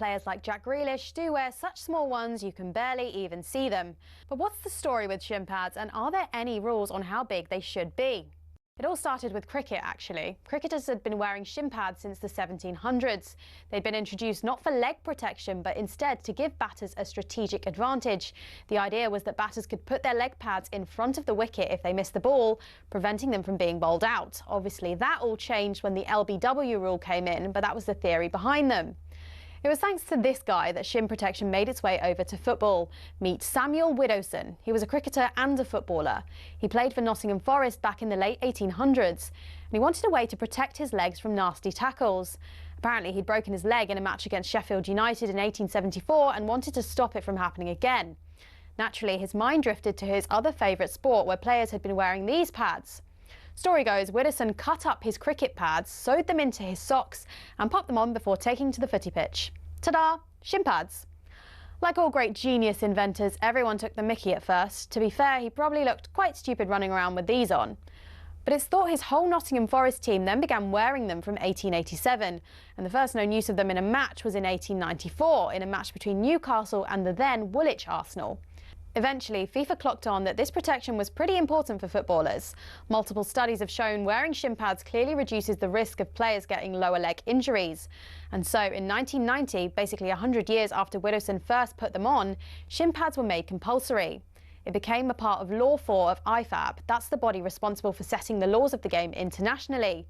players like Jack Grealish do wear such small ones you can barely even see them. But what's the story with shin pads, and are there any rules on how big they should be? It all started with cricket, actually. Cricketers had been wearing shin pads since the 1700s. They'd been introduced not for leg protection, but instead to give batters a strategic advantage. The idea was that batters could put their leg pads in front of the wicket if they missed the ball, preventing them from being bowled out. Obviously, that all changed when the LBW rule came in, but that was the theory behind them. It was thanks to this guy that shin protection made its way over to football. Meet Samuel Widdowson. He was a cricketer and a footballer. He played for Nottingham Forest back in the late 1800s, and he wanted a way to protect his legs from nasty tackles. Apparently, he'd broken his leg in a match against Sheffield United in 1874 and wanted to stop it from happening again. Naturally, his mind drifted to his other favourite sport, where players had been wearing these pads. Story goes, Widdowson cut up his cricket pads, sewed them into his socks and popped them on before taking to the footy pitch. Ta-da! Shin pads. Like all great genius inventors, everyone took the mickey at first. To be fair, he probably looked quite stupid running around with these on. But it's thought his whole Nottingham Forest team then began wearing them from 1887, and the first known use of them in a match was in 1894, in a match between Newcastle and the then Woolwich Arsenal. Eventually, FIFA clocked on that this protection was pretty important for footballers. Multiple studies have shown wearing shin pads clearly reduces the risk of players getting lower leg injuries. And so, in 1990, basically 100 years after Widdowson first put them on, shin pads were made compulsory. It became a part of Law 4 of IFAB. That's the body responsible for setting the laws of the game internationally.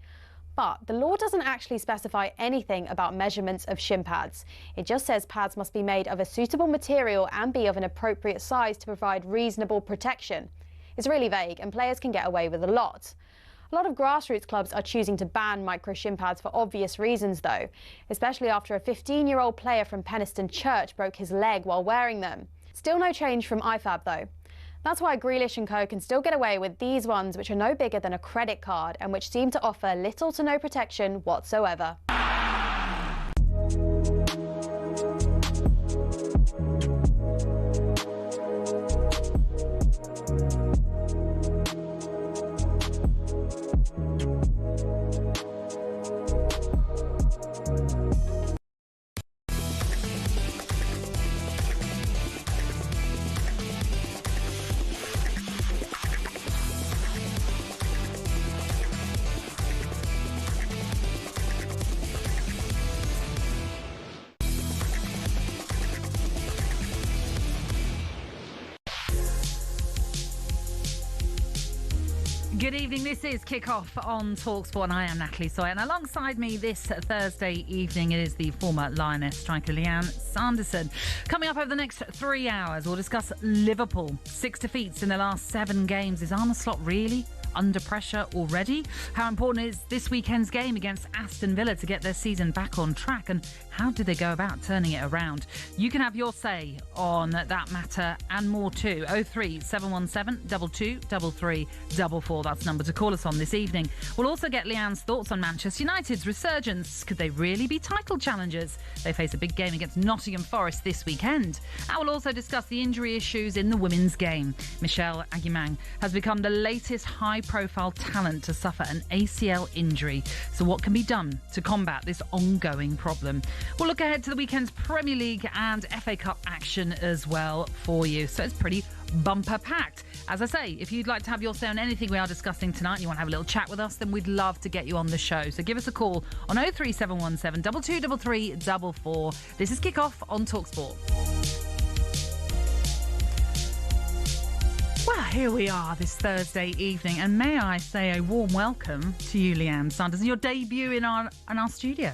But the law doesn't actually specify anything about measurements of shin pads. It just says pads must be made of a suitable material and be of an appropriate size to provide reasonable protection. It's really vague, and players can get away with a lot. A lot of grassroots clubs are choosing to ban micro shin pads for obvious reasons, though, especially after a 15-year-old player from Penistone Church broke his leg while wearing them. Still no change from IFAB, though. That's why Grealish and co can still get away with these ones, which are no bigger than a credit card and which seem to offer little to no protection whatsoever. Good evening, this is Kick-Off on talkSPORT and I am Natalie Sawyer, and alongside me this Thursday evening it is the former Lioness striker Lianne Sanderson. Coming up over the next 3 hours we'll discuss Liverpool. 6 defeats in the last 7 games. Is Arne Slot really under pressure already? How important is this weekend's game against Aston Villa to get their season back on track, and how do they go about turning it around? You can have your say on that matter and more too. 03717 223344. That's the number to call us on this evening. We'll also get Lianne's thoughts on Manchester United's resurgence. Could they really be title challengers? They face a big game against Nottingham Forest this weekend. And we'll also discuss the injury issues in the women's game. Michelle Aguimang has become the latest high-profile talent to suffer an ACL injury. So what can be done to combat this ongoing problem? We'll look ahead to the weekend's Premier League and FA Cup action as well for you. So it's pretty bumper packed. As I say, if you'd like to have your say on anything we are discussing tonight and you want to have a little chat with us, then we'd love to get you on the show. So give us a call on 03717 223344. This is Kick-Off on talkSPORT. Well, here we are this Thursday evening, and may I say a warm welcome to you, Lianne Sanderson, your debut in our studio.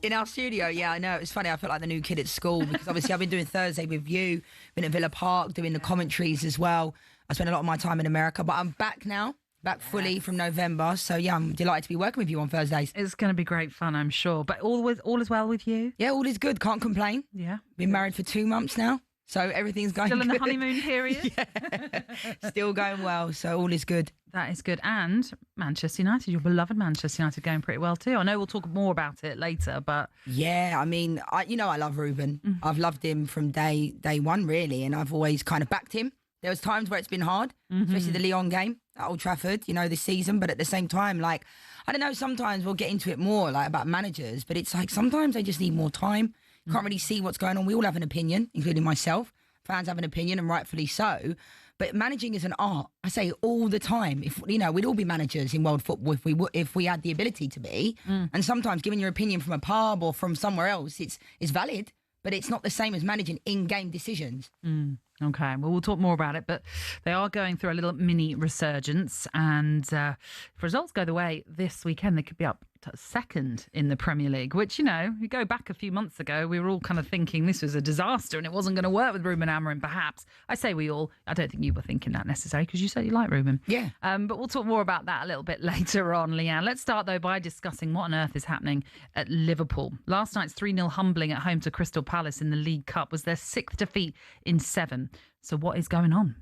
In our studio, yeah, I know. It's funny, I felt like the new kid at school because obviously I've been doing Thursday with you, been at Villa Park, doing the commentaries as well. I spent a lot of my time in America, but I'm back now, fully from November. So, yeah, I'm delighted to be working with you on Thursdays. It's going to be great fun, I'm sure. But all is well with you? Yeah, all is good. Can't complain. Yeah. Been married for 2 months now. So everything's going Still in good. the honeymoon period? Yeah. Still going well, so all is good. That is good. And Manchester United, your beloved Manchester United, going pretty well too. I know we'll talk more about it later, but... Yeah, I mean, I love Ruben. I've loved him from day one, really, and I've always kind of backed him. There was times where it's been hard, especially the Lyon game at Old Trafford, this season. But at the same time, like, I don't know, sometimes we'll get into it more, like, about managers, but it's like sometimes they just need more time. Can't really see what's going on. We all have an opinion, including myself. Fans have an opinion, and rightfully so. But managing is an art. I say it all the time. If we'd all be managers in world football if we had the ability to be. And sometimes giving your opinion from a pub or from somewhere else, it's valid, but it's not the same as managing in-game decisions. Okay, well, we'll talk more about it, but they are going through a little mini resurgence, and if results go the way this weekend, they could be up to second in the Premier League, which, you go back a few months ago, we were all kind of thinking this was a disaster and it wasn't going to work with Ruben Amorim, perhaps. I say we all. I don't think you were thinking that necessarily because you said you like Ruben. Yeah. But we'll talk more about that a little bit later on, Lianne. Let's start, though, by discussing what on earth is happening at Liverpool. Last night's 3-0 humbling at home to Crystal Palace in the League Cup was their 6th defeat in 7. So what is going on?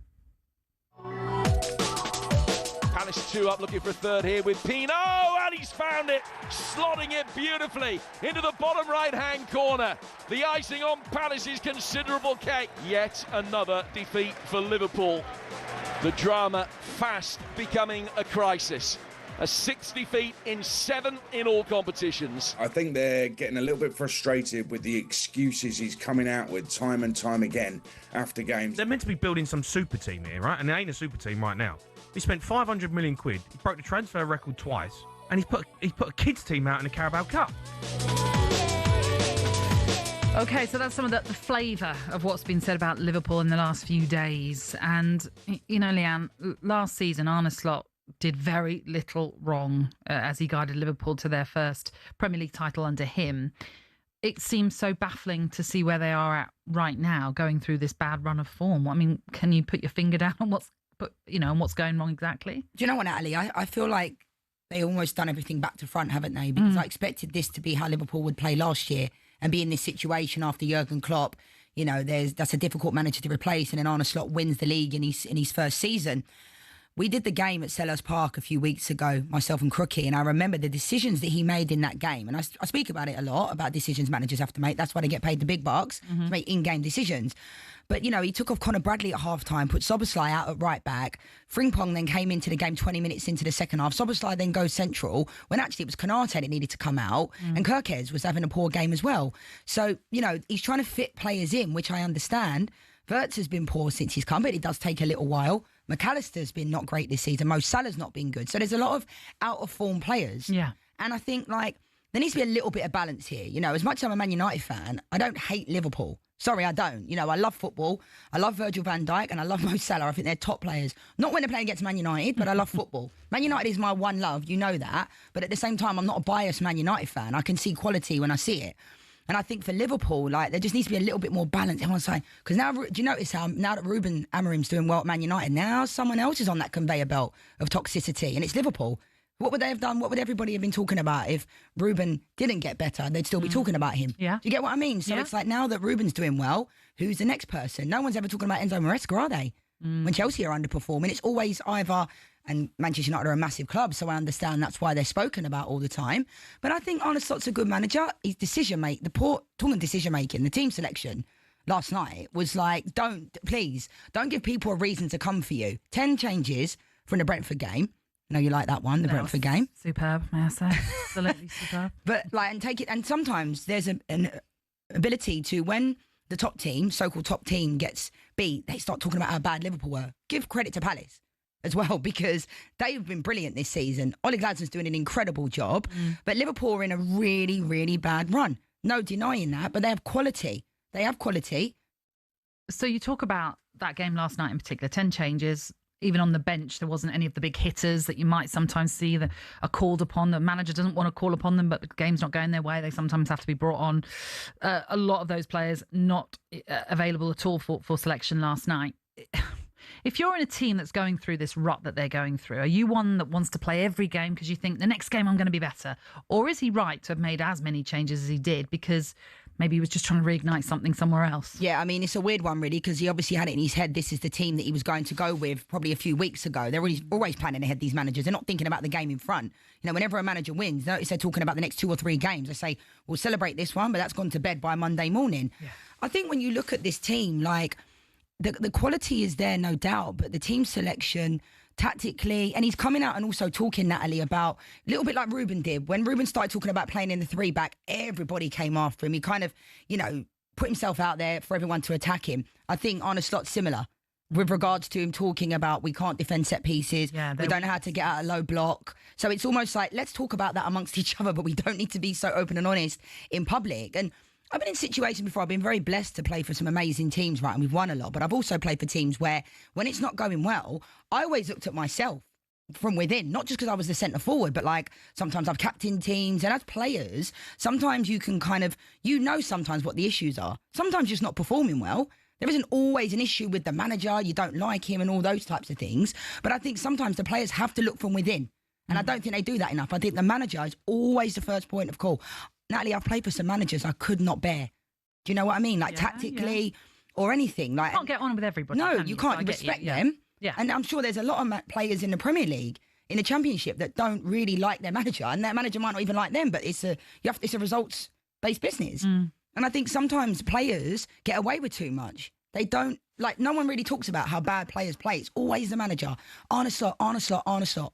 Palace 2 up, looking for a third here with Pino, and he's found it, slotting it beautifully into the bottom right-hand corner. The icing on Palace's considerable cake. Yet another defeat for Liverpool. The drama fast becoming a crisis. A 6th defeat in 7 in all competitions. I think they're getting a little bit frustrated with the excuses he's coming out with time and time again after games. They're meant to be building some super team here, right? And they ain't a super team right now. He spent 500 million quid, he broke the transfer record twice, and he's put a kids team out in the Carabao Cup. Okay, so that's some of the flavour of what's been said about Liverpool in the last few days. And, Lianne, last season, Arne Slot did very little wrong as he guided Liverpool to their first Premier League title under him. It seems so baffling to see where they are at right now, going through this bad run of form. I mean, can you put your finger down on what's going wrong exactly? Do you know what, Natalie? I feel like they almost done everything back to front, haven't they? Because I expected this to be how Liverpool would play last year and be in this situation after Jurgen Klopp. That's a difficult manager to replace, and then Arne Slot wins the league in his first season. We did the game at Selhurst Park a few weeks ago, myself and Crookie, and I remember the decisions that he made in that game. And I speak about it a lot, about decisions managers have to make. That's why they get paid the big bucks, to make in-game decisions. But, he took off Conor Bradley at half-time, put Szoboszlai out at right-back. Frimpong then came into the game 20 minutes into the second half. Szoboszlai then goes central, when actually it was Konate that needed to come out, and Kirkez was having a poor game as well. So, he's trying to fit players in, which I understand. Wirtz has been poor since he's come, but it does take a little while. McAllister's been not great this season. Mo Salah's not been good. So there's a lot of out-of-form players. Yeah. And I think, there needs to be a little bit of balance here. As much as I'm a Man United fan, I don't hate Liverpool. Sorry, I don't. I love football. I love Virgil van Dijk and I love Mo Salah. I think they're top players. Not when they're playing against Man United, but I love football. Man United is my one love. You know that. But at the same time, I'm not a biased Man United fan. I can see quality when I see it. And I think for Liverpool, there just needs to be a little bit more balance. Everyone's saying, because now, do you notice how now that Ruben Amorim's doing well at Man United, now someone else is on that conveyor belt of toxicity, and it's Liverpool. What would they have done? What would everybody have been talking about if Ruben didn't get better? They'd still be talking about him. Yeah. Do you get what I mean? So it's like now that Ruben's doing well, who's the next person? No one's ever talking about Enzo Maresca, are they? When Chelsea are underperforming, it's always either... And Manchester United are a massive club, so I understand that's why they're spoken about all the time. But I think Arne Slot's a good manager. His decision-making, the team selection last night was don't give people a reason to come for you. 10 changes from the Brentford game. I know you like that one, the Brentford game. Superb, may I say. Absolutely superb. But and take it, and sometimes there's an ability to, when the top team, so-called top team, gets beat, they start talking about how bad Liverpool were. Give credit to Palace as well, because they've been brilliant this season. Ole Gladden's doing an incredible job, but Liverpool are in a really, really bad run. No denying that, but they have quality. So you talk about that game last night in particular, 10 changes. Even on the bench, there wasn't any of the big hitters that you might sometimes see that are called upon. The manager doesn't want to call upon them, but the game's not going their way. They sometimes have to be brought on. A lot of those players not available at all for selection last night. If you're in a team that's going through this rut that they're going through, are you one that wants to play every game because you think the next game I'm going to be better? Or is he right to have made as many changes as he did because maybe he was just trying to reignite something somewhere else? Yeah, I mean, it's a weird one, really, because he obviously had it in his head. This is the team that he was going to go with probably a few weeks ago. They're always planning ahead, these managers. They're not thinking about the game in front. Whenever a manager wins, notice they're talking about the next 2 or 3 games. They say, we'll celebrate this one, but that's gone to bed by Monday morning. Yeah. I think when you look at this team, the quality is there, no doubt, but the team selection tactically, and he's coming out and also talking, Natalie, about a little bit like Ruben did. When Ruben started talking about playing in the 3-back, everybody came after him. He kind of, put himself out there for everyone to attack him. I think Arne Slot's similar with regards to him talking about we can't defend set pieces, we don't know how to get out a low block. So it's almost like, let's talk about that amongst each other, but we don't need to be so open and honest in public. And I've been in situations before, I've been very blessed to play for some amazing teams, right? And we've won a lot, but I've also played for teams where when it's not going well, I always looked at myself from within, not just because I was the centre forward, but like sometimes I've captained teams, and as players, sometimes you can kind of, sometimes what the issues are. Sometimes you're just not performing well. There isn't always an issue with the manager, you don't like him and all those types of things. But I think sometimes the players have to look from within. And I don't think they do that enough. I think the manager is always the first point of call. Natalie, I've played for some managers I could not bear. Do you know what I mean? Like tactically or anything. Like, you can't get on with everybody. No, you can't. You respect them. Yeah. And I'm sure there's a lot of players in the Premier League, in the Championship, that don't really like their manager. And their manager might not even like them, but it's a results-based business. And I think sometimes players get away with too much. They don't, like, no one really talks about how bad players play. It's always the manager. Arne Slot.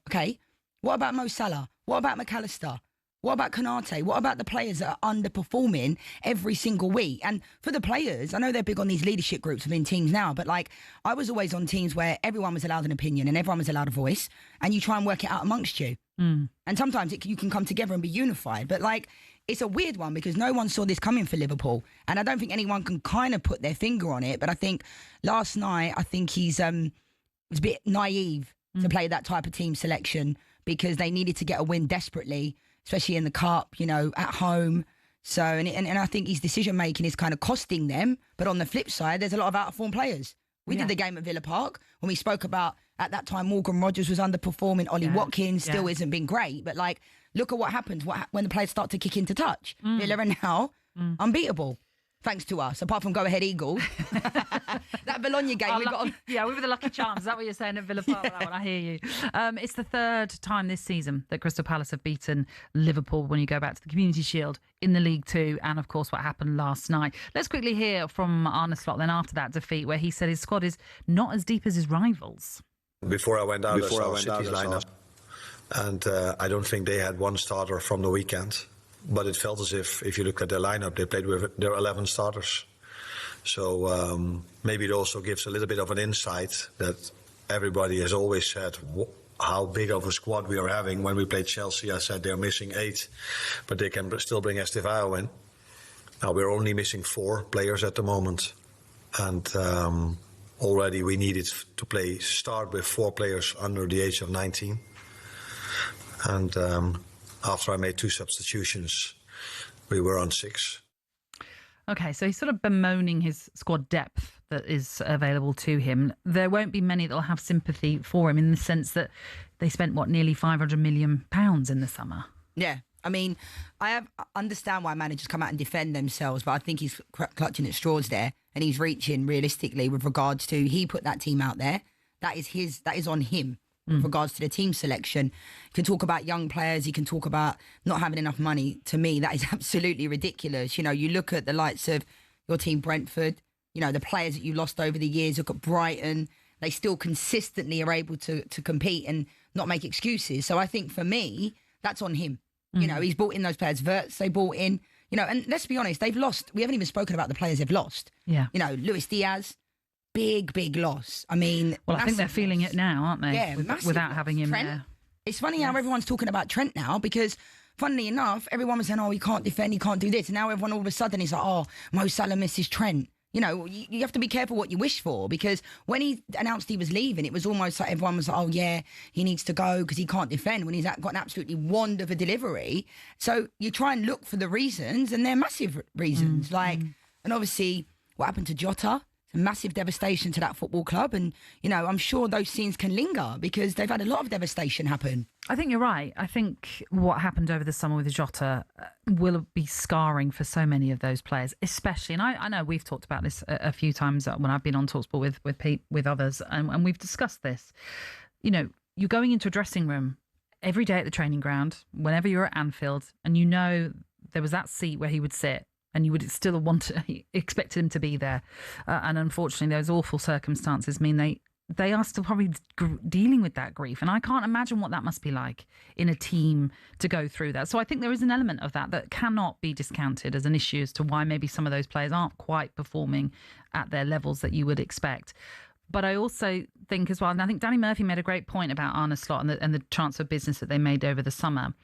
Okay. What about Mo Salah? What about McAllister? What about Konate? What about the players that are underperforming every single week? And for the players, I know they're big on these leadership groups within teams now, but like I was always on teams where everyone was allowed an opinion and everyone was allowed a voice, and you try and work it out amongst you. And sometimes you can come together and be unified. But like, it's a weird one because no one saw this coming for Liverpool. And I don't think anyone can kind of put their finger on it. But I think last night, he's was a bit naive to play that type of team selection because they needed to get a win desperately, especially in the cup, at home. So, and I think his decision-making is kind of costing them. But on the flip side, there's a lot of out-of-form players. We did the game at Villa Park when we spoke about, at that time, Morgan Rogers was underperforming. Ollie Watkins still isn't been great. But, like, look at what happens when the players start to kick into touch. Villa are now unbeatable. Thanks to us, apart from Go Ahead Eagles. That Bologna game, we were the lucky charms. Is that what you're saying at Villa Park? That one, I hear you. It's the third time this season that Crystal Palace have beaten Liverpool when you go back to the Community Shield in the League Two, and of course what happened last night. Let's quickly hear from Arne Slot then after that defeat, where he said his squad is not as deep as his rivals. Before I went out, I saw City's lineup, and I don't think they had one starter from the weekend. But it felt as if you look at their lineup, they played with their 11 starters. So maybe it also gives a little bit of an insight that everybody has always said how big of a squad we are having. When we played Chelsea, I said they're missing 8, but they can still bring Estevao in. Now we're only missing 4 players at the moment. And already we needed to start with 4 players under the age of 19. And after I made 2 substitutions, we were on 6. Okay, so he's sort of bemoaning his squad depth that is available to him. There won't be many that will have sympathy for him in the sense that they spent, nearly £500 million in the summer. Yeah. I mean, I understand why managers come out and defend themselves, but I think he's clutching at straws there, and he's reaching realistically with regards to he put that team out there. That is on him. With regards to the team selection. You can talk about young players, you can talk about not having enough money. To me, that is absolutely ridiculous. You look at the likes of your team Brentford, the players that you lost over the years, look at Brighton, they still consistently are able to compete and not make excuses. So I think for me, that's on him. He's brought in those players, Wirtz they brought in, and let's be honest, they've lost. We haven't even spoken about the players they've lost. Yeah. Luis Diaz, big loss. I mean, well, I think they're feeling it now, aren't they? Yeah, without having him Trent, there. It's funny how everyone's talking about Trent now because, funnily enough, everyone was saying, "Oh, he can't defend, he can't do this," and now everyone all of a sudden is like, "Oh, Mo Salah misses Trent." You have to be careful what you wish for because when he announced he was leaving, it was almost like everyone was like, "Oh yeah, he needs to go because he can't defend." When he's got an absolutely wand of a delivery, so you try and look for the reasons, and they're massive reasons. And obviously, what happened to Jota? Massive devastation to that football club, and I'm sure those scenes can linger because they've had a lot of devastation happen. I think you're right. I think what happened over the summer with Jota will be scarring for so many of those players, especially, and I know we've talked about this a few times when I've been on talkSPORT with Pete, with others, and we've discussed this. You're going into a dressing room every day at the training ground, whenever you're at Anfield, and there was that seat where he would sit, and you would still expected him to be there. And unfortunately, those awful circumstances mean they are still probably dealing with that grief. And I can't imagine what that must be like in a team to go through that. So I think there is an element of that cannot be discounted as an issue as to why maybe some of those players aren't quite performing at their levels that you would expect. But I also think as well, and I think Danny Murphy made a great point about Arne Slot and the transfer business that they made over the summer,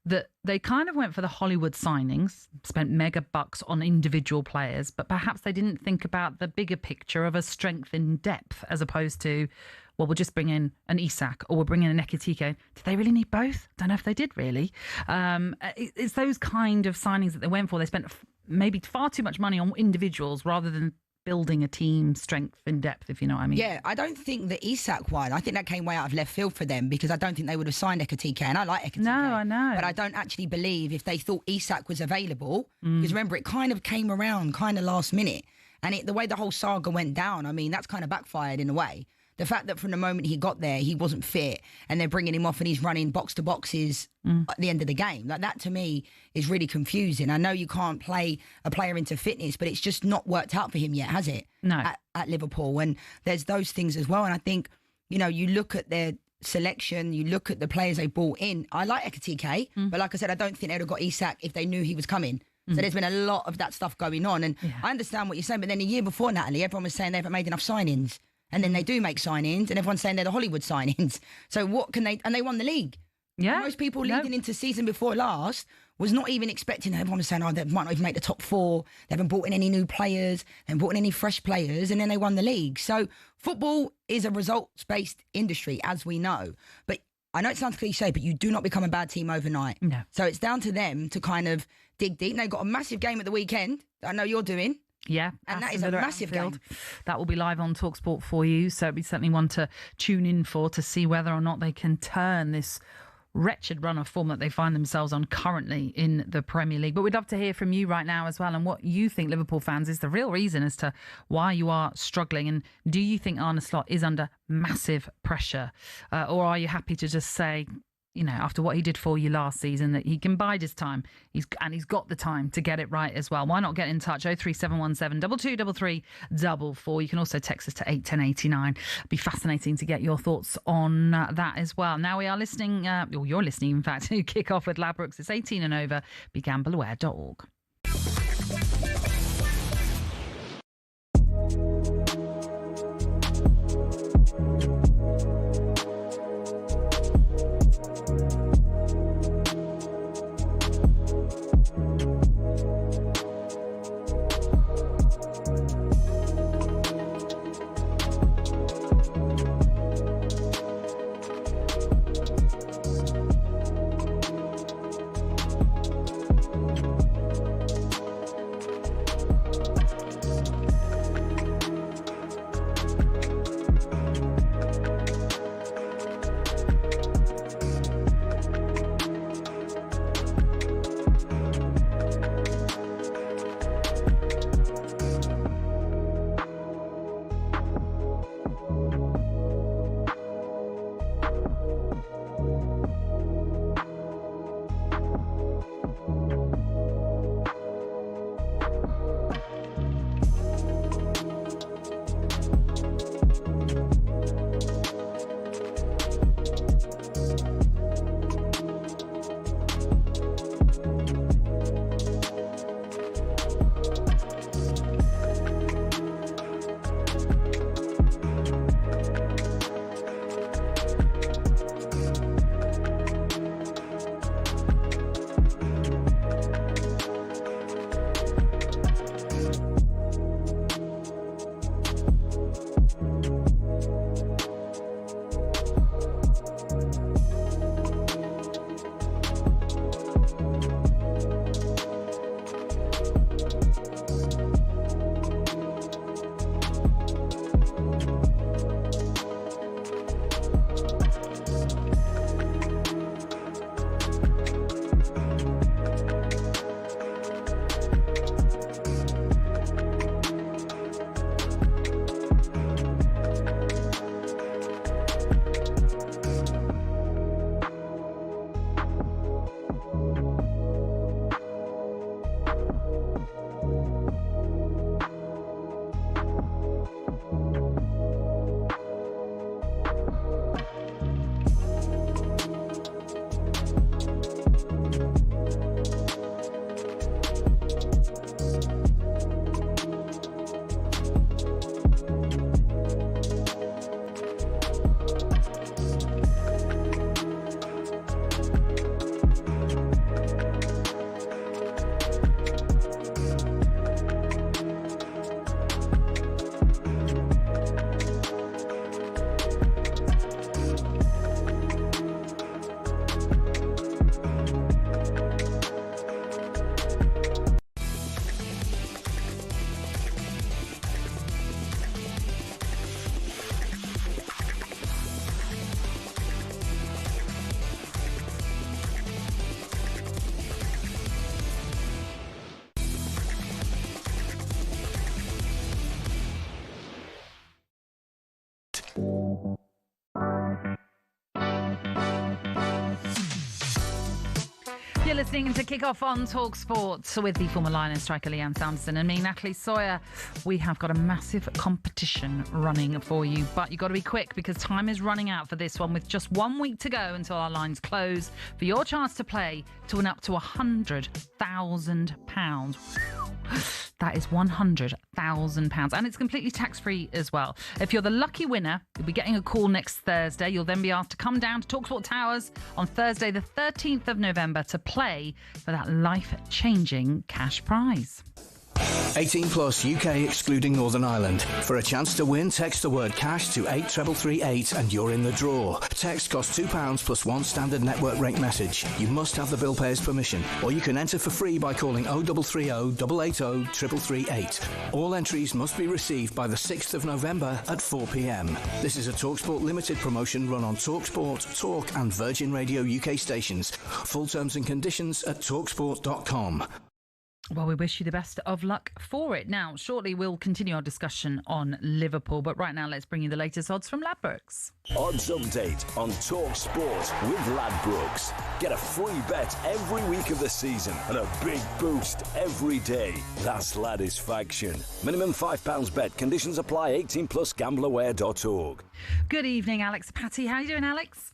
that they kind of went for the Hollywood signings, spent mega bucks on individual players, but perhaps they didn't think about the bigger picture of a strength in depth as opposed to, well, we'll just bring in an Isak or we'll bring in an Ekitike. Did they really need both? Don't know if they did really. It's those kind of signings that they went for. They spent maybe far too much money on individuals rather than building a team strength in depth, if you know what I mean. Yeah, I don't think the Isak one, I think that came way out of left field for them because I don't think they would have signed Ekitike, and I like Ekitike. No, I know. But I don't actually believe if they thought Isak was available, because remember, it kind of came around kind of last minute, and the way the whole saga went down, I mean, that's kind of backfired in a way. The fact that from the moment he got there, he wasn't fit and they're bringing him off and he's running box to boxes at the end of the game. Like that to me is really confusing. I know you can't play a player into fitness, but it's just not worked out for him yet, has it? No. At Liverpool. And there's those things as well. And I think, you know, you look at their selection, you look at the players they brought in. I like Ekitike, but like I said, I don't think they'd have got Isak if they knew he was coming. So there's been a lot of that stuff going on. And I understand what you're saying, but then the year before, Natalie, everyone was saying they haven't made enough signings. And then they do make signings, and everyone's saying they're the Hollywood signings. So what can they... And they won the league. Yeah. Most people leading into season before last was not even expecting... Everyone was saying, oh, they might not even make the top four. They haven't brought in any new players. They haven't brought in any fresh players. And then they won the league. So football is a results-based industry, as we know. But I know it sounds cliche, but you do not become a bad team overnight. No. So it's down to them to kind of dig deep. And they've got a massive game at the weekend that I know you're doing. Yeah, and that is a massive game. That will be live on talkSPORT for you, so it'll be certainly one to tune in for to see whether or not they can turn this wretched run of form that they find themselves on currently in the Premier League. But we'd love to hear from you right now as well, and what you think, Liverpool fans, is the real reason as to why you are struggling, and do you think Arne Slot is under massive pressure, or are you happy to just say, you know, after what he did for you last season, that he can bide his time. He's got the time to get it right as well. Why not get in touch? 03717 2233 44. You can also text us to 81089. It'd be fascinating to get your thoughts on that as well. Now we are listening, or you're listening, in fact, to Kick Off with Ladbrokes. It's 18 and over. BeGambleAware.org. talkSPORT. You're listening to Kick-Off on talkSPORT with the former Lianne striker Lianne Sanderson and me, Natalie Sawyer. We have got a massive competition running for you, but you've got to be quick because time is running out for this one with just 1 week to go until our lines close for your chance to play to win up to £100,000. That is £100,000 and it's completely tax-free as well. If you're the lucky winner, you'll be getting a call next Thursday. You'll then be asked to come down to talkSPORT Towers on Thursday the 13th of November to play for that life-changing cash prize. 18 plus UK excluding Northern Ireland. For a chance to win, text the word cash to 83338 and you're in the draw. Text costs £2 plus one standard network rate message. You must have the bill payer's permission, or you can enter for free by calling 0330 880 3338. All entries must be received by the 6th of November at 4 p.m. This is a talkSPORT limited promotion run on talkSPORT, Talk and Virgin Radio UK stations. Full terms and conditions at talksport.com. Well, we wish you the best of luck for it. Now, shortly we'll continue our discussion on Liverpool, but right now let's bring you the latest odds from Ladbrokes. Odds update on talkSPORT with Ladbrokes. Get a free bet every week of the season and a big boost every day. That's Ladisfaction. Minimum £5 bet. Conditions apply. 18 plus gambleaware.org. Good evening, Alex Patty. How are you doing, Alex?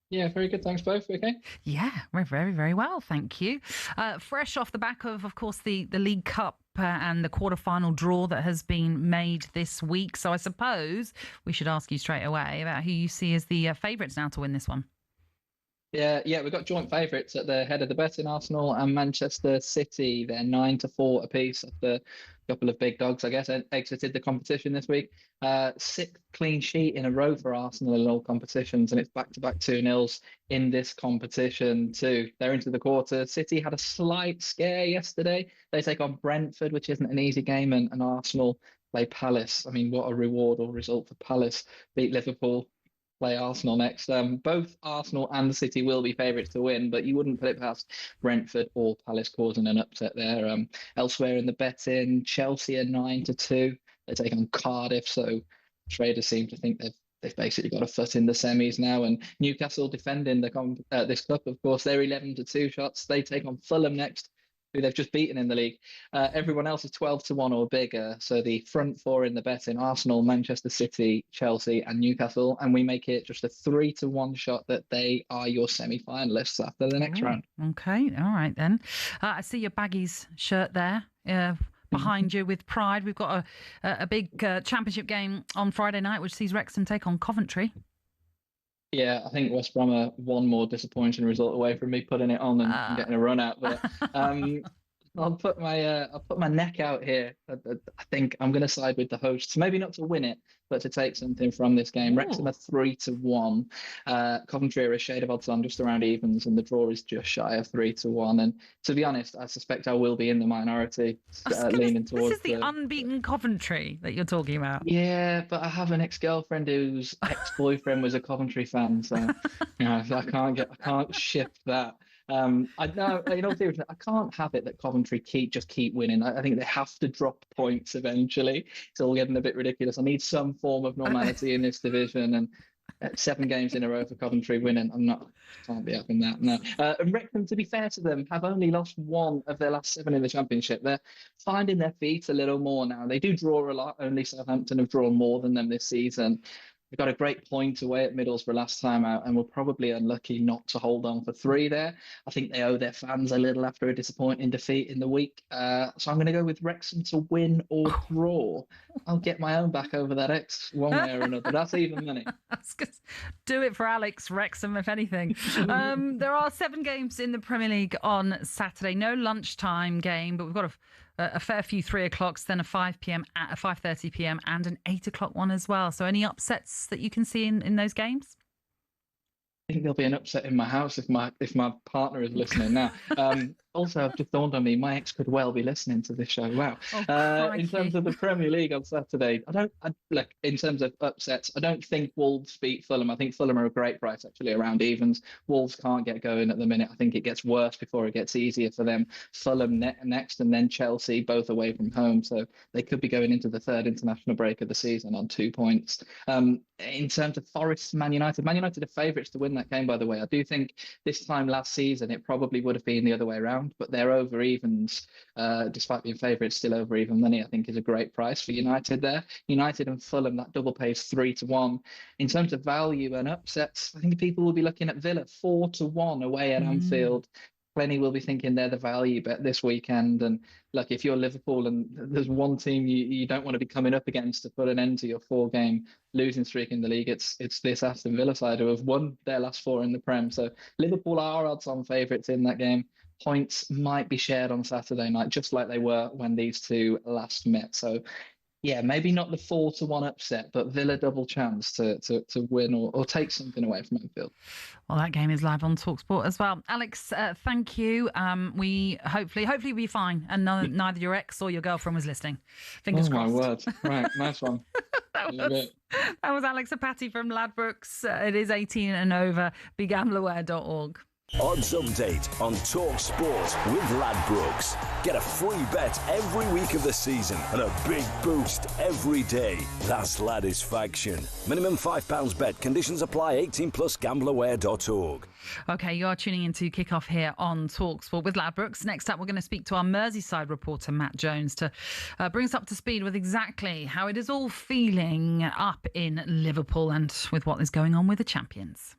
Yeah, very good. Thanks, both. Okay. Yeah, we're very, very well. Thank you. Fresh off the back of course, the League Cup and the quarter-final draw that has been made this week. So I suppose we should ask you straight away about who you see as the favourites now to win this one. Yeah, we've got joint favourites at the head of the betting, Arsenal and Manchester City. They're 9-4 apiece after a couple of big dogs, I guess, exited the competition this week. Sixth clean sheet in a row for Arsenal in all competitions, and it's back-to-back 2-0s in this competition too. They're into the quarter. City had a slight scare yesterday. They take on Brentford, which isn't an easy game, and Arsenal play Palace. I mean, what a reward or result for Palace. Beat Liverpool. Play Arsenal next. Both Arsenal and City will be favourites to win, but you wouldn't put it past Brentford or Palace causing an upset there. Elsewhere in the betting, Chelsea are 9-2. They take on Cardiff, so traders seem to think they've basically got a foot in the semis now. And Newcastle defending this cup, of course, they're 11-2 shots. They take on Fulham next, who they've just beaten in the league. Everyone else is 12-1 or bigger. So the front four in the betting, Arsenal, Manchester City, Chelsea and Newcastle. And we make it just a 3-1 shot that they are your semi-finalists after the next round. Okay, all right then. I see your Baggies shirt there behind you with pride. We've got a big championship game on Friday night, which sees Wrexham take on Coventry. Yeah, I think West Brom are one more disappointing result away from me putting it on and getting a run out. But I'll put my neck out here. I think I'm going to side with the hosts. Maybe not to win it, but to take something from this game. Wrexham are 3-1. Coventry are a shade of odds on, just around evens, and the draw is just shy of 3-1. And to be honest, I suspect I will be in the minority, leaning towards. This is the unbeaten Coventry that you're talking about. Yeah, but I have an ex-girlfriend whose ex-boyfriend was a Coventry fan, so I can't shift that. I know, in all seriousness, I can't have it that Coventry keep winning. I think they have to drop points eventually. It's all getting a bit ridiculous. I need some form of normality in this division, and 7 games in a row for Coventry winning, can't be having that. No. And Wrexham, to be fair to them, have only lost 1 of their last 7 in the Championship. They're finding their feet a little more now. They do draw a lot. Only Southampton have drawn more than them this season. They got a great point away at Middlesbrough last time out, and were probably unlucky not to hold on for 3 there. I think they owe their fans a little after a disappointing defeat in the week. So I'm going to go with Wrexham to win or draw. I'll get my own back over that ex one way or another. That's even money. Do it for Alex. Wrexham, if anything. There are 7 games in the Premier League on Saturday. No lunchtime game, but we've got a fair few 3 o'clocks, then a 5 p.m, a 5:30 p.m, and an 8 o'clock one as well. So any upsets that you can see in those games? I think there'll be an upset in my house if my partner is listening now. also, I've just dawned on me, my ex could well be listening to this show. Wow. Oh, In terms of the Premier League on Saturday, look, in terms of upsets, I don't think Wolves beat Fulham. I think Fulham are a great price, actually, around evens. Wolves can't get going at the minute. I think it gets worse before it gets easier for them. Fulham next, and then Chelsea, both away from home. So they could be going into the third international break of the season on 2 points. In terms of Forest, Man United are favourites to win that game, by the way. I do think this time last season, it probably would have been the other way around, but they're over evens, despite being favourites, still over even money, I think is a great price for United there. United and Fulham, that double pays 3-1. In terms of value and upsets, I think people will be looking at Villa 4-1 away at Anfield. Plenty will be thinking they're the value bet this weekend. And look, if you're Liverpool and there's one team you don't want to be coming up against to put an end to your 4-game losing streak in the league, it's this Aston Villa side who have won their last 4 in the Prem. So Liverpool are odds-on favourites in that game. Points might be shared on Saturday night, just like they were when these two last met. So yeah, maybe not the 4-1 upset, but Villa double chance to win or take something away from Anfield. Well, that game is live on talkSPORT as well. Alex, thank you. We hopefully we'll be fine, and neither your ex or your girlfriend was listening. Fingers crossed. Oh my word! Right, nice one. That was Alex Apathy from Ladbrokes. It is 18 and over. BeGamblerWare.org. Odds update on talkSPORT with Ladbrokes. Get a free bet every week of the season and a big boost every day. That's Ladisfaction. Minimum £5 bet. Conditions apply. 18 plus gamblerware.org. OK, you are tuning into Kickoff here on talkSPORT with Ladbrokes. Next up, we're going to speak to our Merseyside reporter, Matt Jones, to bring us up to speed with exactly how it is all feeling up in Liverpool and with what is going on with the champions.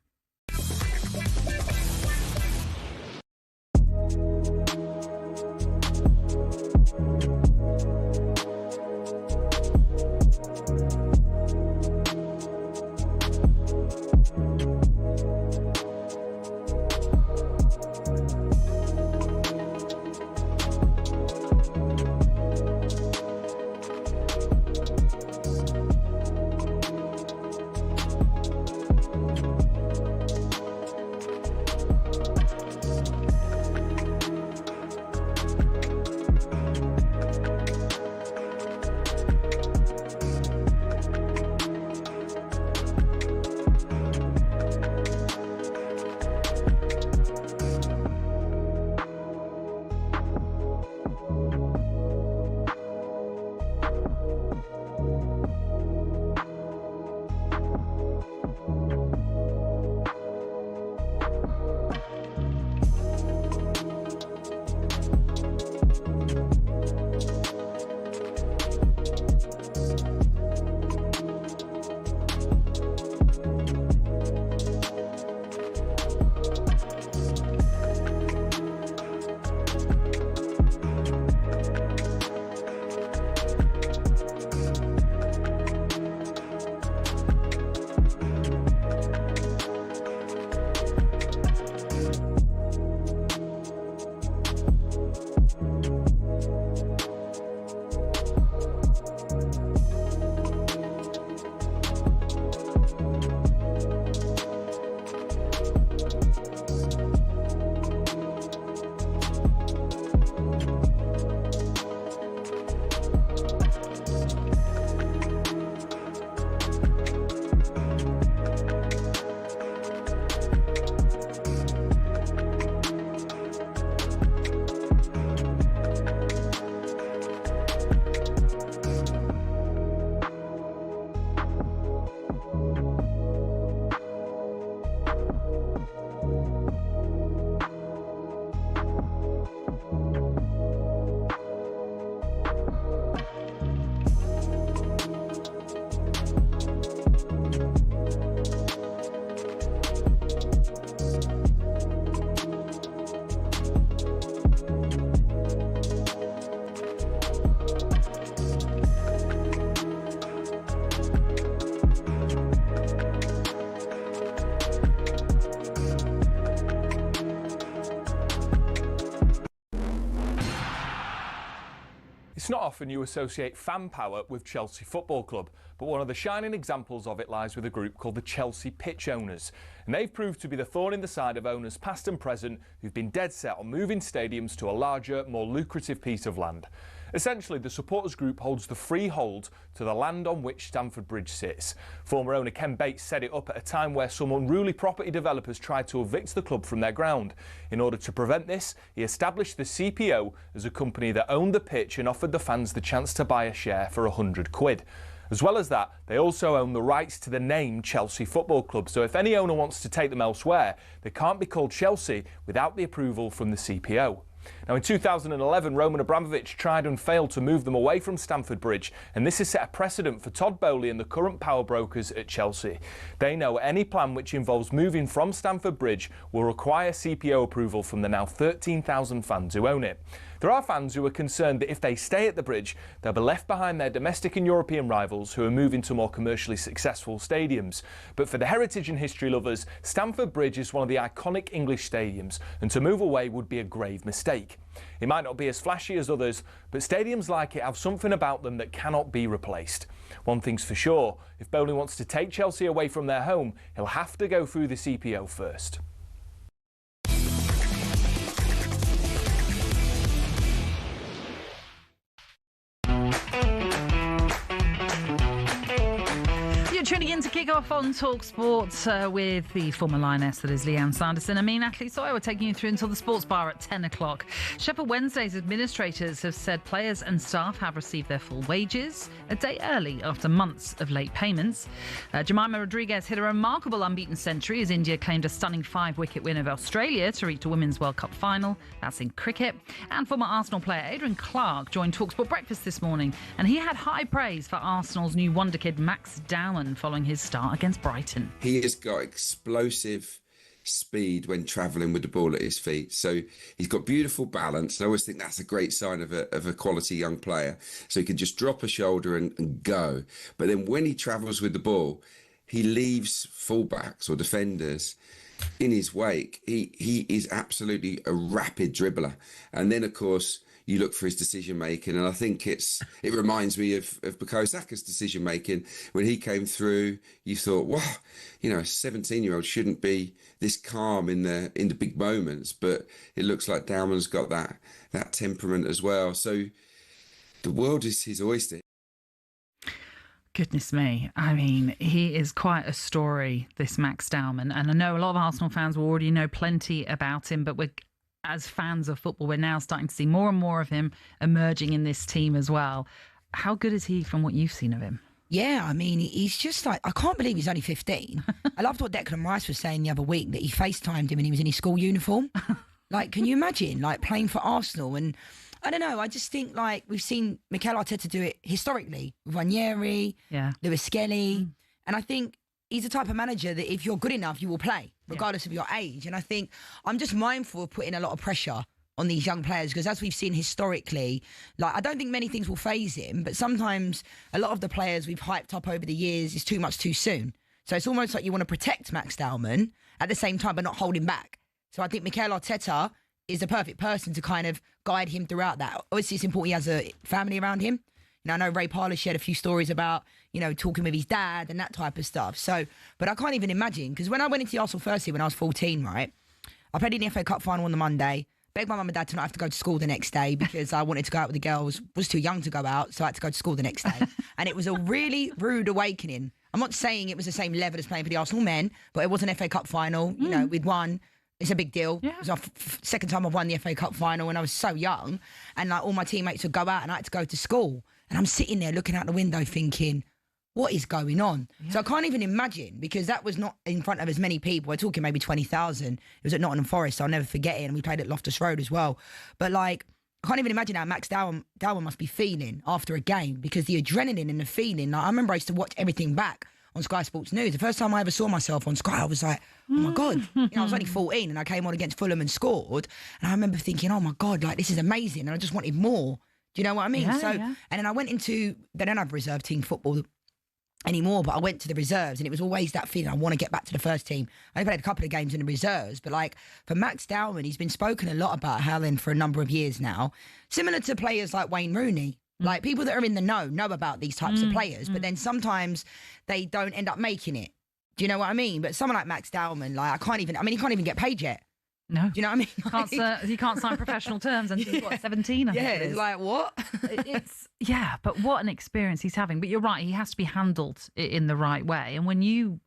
It's not often you associate fan power with Chelsea Football Club, but one of the shining examples of it lies with a group called the Chelsea Pitch Owners. And they've proved to be the thorn in the side of owners past and present who've been dead set on moving stadiums to a larger, more lucrative piece of land. Essentially, the supporters group holds the freehold to the land on which Stamford Bridge sits. Former owner Ken Bates set it up at a time where some unruly property developers tried to evict the club from their ground. In order to prevent this, he established the CPO as a company that owned the pitch and offered the fans the chance to buy a share for £100. As well as that, they also own the rights to the name Chelsea Football Club, so if any owner wants to take them elsewhere, they can't be called Chelsea without the approval from the CPO. Now, in 2011, Roman Abramovich tried and failed to move them away from Stamford Bridge, and this has set a precedent for Todd Bowley and the current power brokers at Chelsea. They know any plan which involves moving from Stamford Bridge will require CPO approval from the now 13,000 fans who own it. There are fans who are concerned that if they stay at the bridge, they'll be left behind their domestic and European rivals who are moving to more commercially successful stadiums. But for the heritage and history lovers, Stamford Bridge is one of the iconic English stadiums, and to move away would be a grave mistake. It might not be as flashy as others, but stadiums like it have something about them that cannot be replaced. One thing's for sure, if Bowley wants to take Chelsea away from their home, he'll have to go through the CPO first. Tuning in to kick off on talkSPORT with the former Lioness, that is Lianne Sanderson, and me, Natalie Sawyer. We're taking you through until the sports bar at 10 o'clock. Sheffield Wednesday's administrators have said players and staff have received their full wages a day early after months of late payments. Jemima Rodriguez hit a remarkable unbeaten century as India claimed a stunning 5-wicket win over Australia to reach a Women's World Cup final. That's in cricket. And former Arsenal player Adrian Clark joined talkSPORT Breakfast this morning, and he had high praise for Arsenal's new wonder kid Max Dowman following his start against Brighton. He has got explosive speed when travelling with the ball at his feet. So he's got beautiful balance. I always think that's a great sign of a quality young player. So he can just drop a shoulder and go. But then when he travels with the ball, he leaves fullbacks or defenders in his wake. He is absolutely a rapid dribbler. And then, of course, you look for his decision making, and I think it reminds me of Bukayo Saka's decision making when he came through. You thought, wow, you know, a 17-year-old shouldn't be this calm in the big moments, but it looks like Dowman's got that temperament as well. So the world is his oyster. Goodness me. I mean, he is quite a story, this Max Dowman, and I know a lot of Arsenal fans will already know plenty about him, but as fans of football, we're now starting to see more and more of him emerging in this team as well. How good is he from what you've seen of him? Yeah, I mean, he's just like, I can't believe he's only 15. I loved what Declan Rice was saying the other week, that he FaceTimed him and he was in his school uniform. Like, can you imagine, like, playing for Arsenal? And I don't know, I just think, like, we've seen Mikel Arteta do it historically with Ranieri, Lewis Skelly, and I think he's the type of manager that if you're good enough, you will play, regardless of your age. And I think I'm just mindful of putting a lot of pressure on these young players, because as we've seen historically, like, I don't think many things will faze him, but sometimes a lot of the players we've hyped up over the years is too much too soon. So it's almost like you want to protect Max Dowman at the same time, but not hold him back. So I think Mikel Arteta is the perfect person to kind of guide him throughout that. Obviously, it's important he has a family around him. You know, I know Ray Parlour shared a few stories about, you know, talking with his dad and that type of stuff. So, but I can't even imagine, because when I went into the Arsenal first year when I was 14, right, I played in the FA Cup final on the Monday, begged my mum and dad to not have to go to school the next day because I wanted to go out with the girls, was too young to go out, so I had to go to school the next day. And it was a really rude awakening. I'm not saying it was the same level as playing for the Arsenal men, but it was an FA Cup final, you know, we'd won. It's a big deal. Yeah. It was our second time I've won the FA Cup final, and I was so young. And like all my teammates would go out and I had to go to school. And I'm sitting there looking out the window thinking, what is going on? Yeah. So I can't even imagine, because that was not in front of as many people. We're talking maybe 20,000. It was at Nottingham Forest, so I'll never forget it. And we played at Loftus Road as well. But like, I can't even imagine how Max Dowman must be feeling after a game, because the adrenaline and the feeling, like, I remember I used to watch everything back on Sky Sports News. The first time I ever saw myself on Sky, I was like, oh my God. You know, I was only 14 and I came on against Fulham and scored. And I remember thinking, oh my God, like, this is amazing. And I just wanted more. Do you know what I mean? And then I went into, they don't have reserve team football anymore, but I went to the reserves, and it was always that feeling, I want to get back to the first team. I only played a couple of games in the reserves, but like, for Max Dowman, he's been spoken a lot about Haaland for a number of years now. Similar to players like Wayne Rooney. Like, people that are in the know about these types of players, but then sometimes they don't end up making it. Do you know what I mean? But someone like Max Dowman, like, he can't even get paid yet. No. Do you know what I mean? He can't sign professional terms until he's, what, 17, I think it is. It's like, what? Yeah, but what an experience he's having. But you're right, he has to be handled in the right way. And when you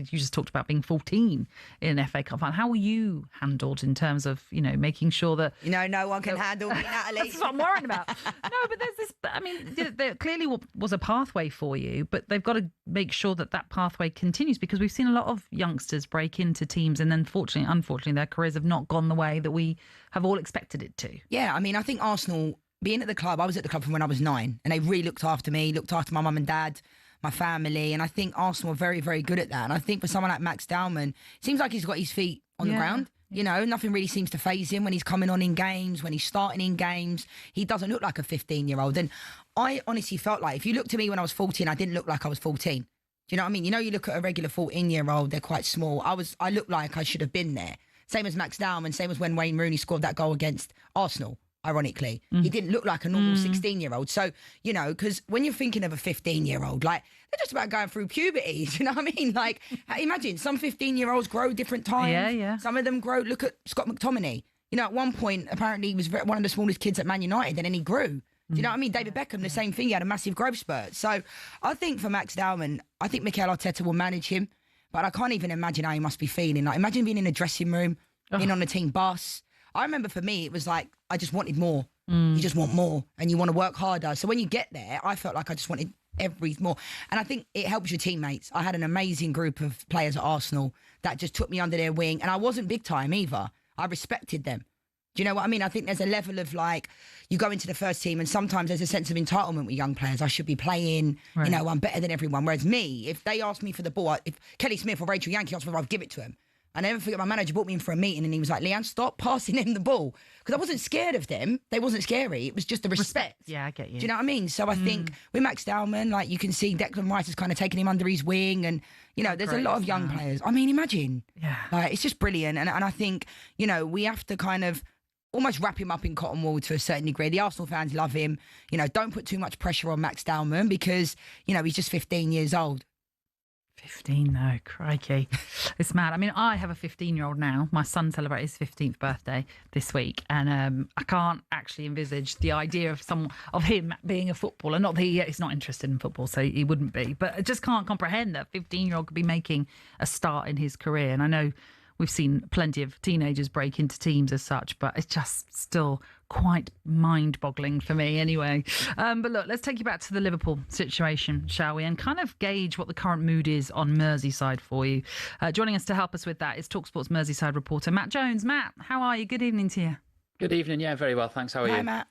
just talked about being 14 in an FA Cup final, how were you handled in terms of, making sure that... no one can handle me, Natalie. That's what I'm worried about. No, but there's this... I mean, there clearly was a pathway for you, but they've got to make sure that pathway continues, because we've seen a lot of youngsters break into teams and then, unfortunately, their careers have not gone the way that we have all expected it to. Yeah, I mean, I think Arsenal... Being at the club, I was at the club from when I was 9, and they really looked after me, looked after my mum and dad, my family, and I think Arsenal are very, very good at that. And I think for someone like Max Dowman, it seems like he's got his feet on the ground. Nothing really seems to faze him when he's coming on in games, when he's starting in games. He doesn't look like a 15-year-old. And I honestly felt like, if you looked at me when I was 14, I didn't look like I was 14. Do you know what I mean? You look at a regular 14-year-old, they're quite small. I looked like I should have been there. Same as Max Dowman, same as when Wayne Rooney scored that goal against Arsenal. Ironically, he didn't look like a normal 16-year-old. So, because when you're thinking of a 15-year-old, like, they're just about going through puberty. Do you know what I mean? Like, imagine some 15-year-olds grow different times. Yeah. Some of them grow. Look at Scott McTominay. At one point, apparently, he was one of the smallest kids at Man United, and then he grew. Do you know what I mean? David Beckham, the same thing. He had a massive growth spurt. So I think for Max Dowman, I think Mikel Arteta will manage him, but I can't even imagine how he must be feeling. Like, imagine being in a dressing room, being on the team bus. I remember for me, it was like, I just wanted more. You just want more and you want to work harder. So when you get there, I felt like I just wanted more. And I think it helps your teammates. I had an amazing group of players at Arsenal that just took me under their wing. And I wasn't big time either. I respected them. Do you know what I mean? I think there's a level of, like, you go into the first team and sometimes there's a sense of entitlement with young players. I should be playing, right. I'm better than everyone. Whereas me, if they asked me for the ball, if Kelly Smith or Rachel Yankee asked me, I'd give it to him. I never forget, my manager brought me in for a meeting and he was like, Lianne, stop passing them the ball. Because I wasn't scared of them. They wasn't scary. It was just the respect. Yeah, I get you. Do you know what I mean? So I think with Max Dowman, like, you can see Declan Rice has kind of taken him under his wing. And, there's a lot of young players. I mean, imagine. Yeah. Like, it's just brilliant. And I think, we have to kind of almost wrap him up in cotton wool to a certain degree. The Arsenal fans love him. Don't put too much pressure on Max Dowman because, he's just 15 years old. 15, no, crikey. It's mad. I mean, I have a 15-year-old now. My son celebrated his 15th birthday this week, and I can't actually envisage the idea of him being a footballer. Not that he's not interested in football, so he wouldn't be, but I just can't comprehend that a 15-year-old could be making a start in his career. And I know we've seen plenty of teenagers break into teams as such, but it's just still quite mind-boggling for me anyway. But look, let's take you back to the Liverpool situation, shall we? And kind of gauge what the current mood is on Merseyside for you. Joining us to help us with that is talkSPORT's Merseyside reporter, Matt Jones. Matt, how are you? Good evening to you. Good evening. Yeah, very well. Thanks. How are you? Hi, Matt.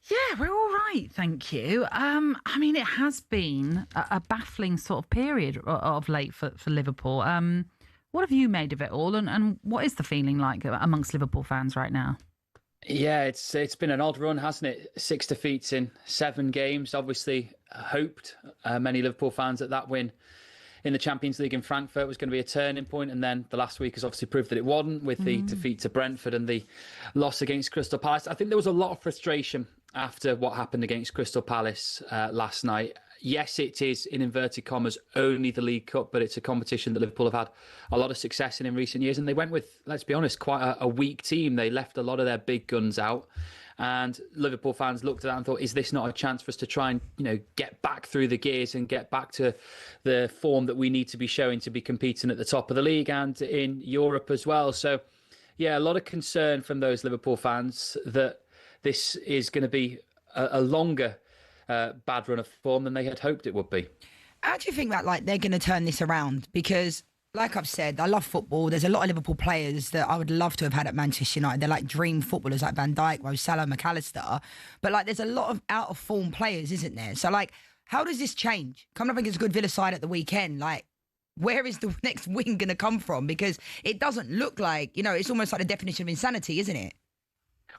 Yeah, we're all right, thank you. I mean, it has been a baffling sort of period of late for Liverpool. What have you made of it all, and what is the feeling like amongst Liverpool fans right now? Yeah, it's been an odd run, hasn't it? 6 defeats in 7 games. Obviously, hoped many Liverpool fans that win in the Champions League in Frankfurt was going to be a turning point, and then the last week has obviously proved that it wasn't, with the defeat to Brentford and the loss against Crystal Palace. I think there was a lot of frustration after what happened against Crystal Palace last night. Yes, it is, in inverted commas, only the League Cup, but it's a competition that Liverpool have had a lot of success in recent years. And they went with, let's be honest, quite a weak team. They left a lot of their big guns out. And Liverpool fans looked at that and thought, is this not a chance for us to try and, get back through the gears and get back to the form that we need to be showing to be competing at the top of the league and in Europe as well? So, yeah, a lot of concern from those Liverpool fans that this is going to be a longer bad run of form than they had hoped it would be. How do you think that they're going to turn this around? Because, like I've said, I love football. There's a lot of Liverpool players that I would love to have had at Manchester United. They're like dream footballers, like Van Dijk, Mo Salah, McAllister. But there's a lot of out of form players, isn't there? So how does this change? Coming up against a good Villa side at the weekend, where is the next win going to come from? Because it doesn't look like, it's almost like the definition of insanity, isn't it?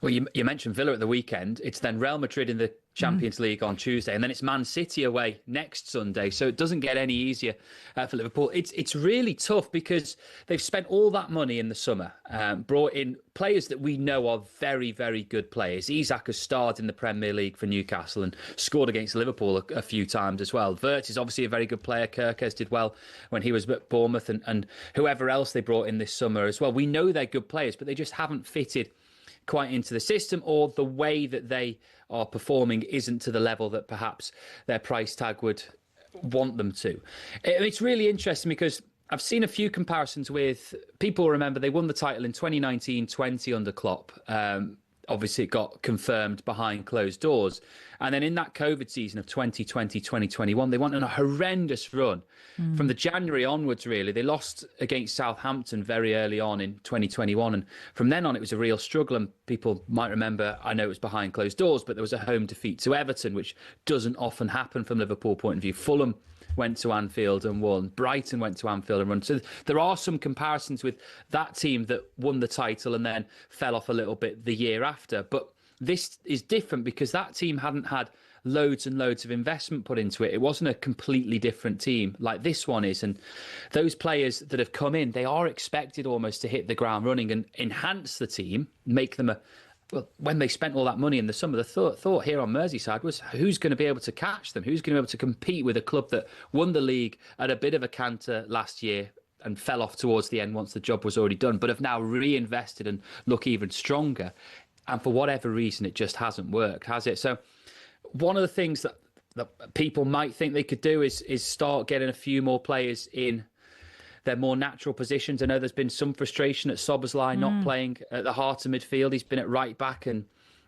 Well, you mentioned Villa at the weekend. It's then Real Madrid in the Champions League on Tuesday, and then it's Man City away next Sunday. So it doesn't get any easier for Liverpool. It's really tough because they've spent all that money in the summer, brought in players that we know are very, very good players. Isak has starred in the Premier League for Newcastle and scored against Liverpool a few times as well. Wirtz is obviously a very good player. Kirkes did well when he was at Bournemouth, and whoever else they brought in this summer as well. We know they're good players, but they just haven't fitted quite into the system, or the way that they are performing isn't to the level that perhaps their price tag would want them to. It's really interesting because I've seen a few comparisons with people. Remember, they won the title in 2019-20 under Klopp. Obviously, it got confirmed behind closed doors. And then in that COVID season of 2020-2021, they went on a horrendous run. From the January onwards, really. They lost against Southampton very early on in 2021. And from then on, it was a real struggle. And people might remember, I know it was behind closed doors, but there was a home defeat to Everton, which doesn't often happen from Liverpool point of view. Fulham went to Anfield and won. Brighton went to Anfield and won. So there are some comparisons with that team that won the title and then fell off a little bit the year after. But this is different because that team hadn't had loads and loads of investment put into it. It wasn't a completely different team like this one is. And those players that have come in, they are expected almost to hit the ground running and enhance the team, make them well, when they spent all that money in the summer, the thought here on Merseyside was who's going to be able to catch them? Who's going to be able to compete with a club that won the league at a bit of a canter last year and fell off towards the end once the job was already done, but have now reinvested and look even stronger? And for whatever reason, it just hasn't worked, has it? So one of the things that people might think they could do is start getting a few more players in their more natural positions. I know there's been some frustration at Szoboszlai not playing at the heart of midfield. He's been at right back, and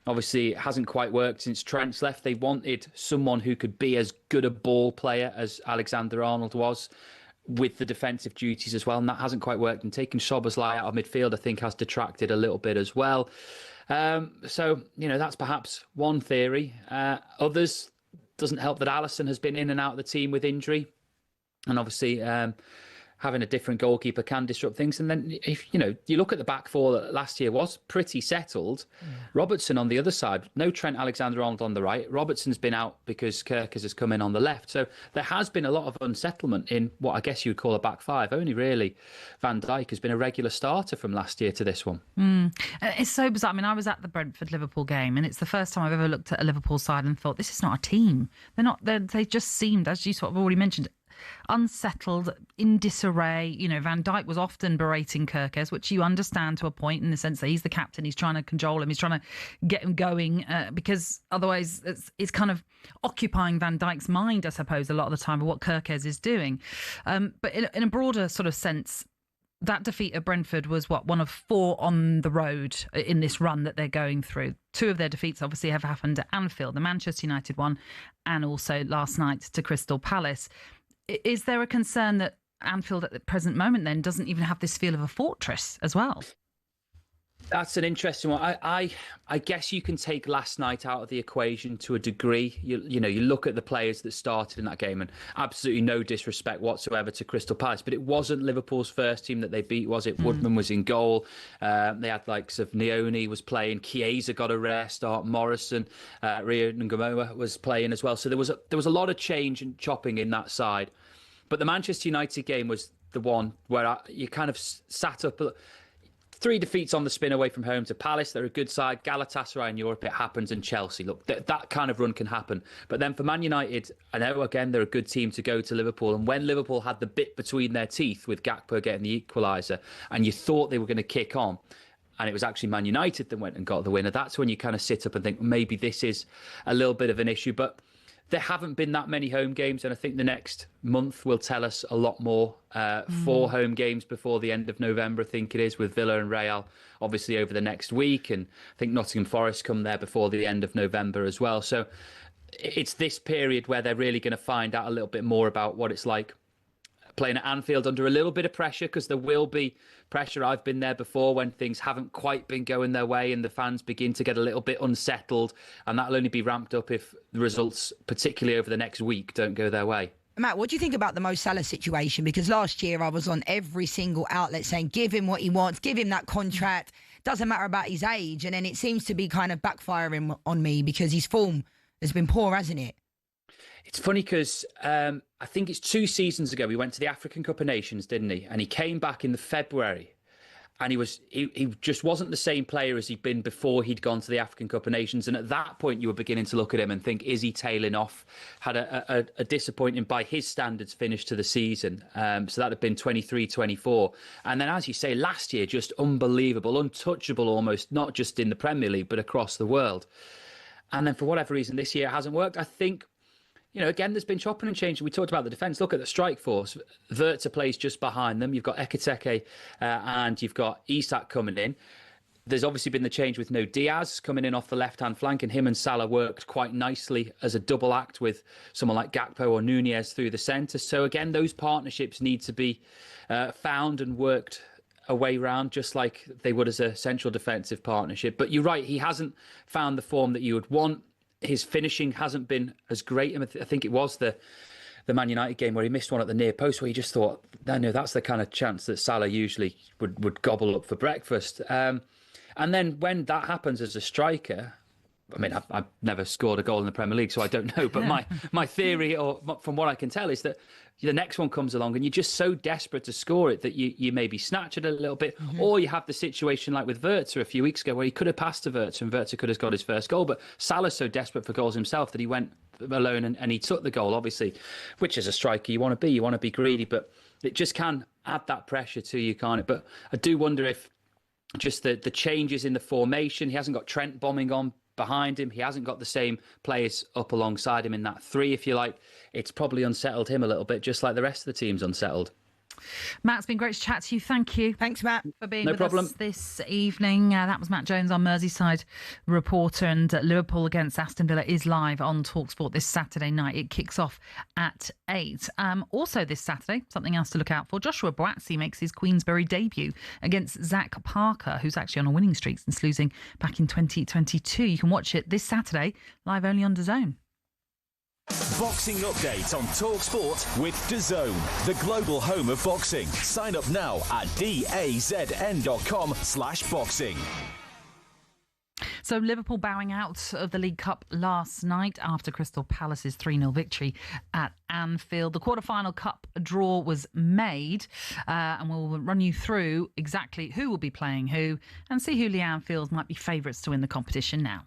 obviously it hasn't quite worked since Trent's left. They wanted someone who could be as good a ball player as Alexander-Arnold was, with the defensive duties as well, and that hasn't quite worked. And taking Szoboszlai out of midfield, I think, has detracted a little bit as well. So, that's perhaps one theory. Others, doesn't help that Alisson has been in and out of the team with injury, and obviously having a different goalkeeper can disrupt things. And then if you look at the back four that last year was pretty settled. Robertson on the other side, no Trent Alexander-Arnold on the right. Robertson's been out because Kirkes has come in on the left. So there has been a lot of unsettlement in what I guess you would call a back five. Only really Van Dijk has been a regular starter from last year to this one. It's so bizarre. I mean, I was at the Brentford-Liverpool game, and it's the first time I've ever looked at a Liverpool side and thought, this is not a team. They just seemed, as you sort of already mentioned, unsettled, in disarray. Van Dijk was often berating Kirkes, which you understand to a point, in the sense that he's the captain, he's trying to cajole him, he's trying to get him going, because otherwise it's kind of occupying Van Dijk's mind, I suppose, a lot of the time, of what Kirkes is doing. But in a broader sort of sense, that defeat at Brentford was one of 4 on the road in this run that they're going through. 2 of their defeats obviously have happened at Anfield, the Manchester United one, and also last night to Crystal Palace. Is there a concern that Anfield at the present moment then doesn't even have this feel of a fortress as well? That's an interesting one. I guess you can take last night out of the equation to a degree. You look at the players that started in that game, and absolutely no disrespect whatsoever to Crystal Palace, but it wasn't Liverpool's first team that they beat, was it? Woodman was in goal. They had likes of Nioni was playing. Chiesa got a rare start. Morrison, Rio Ngumoa was playing as well. So there was a lot of change and chopping in that side. But the Manchester United game was the one where you kind of sat up. 3 defeats on the spin away from home to Palace. They're a good side. Galatasaray in Europe, it happens. And Chelsea. Look, that kind of run can happen. But then for Man United, I know, again, they're a good team to go to Liverpool. And when Liverpool had the bit between their teeth with Gakpo getting the equaliser, and you thought they were going to kick on, and it was actually Man United that went and got the winner, that's when you kind of sit up and think, maybe this is a little bit of an issue. But there haven't been that many home games, and I think the next month will tell us a lot more. 4 home games before the end of November, I think it is, with Villa and Real, obviously over the next week, and I think Nottingham Forest come there before the end of November as well. So it's this period where they're really going to find out a little bit more about what it's like playing at Anfield under a little bit of pressure, because there will be pressure. I've been there before when things haven't quite been going their way and the fans begin to get a little bit unsettled, and that'll only be ramped up if the results, particularly over the next week, don't go their way. Matt, what do you think about the Mo Salah situation? Because last year I was on every single outlet saying, give him what he wants, give him that contract. doesn't matter about his age. And then it seems to be kind of backfiring on me because his form has been poor, hasn't it? It's funny because I think it's 2 seasons ago we went to the African Cup of Nations, didn't he? And he came back in the February. And he just wasn't the same player as he'd been before he'd gone to the African Cup of Nations. And at that point, you were beginning to look at him and think, is he tailing off? Had a disappointing, by his standards, finish to the season. So that had been 23-24. And then, as you say, last year, just unbelievable, untouchable almost, not just in the Premier League, but across the world. And then for whatever reason, this year it hasn't worked. I think, again, there's been chopping and changing. We talked about the defence. Look at the strike force. Wirtz plays just behind them. You've got Ekitike and you've got Isak coming in. There's obviously been the change with no Diaz coming in off the left-hand flank, and him and Salah worked quite nicely as a double act with someone like Gakpo or Nunez through the centre. So again, those partnerships need to be found and worked a way round, just like they would as a central defensive partnership. But you're right, he hasn't found the form that you would want. His finishing hasn't been as great. I think it was the Man United game where he missed one at the near post where he just thought, no, that's the kind of chance that Salah usually would gobble up for breakfast. And then when that happens as a striker, I mean, I've never scored a goal in the Premier League, so I don't know. But my theory, or from what I can tell, is that the next one comes along and you're just so desperate to score it that you maybe snatch it a little bit, or you have the situation like with Wirtz a few weeks ago where he could have passed to Wirtz and Wirtz could have got his first goal. But Salah's so desperate for goals himself that he went alone and he took the goal, obviously, which as a striker you want to be greedy, but it just can add that pressure to you, can't it? But I do wonder if just the changes in the formation, he hasn't got Trent bombing on behind him. He hasn't got the same players up alongside him in that 3, if you like. It's probably unsettled him a little bit, just like the rest of the team's unsettled. Matt, it's been great to chat to you. Thank you. Thanks, Matt. For being with us this evening. That was Matt Jones, our Merseyside reporter. And Liverpool against Aston Villa is live on talkSPORT this Saturday night. It kicks off at 8. Also this Saturday, something else to look out for. Joshua Boazzi makes his Queensberry debut against Zach Parker, who's actually on a winning streak since losing back in 2022. You can watch it this Saturday, live only on DAZN. Boxing update on talkSPORT with DAZN, the global home of boxing. Sign up now at dazn.com/boxing. So Liverpool bowing out of the League Cup last night after Crystal Palace's 3-0 victory at Anfield. The quarter-final cup draw was made and we'll run you through exactly who will be playing who and see who Lianne feels might be favourites to win the competition now.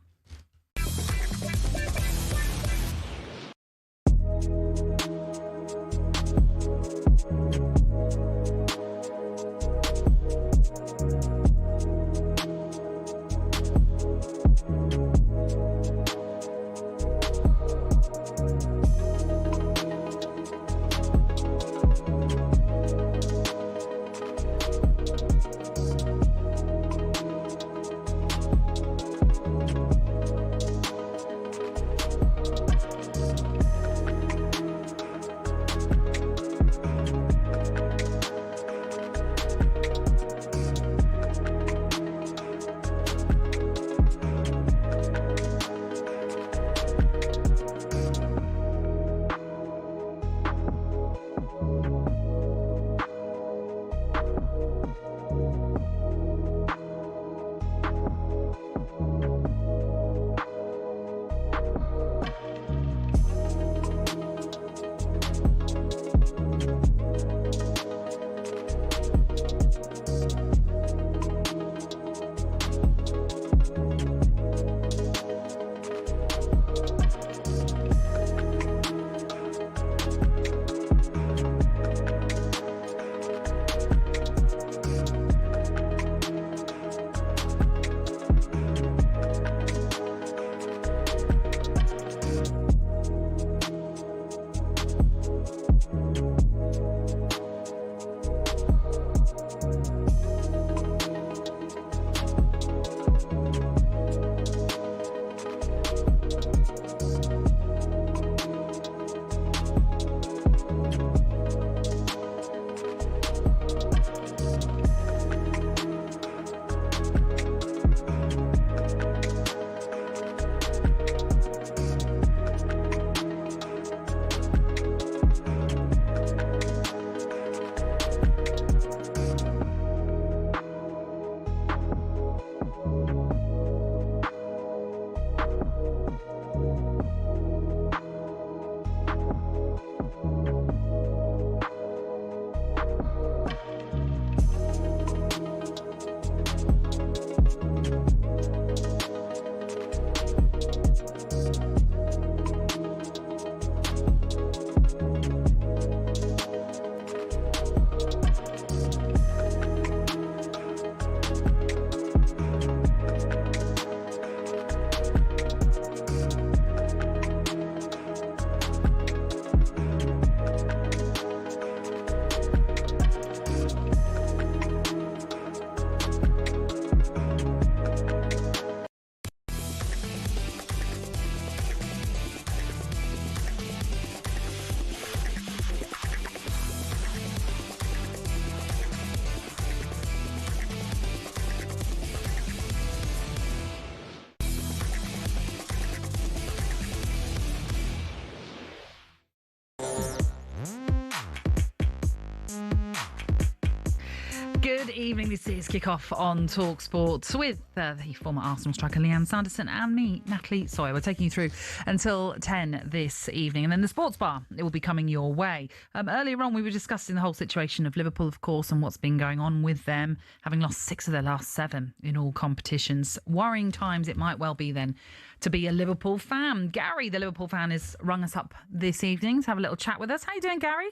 Good evening. This is Kickoff on talkSPORT with the former Arsenal striker Lianne Sanderson and me, Natalie Sawyer. We're taking you through until 10 this evening. And then the sports bar, it will be coming your way. Earlier on, we were discussing the whole situation of Liverpool, of course, and what's been going on with them, having lost 6 of their last 7 in all competitions. Worrying times it might well be then to be a Liverpool fan. Gary, the Liverpool fan, has rung us up this evening to have a little chat with us. How you doing, Gary?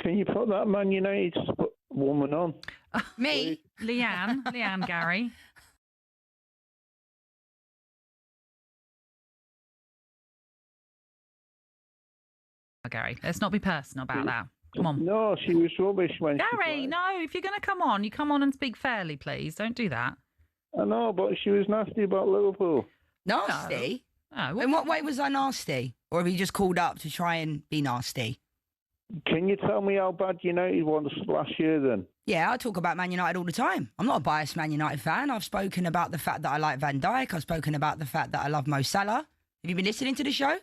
Can you put that Man United woman on? Me? Lianne, Gary. Gary, let's not be personal about that. Come on. No, she was rubbish when Gary, no, if you're going to come on, you come on and speak fairly, please. Don't do that. I know, but she was nasty about Liverpool. Nasty? No. In what way was I nasty? Or have you just called up to try and be nasty? Can you tell me how bad United was last year then? Yeah, I talk about Man United all the time. I'm not a biased Man United fan. I've spoken about the fact that I like Van Dijk. I've spoken about the fact that I love Mo Salah. Have you been listening to the show?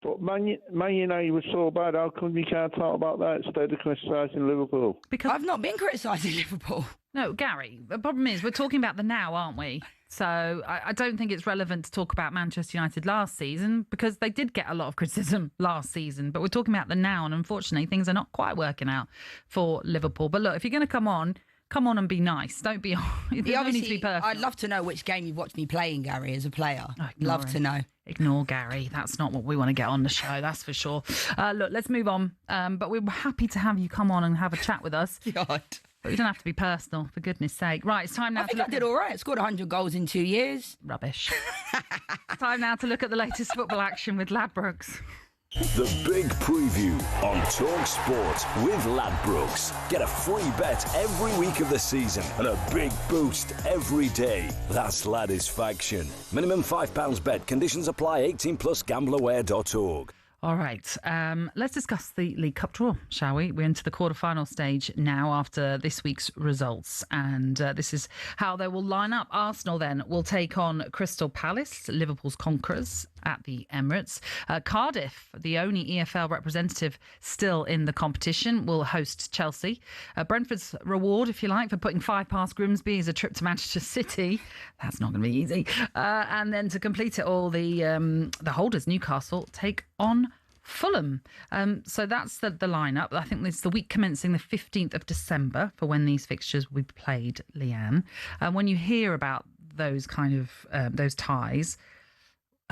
But Man United was so bad, how come you can't talk about that instead of criticising Liverpool? Because I've not been criticising Liverpool. No, Gary, the problem is we're talking about the now, aren't we? So I don't think it's relevant to talk about Manchester United last season because they did get a lot of criticism last season. But we're talking about the now, and unfortunately things are not quite working out for Liverpool. But look, if you're going to come on and be nice. Don't be... You don't need to be perfect. I'd love to know which game you've watched me playing, Gary, as a player. Love to know. Ignore Gary. That's not what we want to get on the show, that's for sure. Look, let's move on. But we're happy to have you come on and have a chat with us. God. But you don't have to be personal, for goodness sake. Right, it's time now I think I did all right. I scored 100 goals in 2 years. Rubbish. Time now to look at the latest football action with Ladbrokes. The big preview on talkSPORT with Ladbrokes. Get a free bet every week of the season and a big boost every day. That's Ladisfaction. Minimum £5 bet. Conditions apply. 18 plus gambleaware.org. All right, let's discuss the League Cup draw, shall we? We're into the quarter-final stage now after this week's results, and this is how they will line up. Arsenal then will take on Crystal Palace, Liverpool's conquerors, at the Emirates. Cardiff, the only EFL representative still in the competition, will host Chelsea. Brentford's reward, if you like, for putting 5 past Grimsby is a trip to Manchester City. That's not going to be easy. And then to complete it all, the holders, Newcastle, take on Fulham. So that's the lineup. I think it's the week commencing the 15th of December for when these fixtures will be played, Lianne. When you hear about those kind of those ties,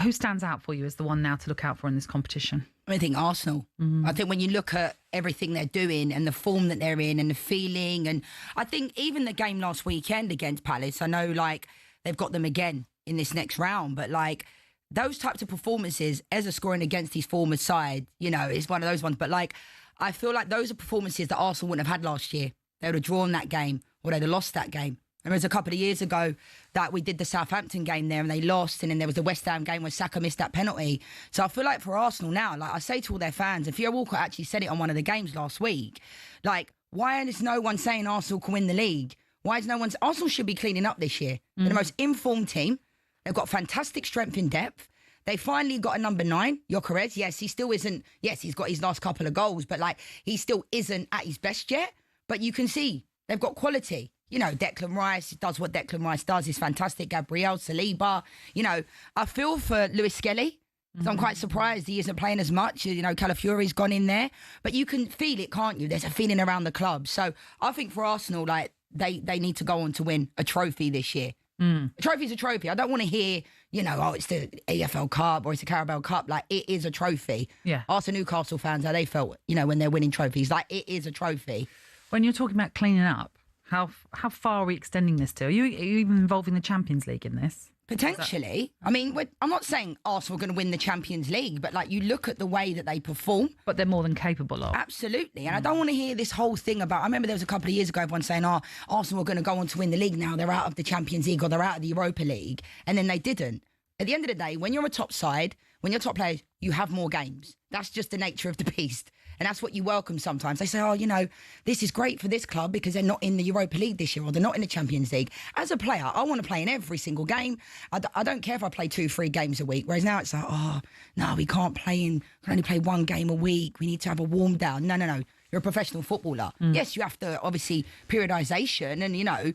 who stands out for you as the one now to look out for in this competition? I think Arsenal. I think when you look at everything they're doing and the form that they're in and the feeling, and I think even the game last weekend against Palace, I know like they've got them again in this next round, but like those types of performances, Eza scoring against his former side, you know, is one of those ones. But like, I feel like those are performances that Arsenal wouldn't have had last year. They would have drawn that game or they'd have lost that game. There was a couple of years ago that we did the Southampton game there and they lost, and then there was the West Ham game where Saka missed that penalty. So I feel like for Arsenal now, like I say to all their fans, and Theo Walcott actually said it on one of the games last week, like, why is no one saying Arsenal can win the league? Why is no one... Arsenal should be cleaning up this year. They're the most informed team. They've got fantastic strength in depth. They finally got a number 9, Gyökeres. Yes, he still isn't... Yes, he's got his last couple of goals, but like he still isn't at his best yet. But you can see they've got quality. You know, Declan Rice does what Declan Rice does. He's fantastic. Gabriel, Saliba. You know, I feel for Lewis Skelly. So I'm quite surprised he isn't playing as much. You know, Calafiori's gone in there. But you can feel it, can't you? There's a feeling around the club. So I think for Arsenal, like, they need to go on to win a trophy this year. A trophy's a trophy. I don't want to hear, you know, oh, it's the EFL Cup or it's the Carabao Cup. Like, it is a trophy. Yeah. Ask the Newcastle fans how they felt, you know, when they're winning trophies. Like, it is a trophy. When you're talking about cleaning up, how far are we extending this to? Are you even involving the Champions League in this? Potentially. I mean, I'm not saying Arsenal are going to win the Champions League, but like you look at the way that they perform. But they're more than capable of. Absolutely. And I don't want to hear this whole thing about... I remember there was a couple of years ago everyone saying, oh, Arsenal are going to go on to win the league now. They're out of the Champions League or they're out of the Europa League. And then they didn't. At the end of the day, when you're a top side, when you're top players, you have more games. That's just the nature of the beast. And that's what you welcome sometimes. They say, oh, you know, this is great for this club because they're not in the Europa League this year or they're not in the Champions League. As a player, I want to play in every single game. I don't care if I play 2-3 games a week. Whereas now it's like, oh, no, we can't play in, we can only play 1 game a week. We need to have a warm down. No. You're a professional footballer. Yes, you have to, obviously, periodisation and, you know,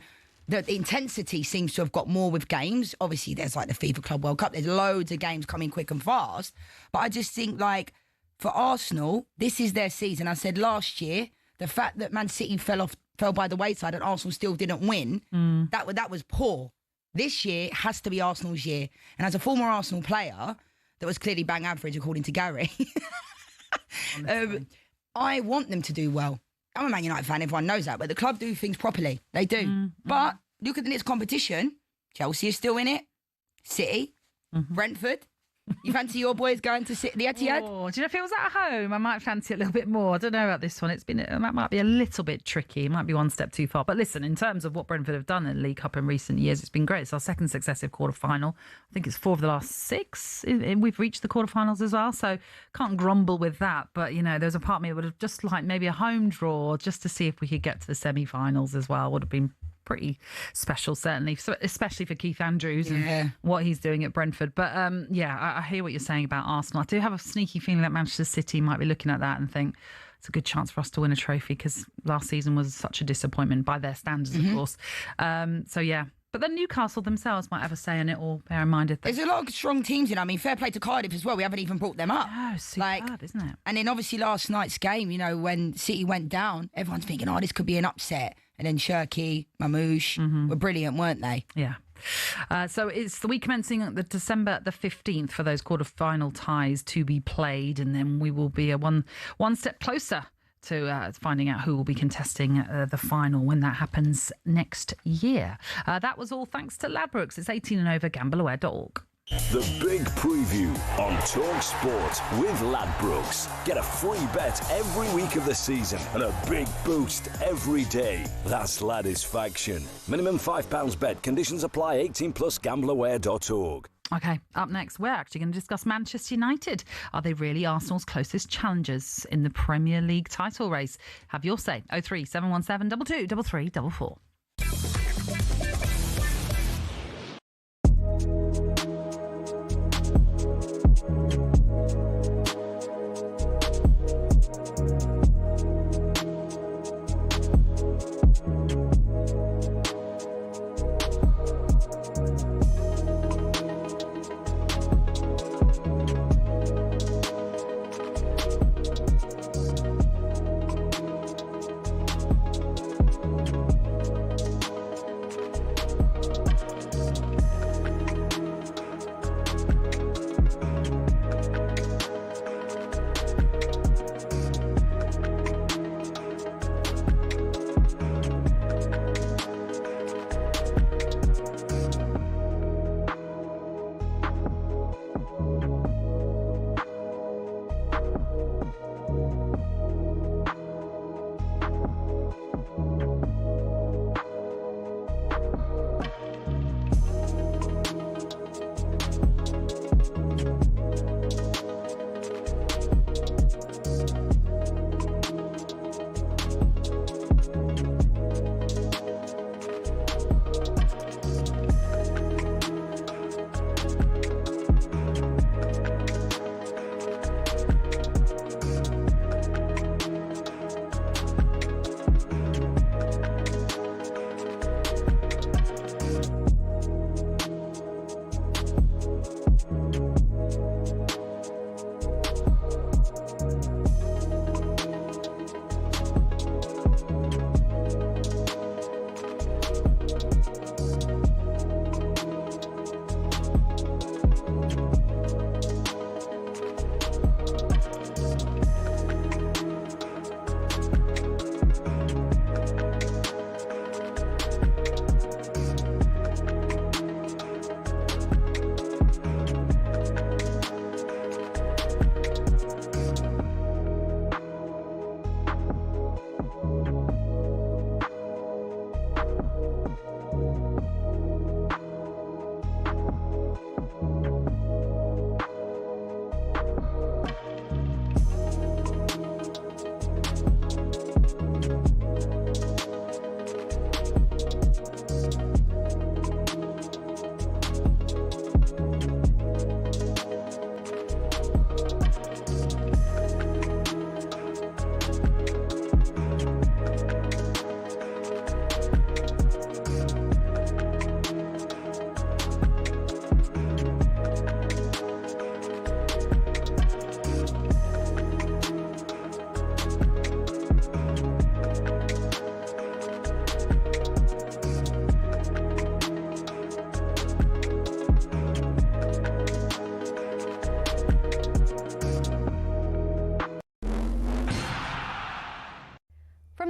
the intensity seems to have got more with games. Obviously, there's like the FIFA Club World Cup. There's loads of games coming quick and fast. But I just think, like, for Arsenal, this is their season. I said last year, the fact that Man City fell by the wayside and Arsenal still didn't win, that was poor. This year has to be Arsenal's year. And as a former Arsenal player that was clearly bang average, according to Gary, I want them to do well. I'm a Man United fan, everyone knows that, but the club do things properly. They do. But look at the next competition. Chelsea is still in it. City, Brentford. You fancy your boys going to the Etihad? Oh, do you know, if it was at home, I might fancy it a little bit more. I don't know about this one. That might be a little bit tricky. It might be one step too far. But listen, in terms of what Brentford have done in the League Cup in recent years, it's been great. It's our second successive quarter-final. I think it's 4 of the last 6. We've reached the quarter-finals as well, so can't grumble with that. But, you know, there's a part of me that would have just liked maybe a home draw just to see if we could get to the semi-finals as well. Would have been pretty special, certainly, so especially for Keith Andrews and what he's doing at Brentford. But I hear what you're saying about Arsenal. I do have a sneaky feeling that Manchester City might be looking at that and think it's a good chance for us to win a trophy, because last season was such a disappointment by their standards, of course. But then Newcastle themselves might have a say in it all, bear in mind. There's a lot of strong teams, you know. I mean, fair play to Cardiff as well. We haven't even brought them up. Oh, superb, isn't it? And then obviously last night's game, you know, when City went down, everyone's thinking, this could be an upset. And then Shirky, Mamouche were brilliant, weren't they? Yeah. So it's the week commencing the December the 15th for those quarter-final ties to be played, and then we will be one step closer to finding out who will be contesting the final when that happens next year. That was all thanks to Ladbrokes. It's 18 and over, gambleaware.org. The Big Preview on talkSPORT with Ladbrokes. Get a free bet every week of the season and a big boost every day. That's Ladisfaction. Minimum £5 bet. Conditions apply. 18 plus gambleaware.org. OK, up next, we're actually going to discuss Manchester United. Are they really Arsenal's closest challengers in the Premier League title race? Have your say. 03 717 22 3344.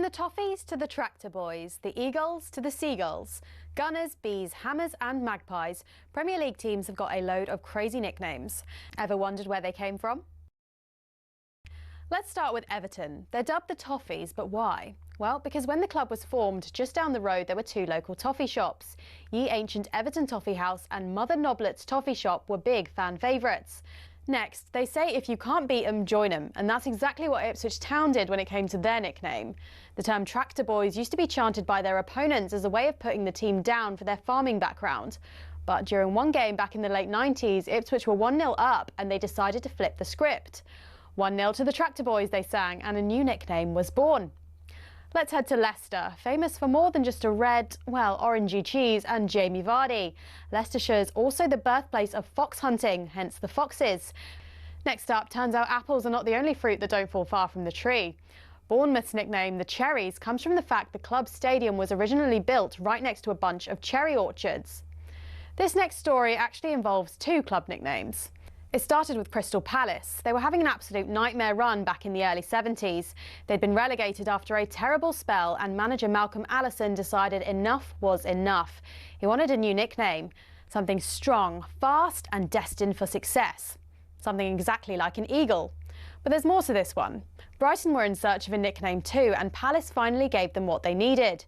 the Toffees to the Tractor Boys, the Eagles to the Seagulls, Gunners, Bees, Hammers and Magpies, Premier League teams have got a load of crazy nicknames. Ever wondered where they came from? Let's start with Everton. They're dubbed the Toffees, but why? Well, because when the club was formed, just down the road there were two local toffee shops. Ye Ancient Everton Toffee House and Mother Noblet's Toffee Shop were big fan favourites. Next, they say if you can't beat 'em, join 'em, and that's exactly what Ipswich Town did when it came to their nickname. The term Tractor Boys used to be chanted by their opponents as a way of putting the team down for their farming background. But during one game back in the late 90s, Ipswich were 1-0 up and they decided to flip the script. 1-0 to the Tractor Boys, they sang, and a new nickname was born. Let's head to Leicester, famous for more than just a red, well, orangey cheese and Jamie Vardy. Leicestershire is also the birthplace of fox hunting, hence the Foxes. Next up, turns out apples are not the only fruit that don't fall far from the tree. Bournemouth's nickname, the Cherries, comes from the fact the club's stadium was originally built right next to a bunch of cherry orchards. This next story actually involves two club nicknames. It started with Crystal Palace. They were having an absolute nightmare run back in the early 70s. They'd been relegated after a terrible spell and manager Malcolm Allison decided enough was enough. He wanted a new nickname, something strong, fast and destined for success. Something exactly like an eagle. But there's more to this one. Brighton were in search of a nickname too, and Palace finally gave them what they needed.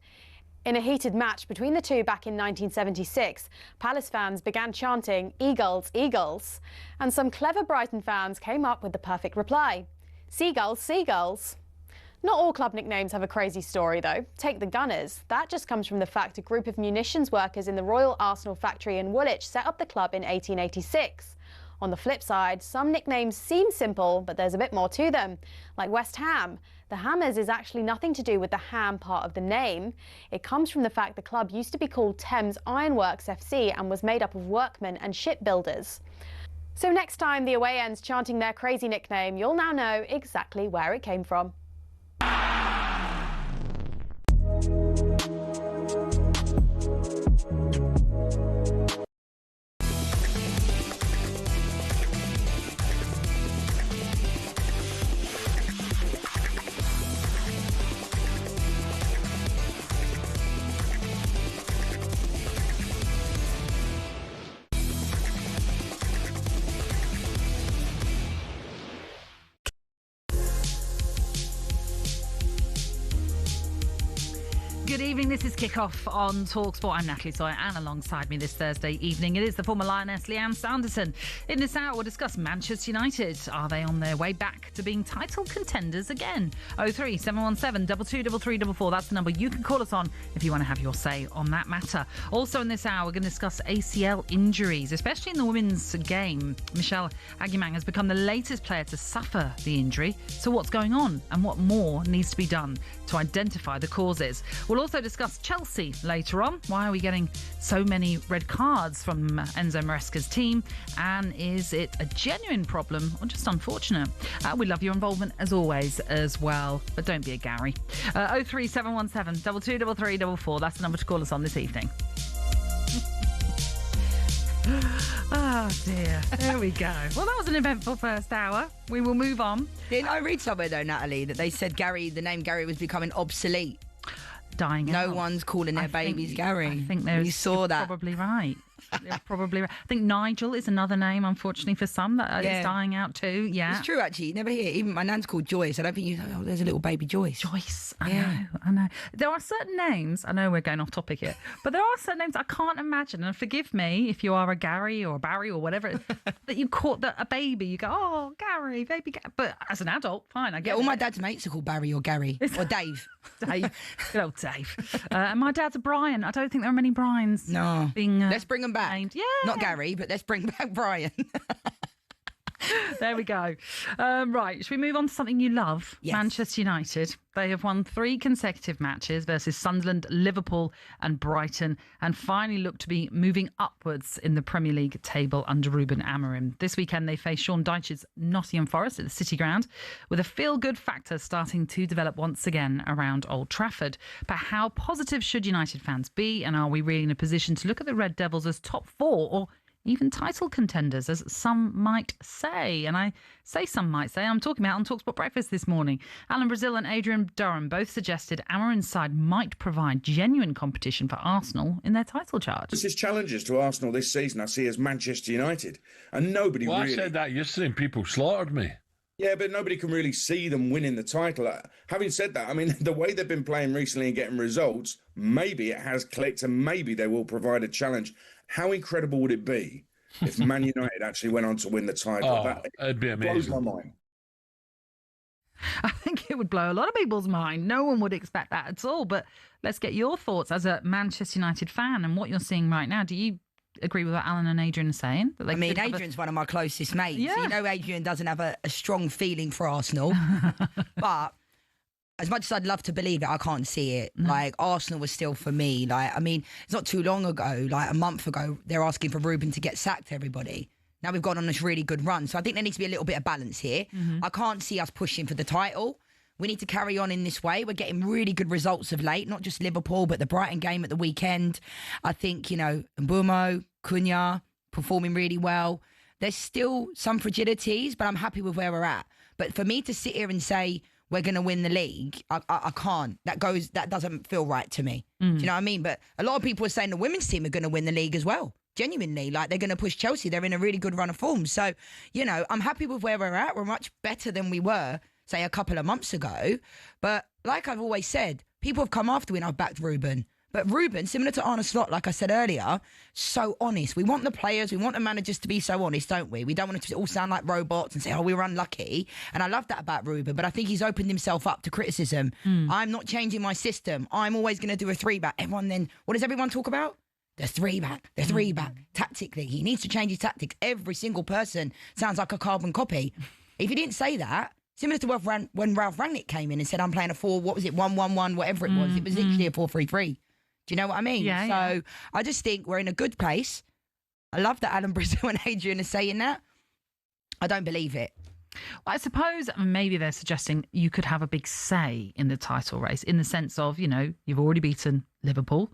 In a heated match between the two back in 1976, Palace fans began chanting, "Eagles, Eagles." And some clever Brighton fans came up with the perfect reply, "Seagulls, Seagulls." Not all club nicknames have a crazy story though. Take the Gunners. That just comes from the fact a group of munitions workers in the Royal Arsenal factory in Woolwich set up the club in 1886. On the flip side, some nicknames seem simple, but there's a bit more to them. Like West Ham. The Hammers is actually nothing to do with the ham part of the name. It comes from the fact the club used to be called Thames Ironworks FC and was made up of workmen and shipbuilders. So next time the away end's chanting their crazy nickname, you'll now know exactly where it came from. Good evening, this is Kickoff on talkSPORT. I'm Natalie Sawyer, and alongside me this Thursday evening it is the former Lioness Lianne Sanderson. In this hour we'll discuss Manchester United. Are they on their way back to being title contenders again? 03717 223344, that's the number you can call us on if you want to have your say on that matter. Also in this hour we're going to discuss ACL injuries, especially in the women's game. Michelle Agumang has become the latest player to suffer the injury. So what's going on and what more needs to be done to identify the causes? We'll also discuss Chelsea later on. Why are we getting so many red cards from Enzo Maresca's team? And is it a genuine problem or just unfortunate? We love your involvement as always as well. But don't be a Gary. 03717 223344. That's the number to call us on this evening. Oh dear. There we go. Well, that was an eventful first hour. We will move on. Didn't I read somewhere though, Natalie, that they said the name Gary was becoming obsolete? Dying out. No one's calling their babies Gary. I think you saw that. Probably right. You're probably right. I think Nigel is another name, unfortunately, for some that is dying out too. Yeah, it's true. Actually, you never hear. Even my nan's called Joyce. I don't think you. Oh, there's a little baby Joyce. Joyce. I know. There are certain names. I know we're going off topic here, but there are certain names I can't imagine. And forgive me if you are a Gary or a Barry or whatever that you caught a baby. You go, oh, Gary, baby. But as an adult, fine. I get all my dad's mates are called Barry or Gary or Dave. Dave, good old Dave. And my dad's a Brian. I don't think there are many Brians. No. Let's bring them back. Named. Yeah. Not Gary, but let's bring back Brian. There we go. Right, should we move on to something you love? Yes. Manchester United. They have won 3 consecutive matches versus Sunderland, Liverpool and Brighton, and finally look to be moving upwards in the Premier League table under Ruben Amorim. This weekend they face Sean Dyche's Nottingham Forest at the City Ground, with a feel-good factor starting to develop once again around Old Trafford. But how positive should United fans be, and are we really in a position to look at the Red Devils as top 4 or even title contenders, as some might say. And I say some might say, I'm talking about on talkSPORT Breakfast this morning. Alan Brazil and Adrian Durham both suggested Amarin's side might provide genuine competition for Arsenal in their title charge. His challenges to Arsenal this season I see as Manchester United, and nobody really... I said that yesterday and people slaughtered me. Yeah, but nobody can really see them winning the title. Having said that, I mean, the way they've been playing recently and getting results, maybe it has clicked and maybe they will provide a challenge. How incredible would it be if Man United actually went on to win the title? Oh, it'd be amazing. Blows my mind. I think it would blow a lot of people's mind. No one would expect that at all. But let's get your thoughts as a Manchester United fan and what you're seeing right now. Do you agree with what Alan and Adrian are saying? I mean, Adrian's one of my closest mates. Yeah. You know, Adrian doesn't have a strong feeling for Arsenal. But as much as I'd love to believe it, I can't see it. No. Like, Arsenal was still for me. Like, I mean, it's not too long ago, like a month ago, they're asking for Ruben to get sacked, everybody. Now we've gone on this really good run. So I think there needs to be a little bit of balance here. I can't see us pushing for the title. We need to carry on in this way. We're getting really good results of late, not just Liverpool, but the Brighton game at the weekend. I think, you know, Mbeumo, Cunha, performing really well. There's still some fragilities, but I'm happy with where we're at. But for me to sit here and say we're going to win the league, I can't. That doesn't feel right to me. Do you know what I mean? But a lot of people are saying the women's team are going to win the league as well. Genuinely, like they're going to push Chelsea. They're in a really good run of form. So, you know, I'm happy with where we're at. We're much better than we were, say, a couple of months ago. But like I've always said, people have come after when I've backed Ruben. But Ruben, similar to Arne Slot, like I said earlier, so honest. We want the players, we want the managers to be so honest, don't we? We don't want it to all sound like robots and say, oh, we were unlucky. And I love that about Ruben, but I think he's opened himself up to criticism. I'm not changing my system. I'm always going to do a 3-back. Everyone then, what does everyone talk about? The 3-back, the 3-back. Tactically, he needs to change his tactics. Every single person sounds like a carbon copy. If he didn't say that, similar to when Ralph Rangnick came in and said, I'm playing a 1-1-1, whatever it was. It was literally a 4-3-3. Do you know what I mean? Yeah, so I just think we're in a good place. I love that Alan Brazil and Adrian are saying that. I don't believe it. Well, I suppose maybe they're suggesting you could have a big say in the title race in the sense of, you know, you've already beaten Liverpool.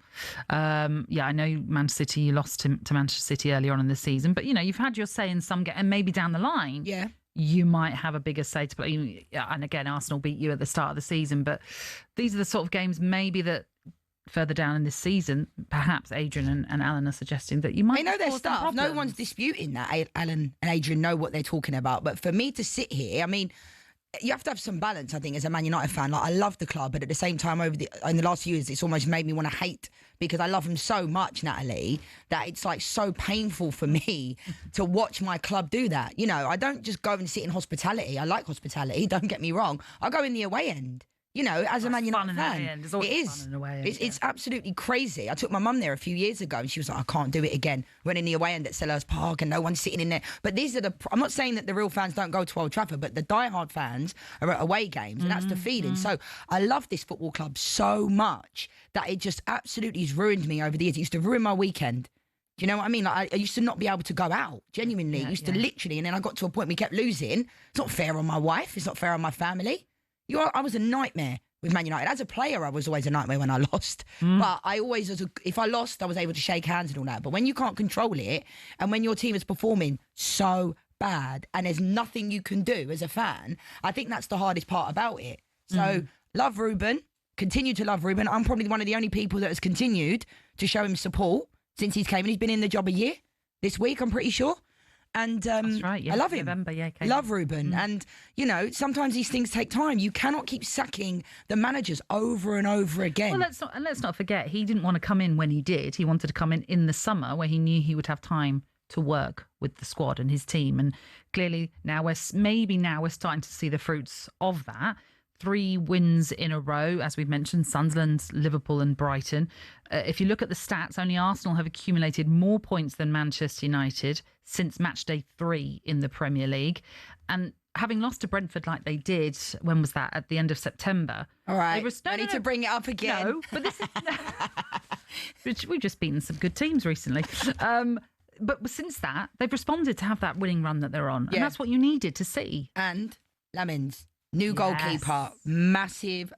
I know Manchester City, you lost to Manchester City earlier on in the season, but, you know, you've had your say in some and maybe down the line. Yeah. You might have a bigger say to play. And again, Arsenal beat you at the start of the season, but these are the sort of games maybe that further down in this season, perhaps Adrian and Alan are suggesting that you might... They know their stuff. No one's disputing that. Alan and Adrian know what they're talking about. But for me to sit here, I mean, you have to have some balance, I think, as a Man United fan. Like, I love the club, but at the same time, in the last few years, it's almost made me want to hate because I love them so much, Natalie, that it's like so painful for me to watch my club do that. You know, I don't just go and sit in hospitality. I like hospitality, don't get me wrong. I go in the away end. You know, as a Man United fan, it is. It's absolutely crazy. I took my mum there a few years ago and she was like, I can't do it again. Went in the away end at Selhurst Park and no one's sitting in there. But these are I'm not saying that the real fans don't go to Old Trafford, but the diehard fans are at away games and that's the feeling. So I love this football club so much that it just absolutely has ruined me over the years. It used to ruin my weekend. Do you know what I mean? Like I used to not be able to go out, genuinely. To literally, and then I got to a point we kept losing. It's not fair on my wife. It's not fair on my family. I was a nightmare with Man United. As a player, I was always a nightmare when I lost. But I always, if I lost, I was able to shake hands and all that. But when you can't control it, and when your team is performing so bad, and there's nothing you can do as a fan, I think that's the hardest part about it. So, love Ruben. Continue to love Ruben. I'm probably one of the only people that has continued to show him support since he's came in. He's been in the job a year this week, I'm pretty sure. And that's right, I love him. November, love Ruben. And, you know, sometimes these things take time. You cannot keep sacking the managers over and over again. Well, let's not forget, he didn't want to come in when he did. He wanted to come in the summer where he knew he would have time to work with the squad and his team. And clearly now we're starting to see the fruits of that. 3 wins in a row, as we've mentioned, Sunderland, Liverpool and Brighton. If you look at the stats, only Arsenal have accumulated more points than Manchester United since match day 3 in the Premier League. And having lost to Brentford like they did, when was that? At the end of September. All right, I need to bring it up again. No, but this is... We've just beaten some good teams recently. But since that, they've responded to have that winning run that they're on. And that's what you needed to see. And Lamins. New goalkeeper, massive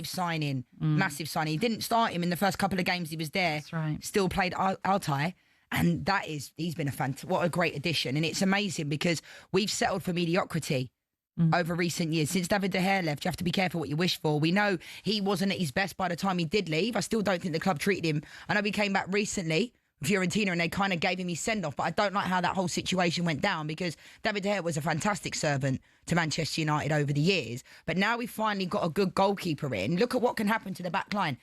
signing, massive signing. He didn't start him in the first couple of games he was there. That's right. Still played Altai, And he's been what a great addition. And it's amazing because we've settled for mediocrity over recent years. Since David De Gea left, you have to be careful what you wish for. We know he wasn't at his best by the time he did leave. I still don't think the club treated him. I know he came back recently, Fiorentina, and they kind of gave him his send-off, but I don't like how that whole situation went down because David De Gea was a fantastic servant to Manchester United over the years. But now we've finally got a good goalkeeper in. Look at what can happen to the back line.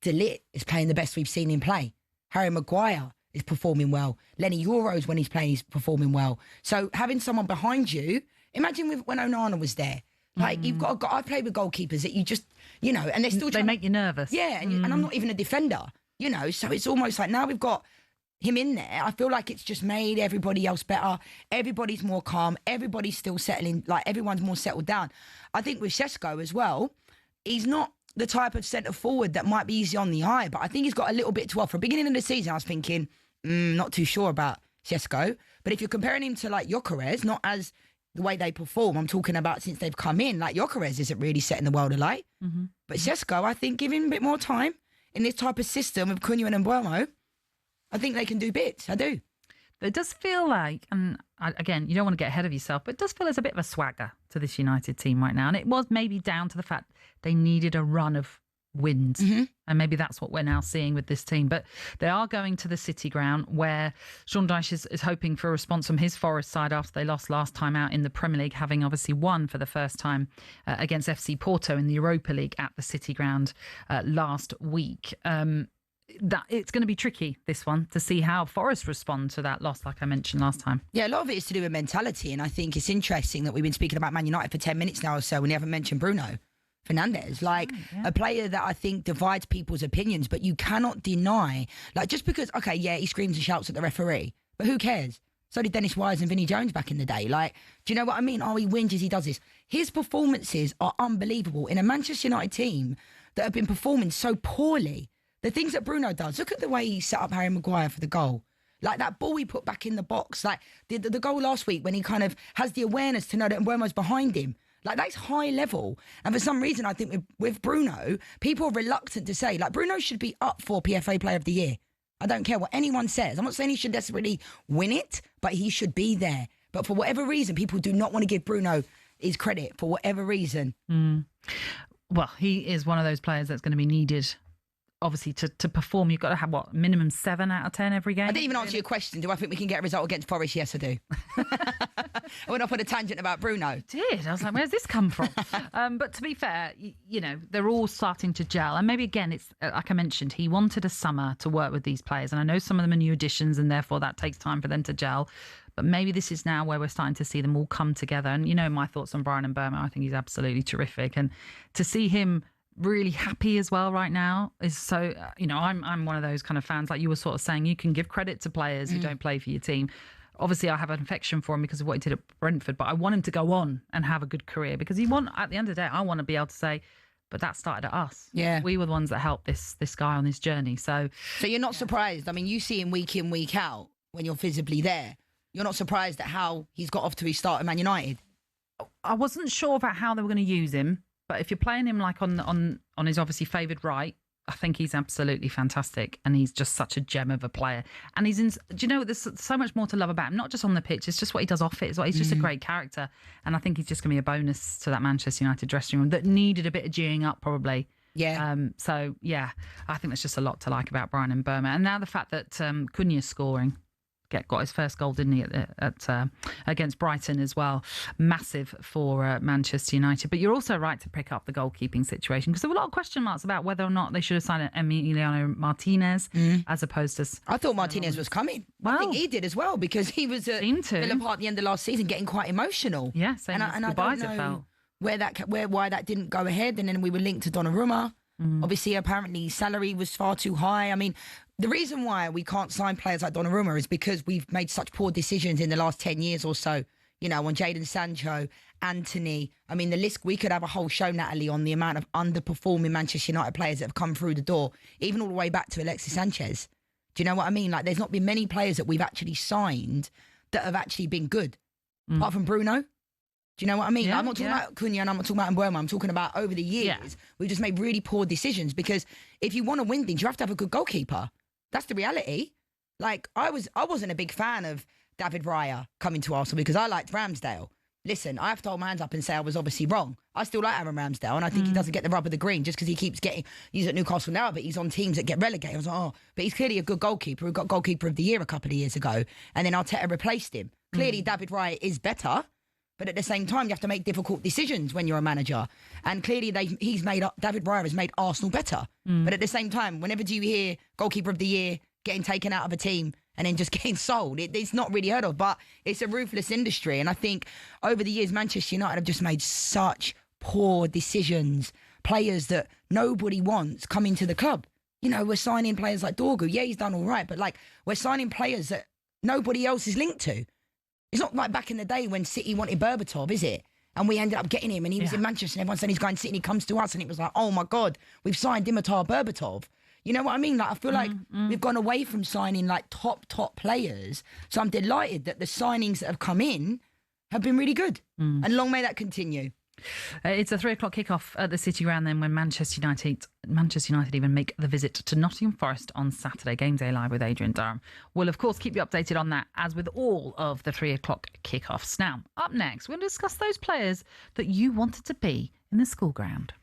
De Ligt is playing the best we've seen him play. Harry Maguire is performing well. Lenny Euros, when he's playing, he's performing well. So having someone behind you, imagine when Onana was there. Like, you've got I've played with goalkeepers that you just, you know, and they're still They make you nervous. Yeah, and I'm not even a defender, you know, so it's almost like now we've got him in there. I feel like it's just made everybody else better. Everybody's more calm. Everybody's still settling, like everyone's more settled down. I think with Šeško as well, he's not the type of centre forward that might be easy on the eye, but I think he's got a little bit to offer. Beginning of the season, I was thinking, not too sure about Šeško, but if you're comparing him to like Gyökeres, not as the way they perform, I'm talking about since they've come in, like Gyökeres isn't really setting the world alight. But Šeško, I think, give him a bit more time in this type of system of Cunha and Mbeumo, I think they can do bits. I do. It does feel like, and again, you don't want to get ahead of yourself, but it does feel there's a bit of a swagger to this United team right now. And it was maybe down to the fact they needed a run of wins. And maybe that's what we're now seeing with this team. But they are going to the City ground where Sean Dyche is hoping for a response from his Forest side after they lost last time out in the Premier League, having obviously won for the first time against FC Porto in the Europa League at the City ground last week. That it's going to be tricky, this one, to see how Forest respond to that loss, like I mentioned last time. Yeah, a lot of it is to do with mentality, and I think it's interesting that we've been speaking about Man United for 10 minutes now or so, and we haven't mentioned Bruno Fernandes, like a player that I think divides people's opinions, but you cannot deny, like, just because, okay, yeah, he screams and shouts at the referee, but who cares? So did Dennis Wise and Vinnie Jones back in the day. Like, do you know what I mean? Oh, he whinges, he does this. His performances are unbelievable in a Manchester United team that have been performing so poorly. The things that Bruno does, look at the way he set up Harry Maguire for the goal. Like that ball he put back in the box, like the goal last week when he kind of has the awareness to know that Mbeumo's behind him. Like, that's high level. And for some reason, I think with Bruno, people are reluctant to say, like, Bruno should be up for PFA Player of the Year. I don't care what anyone says. I'm not saying he should necessarily win it, but he should be there. But for whatever reason, people do not want to give Bruno his credit for whatever reason. Well, he is one of those players that's going to be needed, obviously, to perform. You've got to have, what, minimum 7 out of 10 every game? I didn't even answer your question. Do I think we can get a result against Forest? Yes, I do. I went off on a tangent about Bruno. Did. I was like, where's this come from? But to be fair, you know, they're all starting to gel. And maybe, again, it's like I mentioned, he wanted a summer to work with these players. And I know some of them are new additions and therefore that takes time for them to gel. But maybe this is now where we're starting to see them all come together. And, you know, my thoughts on Bryan Mbeumo, I think he's absolutely terrific. And to see him really happy as well right now is so, you know, I'm one of those kind of fans, like you were sort of saying, you can give credit to players who don't play for your team. Obviously, I have an affection for him because of what he did at Brentford, but I want him to go on and have a good career because at the end of the day, I want to be able to say, but that started at us. Yeah. We were the ones that helped this guy on his journey. So you're not surprised. I mean, you see him week in, week out when you're visibly there. You're not surprised at how he's got off to his start at Man United. I wasn't sure about how they were going to use him, but if you're playing him like on his obviously favoured right, I think he's absolutely fantastic, and he's just such a gem of a player. And do you know, there's so much more to love about him, not just on the pitch, it's just what he does off it as well. He's just a great character, and I think he's just going to be a bonus to that Manchester United dressing room that needed a bit of G'ing up probably. Yeah. So, yeah, I think there's just a lot to like about Bryan Mbeumo. And now the fact that Cunha's scoring, got his first goal, didn't he, against Brighton as well. Massive for Manchester United. But you're also right to pick up the goalkeeping situation because there were a lot of question marks about whether or not they should have signed Emiliano Martinez as opposed to... I thought Martinez was coming. Well, I think he did as well because he was at Villa Park at the end of last season getting quite emotional. Yeah, and I don't know why that didn't go ahead. And then we were linked to Donnarumma. Obviously, apparently, his salary was far too high. I mean, the reason why we can't sign players like Donnarumma is because we've made such poor decisions in the last 10 years or so. You know, on Jadon Sancho, Anthony. I mean, the list, we could have a whole show, Natalie, on the amount of underperforming Manchester United players that have come through the door, even all the way back to Alexis Sanchez. Do you know what I mean? Like, there's not been many players that we've actually signed that have actually been good, apart from Bruno. Do you know what I mean? Yeah, I'm not talking about Cunha and I'm not talking about Mbeumo. I'm talking about over the years, we've just made really poor decisions because if you want to win things, you have to have a good goalkeeper. That's the reality. Like, I wasn't a big fan of David Raya coming to Arsenal because I liked Ramsdale. Listen, I have to hold my hands up and say I was obviously wrong. I still like Aaron Ramsdale, and I think he doesn't get the rub of the green just because he keeps getting... He's at Newcastle now, but he's on teams that get relegated. I was like, oh, but he's clearly a good goalkeeper. He got goalkeeper of the year a couple of years ago, and then Arteta replaced him. Clearly, David Raya is better, but at the same time, you have to make difficult decisions when you're a manager. And clearly, David Raya has made Arsenal better. But at the same time, whenever do you hear goalkeeper of the year getting taken out of a team and then just getting sold, it's not really heard of, but it's a ruthless industry. And I think over the years, Manchester United have just made such poor decisions. Players that nobody wants coming to the club. You know, we're signing players like Dorgu. Yeah, he's done all right, but like we're signing players that nobody else is linked to. It's not like back in the day when City wanted Berbatov, is it? And we ended up getting him and he was in Manchester and everyone said he's going to City and he comes to us and it was like, oh my God, we've signed Dimitar Berbatov. You know what I mean? Like, I feel like we've gone away from signing like top players. So I'm delighted that the signings that have come in have been really good. And long may that continue. It's a 3:00 kickoff at the City Ground then when Manchester United even make the visit to Nottingham Forest on Saturday. Game Day Live with Adrian Durham. We'll, of course, keep you updated on that, as with all of the 3:00 kickoffs. Now, up next, we'll discuss those players that you wanted to be in the school ground.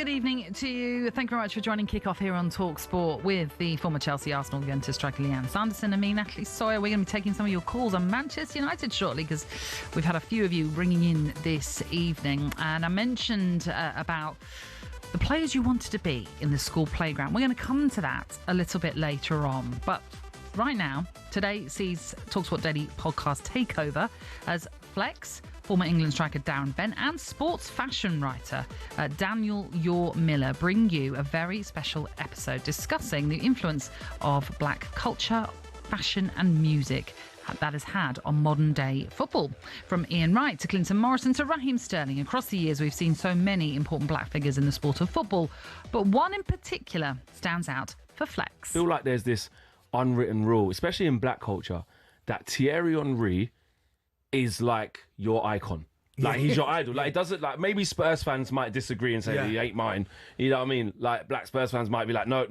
good evening to you. Thank you very much for joining Kickoff here on talkSPORT with the former Chelsea, Arsenal, Juventus striker Lianne Sanderson and me, Natalie Sawyer. We're going to be taking some of your calls on Manchester United shortly because we've had a few of you ringing in this evening. And I mentioned about the players you wanted to be in the school playground. We're going to come to that a little bit later on. But right now, today sees talkSPORT Daily podcast takeover as Flex, former England striker Darren Bent, and sports fashion writer Daniel Miller bring you a very special episode discussing the influence of black culture, fashion and music that has had on modern day football. From Ian Wright to Clinton Morrison to Raheem Sterling, across the years we've seen so many important black figures in the sport of football, but one in particular stands out for Flex. I feel like there's this unwritten rule, especially in black culture, that Thierry Henry is like your icon. Like, he's your idol. Like, it doesn't, like, maybe Spurs fans might disagree and say he ain't mine. You know what I mean? Like, black Spurs fans might be like, no.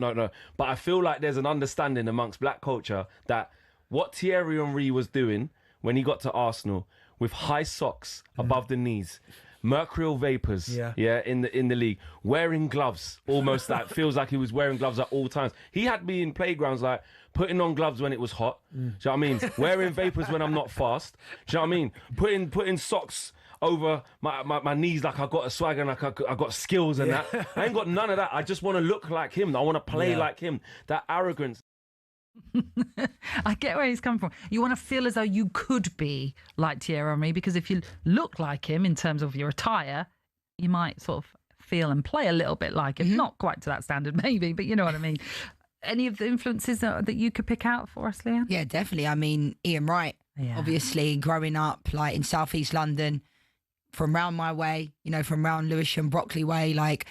But I feel like there's an understanding amongst black culture that what Thierry Henry was doing when he got to Arsenal with high socks above the knees, mercurial vapors, in the league, wearing gloves, almost like feels like he was wearing gloves at all times. He had me in playgrounds like putting on gloves when it was hot. Do you know what I mean? Wearing vapors when I'm not fast. Do you know what I mean? Putting socks over my knees like I got a swag and like I got skills and that. I ain't got none of that. I just want to look like him. I want to play like him. That arrogance. I get where he's coming from. You want to feel as though you could be like Thierry Henry, because if you look like him in terms of your attire, you might sort of feel and play a little bit like him. Not quite to that standard, maybe, but you know what I mean. Any of the influences that you could pick out for us, Lianne? Yeah, definitely. I mean, Ian Wright, obviously, growing up like in southeast London, from round my way, you know, from round Lewisham, Brockley way, like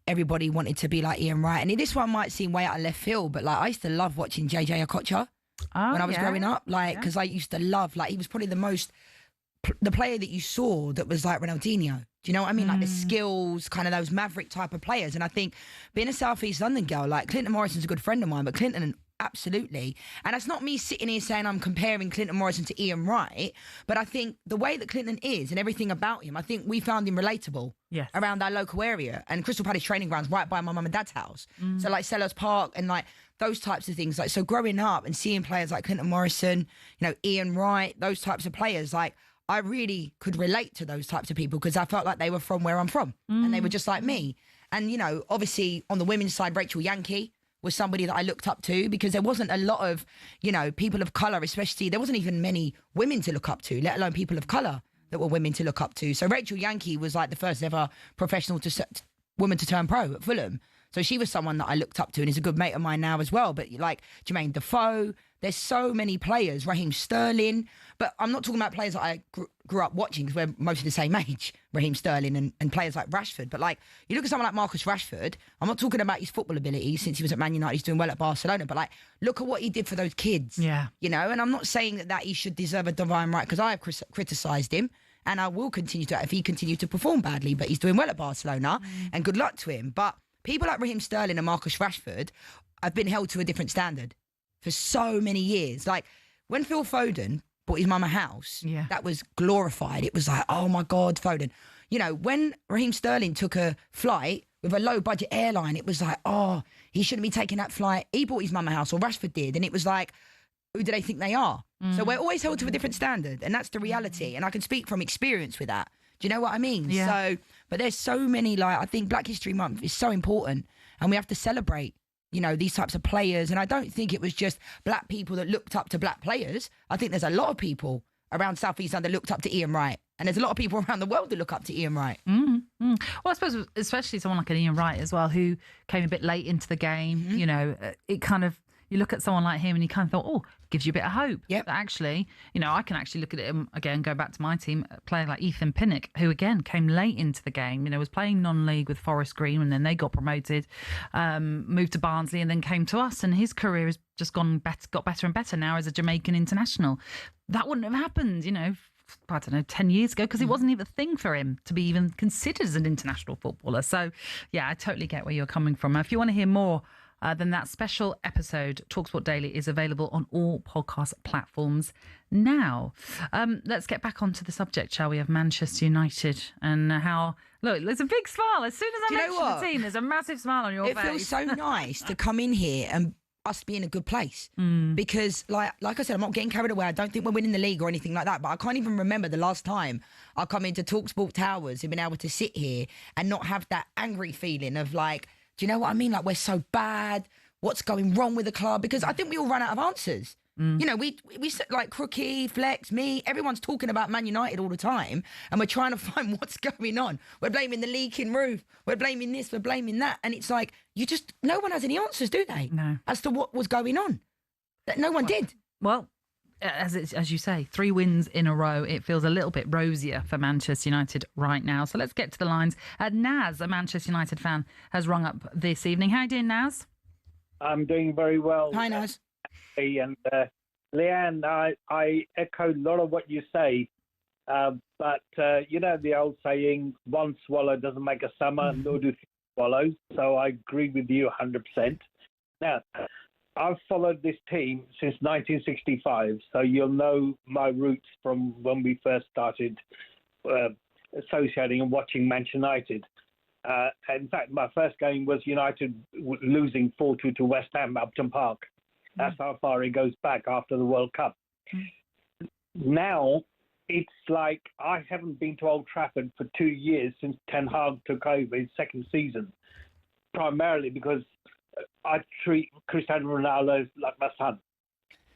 everybody wanted to be like Ian Wright. And this one might seem way out of left field, but like I used to love watching JJ Okocha when I was growing up, like, because I used to love, like, he was probably the player that you saw that was like Ronaldinho. Do you know what I mean? Like the skills, kind of those maverick type of players. And I think being a South East London girl, like Clinton Morrison's a good friend of mine, but Clinton, absolutely. And it's not me sitting here saying I'm comparing Clinton Morrison to Ian Wright, but I think the way that Clinton is and everything about him, I think we found him relatable around our local area. And Crystal Palace training grounds right by my mum and dad's house. So like Sellers Park and like those types of things. Like, so growing up and seeing players like Clinton Morrison, you know, Ian Wright, those types of players, like, I really could relate to those types of people because I felt like they were from where I'm from and they were just like me. And, you know, obviously on the women's side, Rachel Yankee was somebody that I looked up to because there wasn't a lot of, you know, people of colour, especially, there wasn't even many women to look up to, let alone people of colour that were women to look up to. So Rachel Yankee was like the first ever professional woman to turn pro at Fulham. So she was someone that I looked up to and is a good mate of mine now as well. But like Jermaine Defoe, there's so many players, Raheem Sterling. But I'm not talking about players that I grew up watching because we're mostly the same age, Raheem Sterling and players like Rashford. But like, you look at someone like Marcus Rashford, I'm not talking about his football ability since he was at Man United, he's doing well at Barcelona. But like, look at what he did for those kids. Yeah. You know, and I'm not saying that he should deserve a divine right because I have criticised him. And I will continue to if he continues to perform badly. But he's doing well at Barcelona and good luck to him. But people like Raheem Sterling and Marcus Rashford have been held to a different standard for so many years. Like when Phil Foden bought his mum a house, that was glorified. It was like, oh my God, Foden. You know, when Raheem Sterling took a flight with a low budget airline, it was like, oh, he shouldn't be taking that flight. He bought his mum a house, or Rashford did. And it was like, who do they think they are? So we're always held to a different standard. And that's the reality. And I can speak from experience with that. Do you know what I mean? Yeah. So, but there's so many, like, I think Black History Month is so important and we have to celebrate, you know, these types of players. And I don't think it was just black people that looked up to black players. I think there's a lot of people around South East London that looked up to Ian Wright. And there's a lot of people around the world that look up to Ian Wright. Well, I suppose especially someone like an Ian Wright as well, who came a bit late into the game. You know, it kind of, you look at someone like him and you kind of thought, oh, gives you a bit of hope. That actually, you know, I can actually look at it again, go back to my team, a player like Ethan Pinnock, who again came late into the game, you know, was playing non-league with Forest Green and then they got promoted, moved to Barnsley and then came to us, and his career has just got better and better now as a Jamaican international. That wouldn't have happened, you know, I don't know, 10 years ago, because it wasn't even a thing for him to be even considered as an international footballer. So, yeah, I totally get where you're coming from. If you want to hear more then that special episode, TalkSport Daily, is available on all podcast platforms now. Let's get back onto the subject, shall we, of Manchester United and how... Look, there's a big smile. As soon as I mention the team, there's a massive smile on your face. It feels so nice to come in here and us be in a good place. Because, like I said, I'm not getting carried away. I don't think we're winning the league or anything like that. But I can't even remember the last time I come into TalkSport Towers and been able to sit here and not have that angry feeling of like, do you know what I mean? Like, we're so bad. What's going wrong with the club? Because I think we all run out of answers. You know, we like Crookie, Flex, me, everyone's talking about Man United all the time, and we're trying to find what's going on. We're blaming the leaking roof. We're blaming this. We're blaming that. And it's like, no one has any answers, do they? No. As to what was going on. That no one did. Well, as you say, 3 wins in a row. It feels a little bit rosier for Manchester United right now. So let's get to the lines. Naz, a Manchester United fan, has rung up this evening. How are you doing, Naz? I'm doing very well. Hi, Naz. And Lianne, I echo a lot of what you say, but you know the old saying, one swallow doesn't make a summer, nor do 3 swallows. So I agree with you 100%. Now, I've followed this team since 1965, so you'll know my roots from when we first started associating and watching Manchester United. In fact, my first game was United losing 4-2 to West Ham, Upton Park. That's how far it goes back after the World Cup. Now, it's like I haven't been to Old Trafford for 2 years since Ten Hag took over his second season, primarily because I treat Cristiano Ronaldo like my son.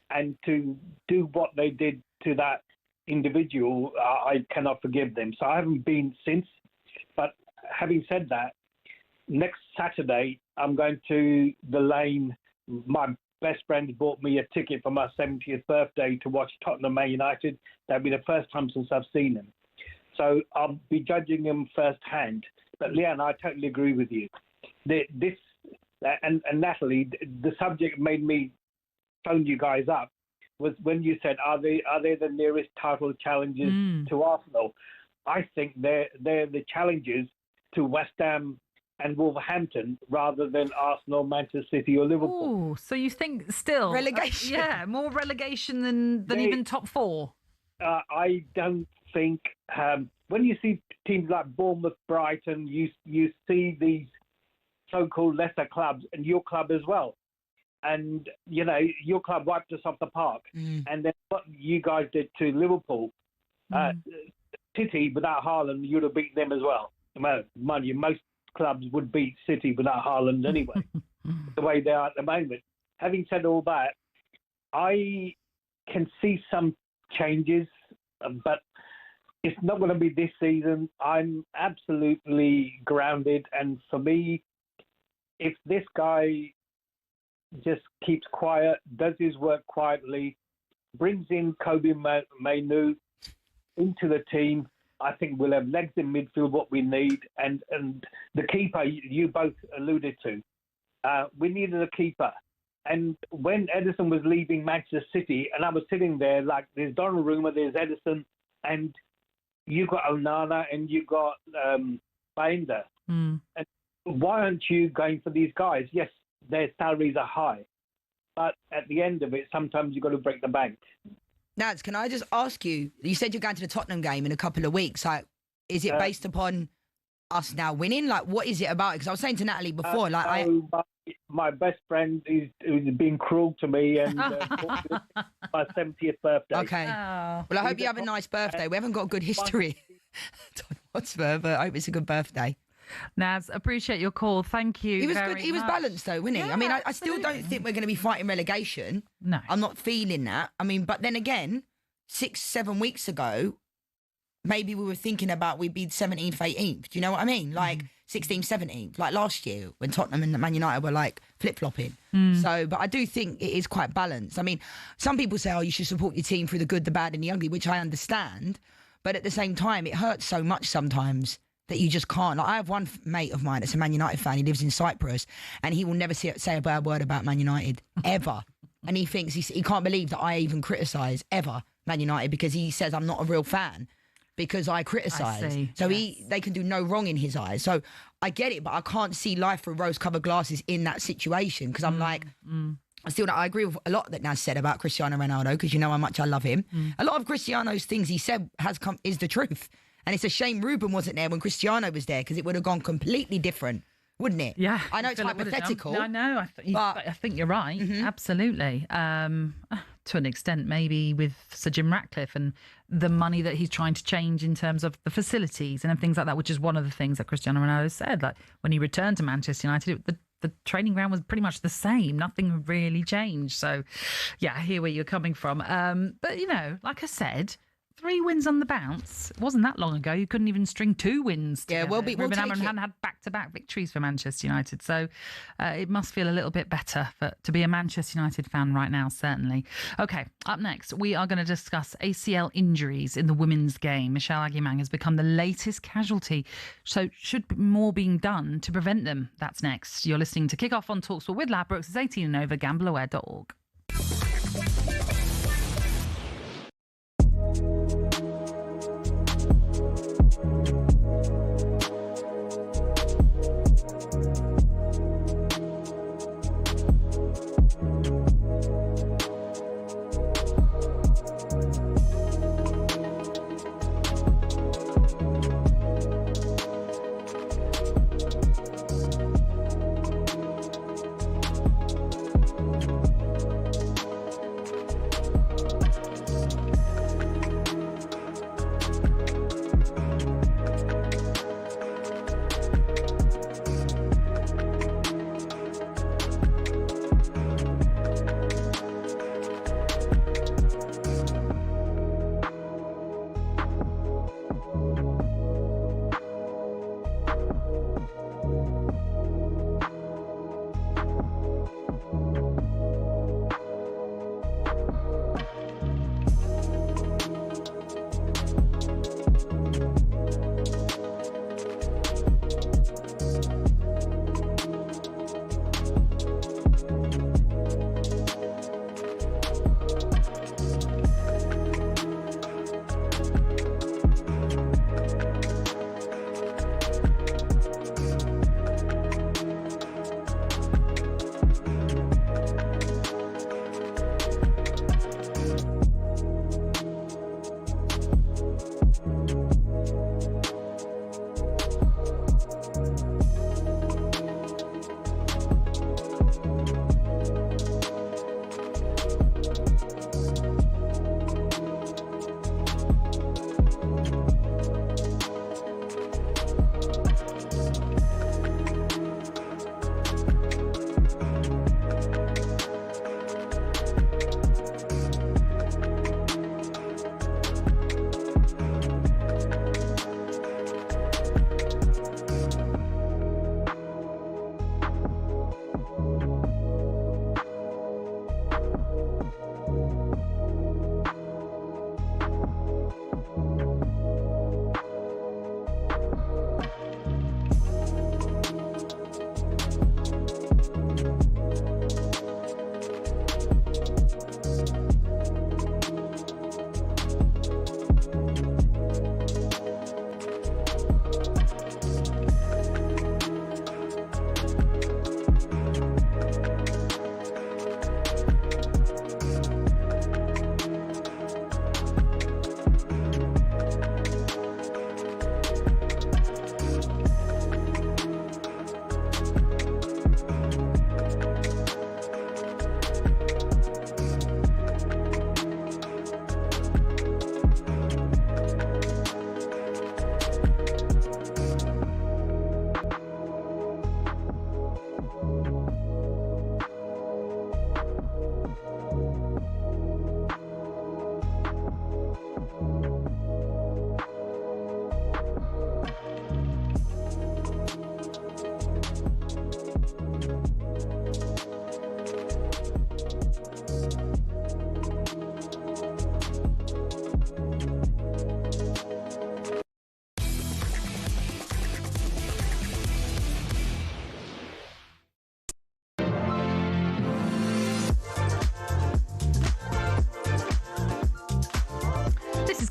And to do what they did to that individual, I cannot forgive them. So I haven't been since. But having said that, next Saturday, I'm going to the Lane. My best friend bought me a ticket for my 70th birthday to watch Tottenham Man United. That'll be the first time since I've seen them. So I'll be judging them firsthand. But Lianne, I totally agree with you. And Natalie, the subject made me phone you guys up was when you said, are they the nearest title challenges to Arsenal? I think they're the challenges to West Ham and Wolverhampton rather than Arsenal, Manchester City or Liverpool. Oh, so you think still... Relegation. More relegation than even top 4. I don't think... when you see teams like Bournemouth, Brighton, you see these so-called lesser clubs and your club as well. And, you know, your club wiped us off the park. And then what you guys did to Liverpool, City, without Haaland, you'd have beaten them as well. Well, mind you, most clubs would beat City without Haaland anyway, the way they are at the moment. Having said all that, I can see some changes, but it's not going to be this season. I'm absolutely grounded. And for me, if this guy just keeps quiet, does his work quietly, brings in Kobe Mainu into the team, I think we'll have legs in midfield, what we need. And the keeper, you both alluded to, we needed a keeper. And when Edison was leaving Manchester City, and I was sitting there, like, there's Donnarumma, there's Edison, and you got Onana, and you got Binder. And why aren't you going for these guys? Yes, their salaries are high, but at the end of it, sometimes you've got to break the bank. Naz, can I just ask you, you said you're going to the Tottenham game in a couple of weeks. Is it based upon us now winning? Like, what is it about? Because I was saying to Natalie before, my best friend is being cruel to me and my 70th birthday. Okay. Well, I hope you have a nice birthday. We haven't got a good history. But I hope it's a good birthday. Naz, appreciate your call. Thank you. He was very good. He was much. balanced, though, wasn't he? Yeah, I mean, I still don't think we're going to be fighting relegation. No. I'm not feeling that. I mean, but then again, 6-7 weeks ago, maybe we were thinking about we'd be 17th, 18th. Do you know what I mean? Like 16th, 17th, like last year when Tottenham and Man United were like flip-flopping. So, but I do think it is quite balanced. I mean, some people say, oh, you should support your team through the good, the bad and the ugly, which I understand. But at the same time, it hurts so much sometimes that you just can't. Like, I have one mate of mine that's a Man United fan. He lives in Cyprus, and he will never say a bad word about Man United, ever. And he thinks he can't believe that I even criticise, ever, Man United, because he says I'm not a real fan. because I criticise. see, So they can do no wrong in his eyes. So I get it, but I can't see life through rose-coloured glasses in that situation because I'm like... I agree with a lot that Naz said about Cristiano Ronaldo because you know how much I love him. A lot of Cristiano's things he said is the truth. And it's a shame Ruben wasn't there when Cristiano was there because it would have gone completely different, wouldn't it? Yeah. I know it's hypothetical. I know. I think you're right. Absolutely. To an extent, maybe with Sir Jim Ratcliffe and the money that he's trying to change in terms of the facilities and things like that, which is one of the things that Cristiano Ronaldo said. Like when he returned to Manchester United, the training ground was pretty much the same. Nothing really changed. So, yeah, I hear where you're coming from. But, you know, like I said, 3 wins on the bounce. It wasn't that long ago. You couldn't even string 2 wins together. Yeah, we'll Ruben take Amorim it. hadn't had back-to-back victories for Manchester United. So it must feel a little bit better to be a Manchester United fan right now, certainly. OK, up next, we are going to discuss ACL injuries in the women's game. Michelle Aguimang has become the latest casualty. So should more being done to prevent them? That's next. You're listening to Kick Off on talkSPORT with Ladbrokes. It's 18 and over, gambleaware.org.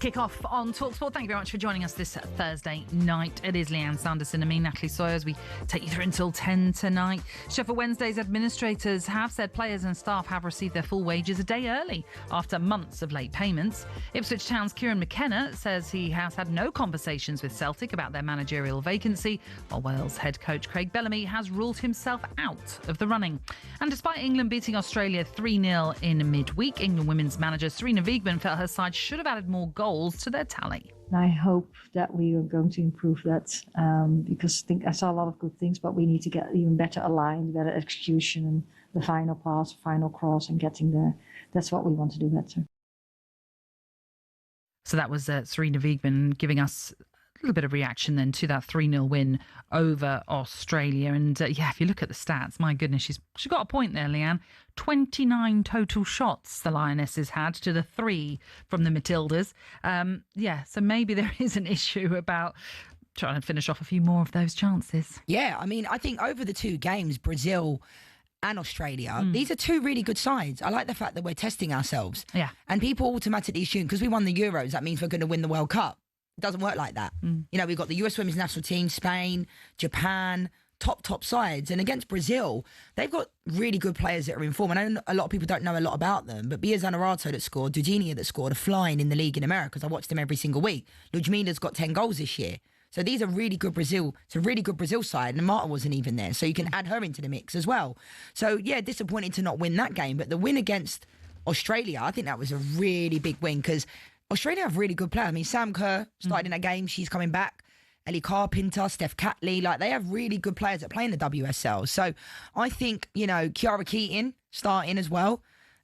Kick-off on talkSPORT. Thank you very much for joining us this Thursday night. It is Lianne, Sanderson and me, Natalie, Sawyer, as we take you through until 10 tonight. Sheffield Wednesday's administrators have said players and staff have received their full wages a day early after months of late payments. Ipswich Town's Kieran McKenna says he has had no conversations with Celtic about their managerial vacancy, while Wales head coach Craig Bellamy has ruled himself out of the running. And despite England beating Australia 3-0 in midweek, England women's manager Sarina Wiegman felt her side should have added more goals to their tally. I hope that we are going to improve that because I saw a lot of good things, but we need to get even better aligned, better execution, and the final pass, final cross, and getting there. That's what we want to do better. So that was Sarina Wiegman giving us a little bit of reaction then to that 3-0 win over Australia. And if you look at the stats, my goodness, she's got a point there, Lianne. 29 total shots the Lionesses had to the 3 from the Matildas. So maybe there is an issue about trying to finish off a few more of those chances. Yeah, I mean, I think over the 2 games, Brazil and Australia, these are 2 really good sides. I like the fact that we're testing ourselves. Yeah. And people automatically assume because we won the Euros, that means we're going to win the World Cup. It doesn't work like that. You know, we've got the US women's national team, Spain, Japan, top sides. And against Brazil, they've got really good players that are in form. I know a lot of people don't know a lot about them, but Bia Zanerato that scored, Dudinha that scored, are flying in the league in America because I watch them every single week. Ludmila's got 10 goals this year. So these are really good Brazil. It's a really good Brazil side, and Marta wasn't even there. So you can add her into the mix as well. So, yeah, disappointing to not win that game. But the win against Australia, I think that was a really big win because Australia have really good players. I mean, Sam Kerr started in that game. She's coming back. Ellie Carpenter, Steph Catley. Like, they have really good players that play in the WSL. So I think, you know, Kiara Keating starting as well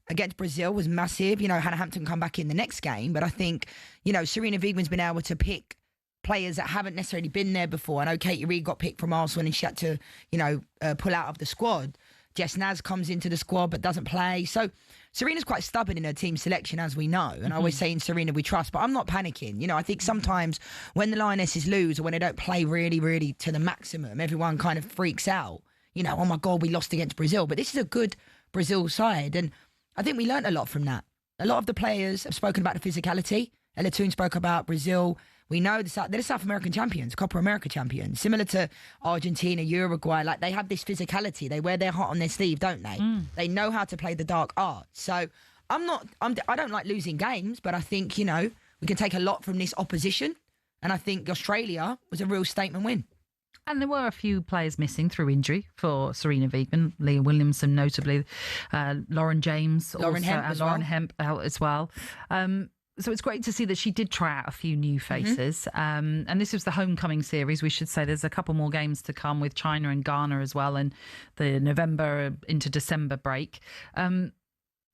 against Brazil was massive. You know, Hannah Hampton come back in the next game. But I think, you know, Sarina Wiegman's been able to pick players that haven't necessarily been there before. I know Katie Reid got picked from Arsenal and she had to, you know, pull out of the squad. Jess Naz comes into the squad but doesn't play. So Sarina's quite stubborn in her team selection, as we know. And I always say in Sarina we trust, but I'm not panicking. You know, I think sometimes when the Lionesses lose or when they don't play really, really to the maximum, everyone kind of freaks out. You know, oh my God, we lost against Brazil. But this is a good Brazil side. And I think we learnt a lot from that. A lot of the players have spoken about the physicality. Ella Toon spoke about Brazil. We know they're the South American champions, Copa America champions, similar to Argentina, Uruguay. Like, they have this physicality. They wear their heart on their sleeve, don't they? They know how to play the dark art. So I don't like losing games, but I think, you know, we can take a lot from this opposition. And I think Australia was a real statement win. And there were a few players missing through injury for Sarina Wiegman, Leah Williamson notably, Lauren James, Lauren Hemp out as well. So it's great to see that she did try out a few new faces. And this was the homecoming series, we should say. There's a couple more games to come with China and Ghana as well, and the November into December break. You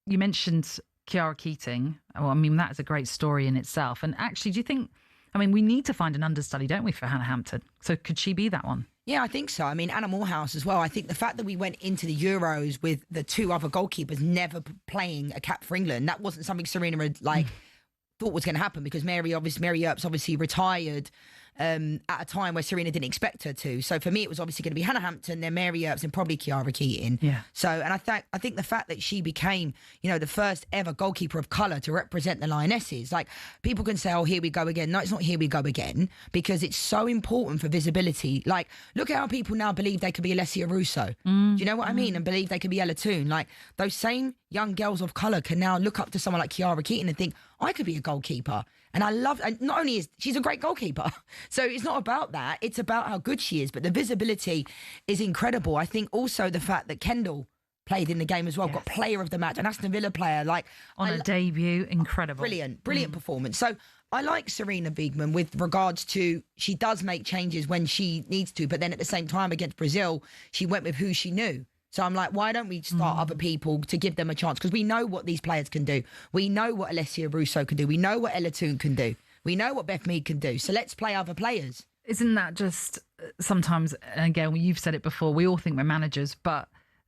mentioned Kiara Keating. Well, I mean, that is a great story in itself. And actually, do you think, I mean, we need to find an understudy, don't we, for Hannah Hampton? So could she be that one? Yeah, I think so. I mean, Anna Morehouse as well. I think the fact that we went into the Euros with the 2 other goalkeepers never playing a cap for England, that wasn't something Sarina had, like, thought was going to happen because Mary Earps obviously retired at a time where Sarina didn't expect her to. So for me, it was obviously going to be Hannah Hampton, then Mary Earps, and probably Kiara Keating. Yeah. So, and I think the fact that she became, you know, the first ever goalkeeper of colour to represent the Lionesses, like, people can say, oh, here we go again. No, it's not here we go again, because it's so important for visibility. Like, look at how people now believe they could be Alessia Russo. Do you know what I mean? And believe they could be Ella Toon. Like, those same young girls of colour can now look up to someone like Kiara Keating and think, I could be a goalkeeper. And and not only is she's a great goalkeeper, so it's not about that, it's about how good she is, but the visibility is incredible. I think also the fact that Kendall played in the game as well, got player of the match, an Aston Villa player, like, on a debut, incredible. Brilliant performance. So I like Sarina Wiegman with regards to, she does make changes when she needs to, but then at the same time against Brazil, she went with who she knew. So I'm like, why don't we start other people to give them a chance? Because we know what these players can do. We know what Alessia Russo can do. We know what Ella Toon can do. We know what Beth Mead can do. So let's play other players. Isn't that just sometimes, and again, you've said it before, we all think we're managers, but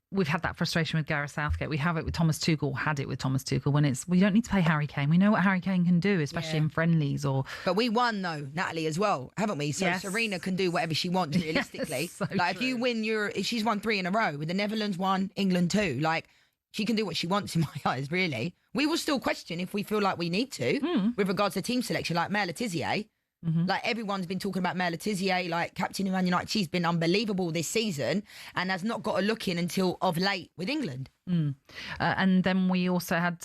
we've had that frustration with Gareth Southgate. We have it with Thomas Tuchel, had it with Thomas Tuchel, when it's, we don't need to play Harry Kane. We know what Harry Kane can do, especially in friendlies. But we won, though, Natalie, as well, haven't we? So Sarina can do whatever she wants, realistically. So like, true. If you win, she's won 3 in a row. With the Netherlands 1, England 2. Like, she can do what she wants in my eyes, really. We will still question if we feel like we need to with regards to team selection, like Maya Letizier. Like everyone's been talking about Maya Letizier, like captain of Man United. She's been unbelievable this season and has not got a look in until of late with England. And then we also had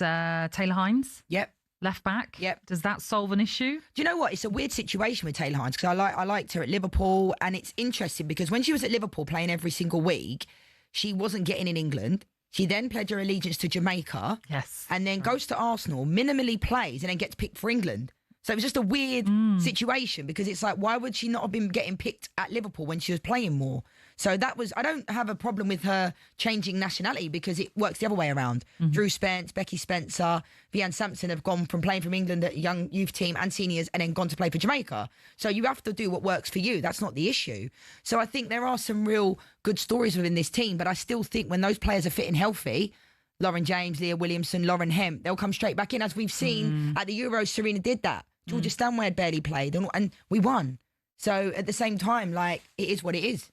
Taylor Hines. Yep. Left back. Yep. Does that solve an issue? Do you know what? It's a weird situation with Taylor Hines because I liked her at Liverpool, and it's interesting because when she was at Liverpool playing every single week, she wasn't getting in England. She then pledged her allegiance to Jamaica. Yes. And then goes to Arsenal, minimally plays, and then gets picked for England. So it was just a weird situation because it's like, why would she not have been getting picked at Liverpool when she was playing more? So that was, I don't have a problem with her changing nationality because it works the other way around. Drew Spence, Becky Spencer, Lianne Sampson have gone from playing from England at young youth team and seniors and then gone to play for Jamaica. So you have to do what works for you. That's not the issue. So I think there are some real good stories within this team, but I still think when those players are fit and healthy, Lauren James, Leah Williamson, Lauren Hemp, they'll come straight back in. As we've seen at the Euros, Serena did that. Georgia Stanway had barely played and we won. So at the same time, like, it is what it is.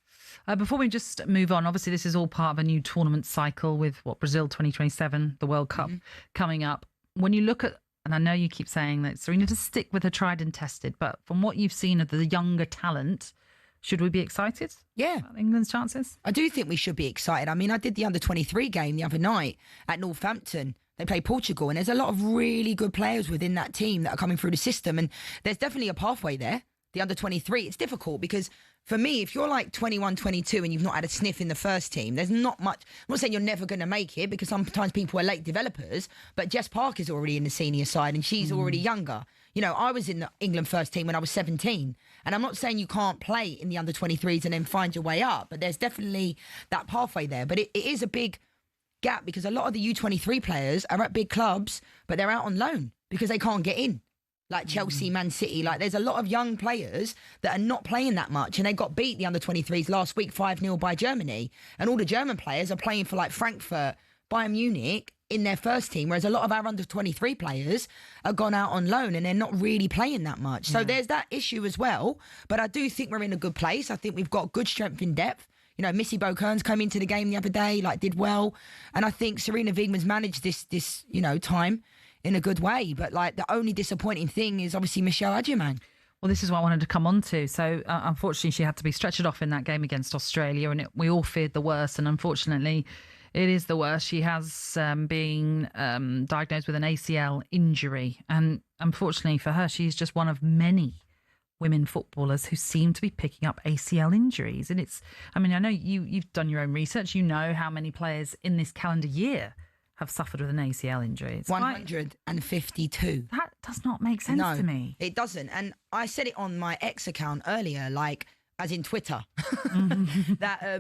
Before we just move on, obviously this is all part of a new tournament cycle with Brazil 2027, the World Cup coming up. When you look at, and I know you keep saying that Serena to stick with her tried and tested, but from what you've seen of the younger talent, should we be excited? Yeah. About England's chances? I do think we should be excited. I mean, I did the under-23 game the other night at Northampton. They play Portugal, and there's a lot of really good players within that team that are coming through the system, and there's definitely a pathway there. The under-23, it's difficult because for me, if you're like 21, 22 and you've not had a sniff in the first team, there's not much. I'm not saying you're never going to make it because sometimes people are late developers, but Jess Parker's already in the senior side and she's already younger. You know, I was in the England first team when I was 17, and I'm not saying you can't play in the under-23s and then find your way up, but there's definitely that pathway there. But it is a big gap because a lot of the U23 players are at big clubs, but they're out on loan because they can't get in. Like Chelsea, Man City, like there's a lot of young players that are not playing that much, and they got beat the under-23s last week 5-0 by Germany, and all the German players are playing for like Frankfurt, Bayern Munich in their first team, whereas a lot of our under-23 players are gone out on loan and they're not really playing that much. So there's that issue as well, but I do think we're in a good place. I think we've got good strength in depth. You know, Missy Bokearns came into the game the other day, like did well. And I think Serena Wiegman's managed this, you know, time in a good way. But like the only disappointing thing is obviously Michelle Adjumang. Well, this is what I wanted to come on to. So unfortunately, she had to be stretchered off in that game against Australia, and we all feared the worst. And unfortunately, it is the worst. She has been diagnosed with an ACL injury. And unfortunately for her, she's just one of many women footballers who seem to be picking up ACL injuries. And it's, I mean, I know you've done your own research. You know how many players in this calendar year have suffered with an ACL injury. It's 152. That does not make sense to me. It doesn't. And I said it on my X account earlier, like, as in Twitter, that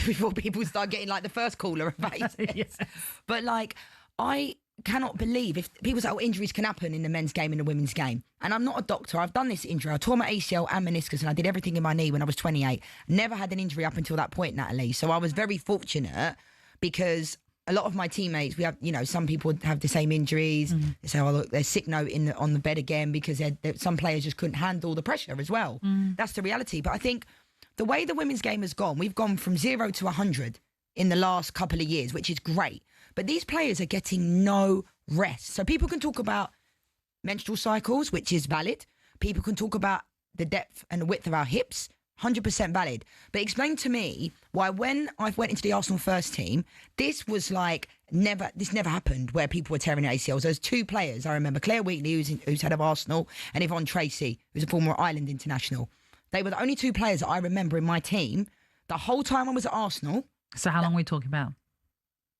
before people start getting like the first caller of ACL. Yes. But like, I cannot believe if people say, oh, injuries can happen in the men's game and the women's game. And I'm not a doctor. I've done this injury. I tore my ACL and meniscus and I did everything in my knee when I was 28. Never had an injury up until that point, Natalie. So I was very fortunate because a lot of my teammates, we have, you know, some people have the same injuries. They say, oh, look, there's sick note on the bed again because some players just couldn't handle the pressure as well. That's the reality. But I think the way the women's game has gone, we've gone from 0 to 100 in the last couple of years, which is great. But these players are getting no rest. So people can talk about menstrual cycles, which is valid. People can talk about the depth and the width of our hips, 100% valid. But explain to me why when I went into the Arsenal first team, this was like this never happened where people were tearing their ACLs. There's two players. I remember Claire Wheatley, who's head of Arsenal, and Yvonne Tracy, who's a former Ireland international. They were the only two players that I remember in my team the whole time I was at Arsenal. So how long are we talking about?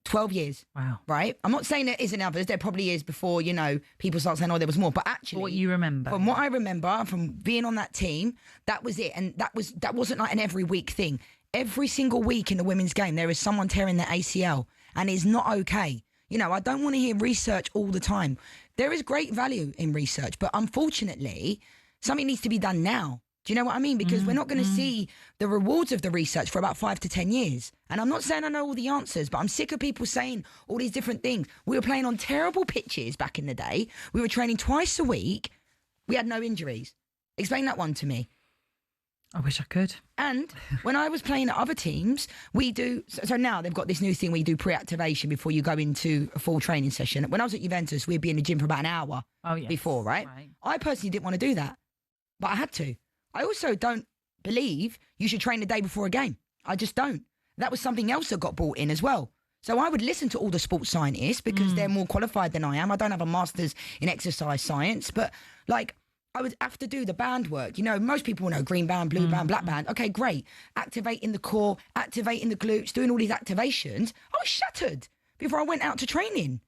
12 years. Wow. Right? I'm not saying there isn't others. There probably is before, you know, people start saying, oh, there was more. But actually, what you remember. From what I remember, from being on that team, that was it. And that wasn't like an every week thing. Every single week in the women's game, there is someone tearing their ACL. And it's not okay. You know, I don't want to hear research all the time. There is great value in research. But unfortunately, something needs to be done now. Do you know what I mean? Because we're not going to see the rewards of the research for about 5 to 10 years. And I'm not saying I know all the answers, but I'm sick of people saying all these different things. We were playing on terrible pitches back in the day. We were training twice a week. We had no injuries. Explain that one to me. I wish I could. And when I was playing at other teams, we do... So now they've got this new thing where you do pre-activation before you go into a full training session. When I was at Juventus, we'd be in the gym for about an hour before, right? I personally didn't want to do that, but I had to. I also don't believe you should train the day before a game. I just don't. That was something else that got brought in as well. So I would listen to all the sports scientists because they're more qualified than I am. I don't have a master's in exercise science, but like... I would have to do the band work. You know, most people know green band, blue band, black band. Okay, great. Activating the core, activating the glutes, doing all these activations. I was shattered before I went out to training.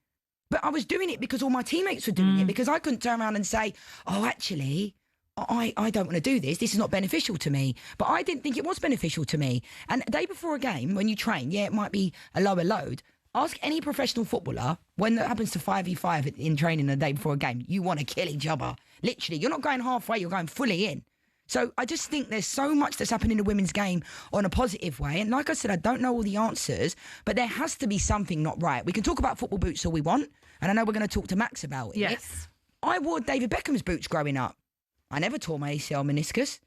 But I was doing it because all my teammates were doing it, because I couldn't turn around and say, oh, actually, I don't want to do this. This is not beneficial to me. But I didn't think it was beneficial to me. And the day before a game, when you train, it might be a lower load. Ask any professional footballer, when that happens to 5v5 in training the day before a game, you want to kill each other. Literally, you're not going halfway, you're going fully in. So I just think there's so much that's happened in the women's game on a positive way. And like I said, I don't know all the answers, but there has to be something not right. We can talk about football boots all we want, and I know we're going to talk to Max about it. Yes. I wore David Beckham's boots growing up. I never tore my ACL meniscus.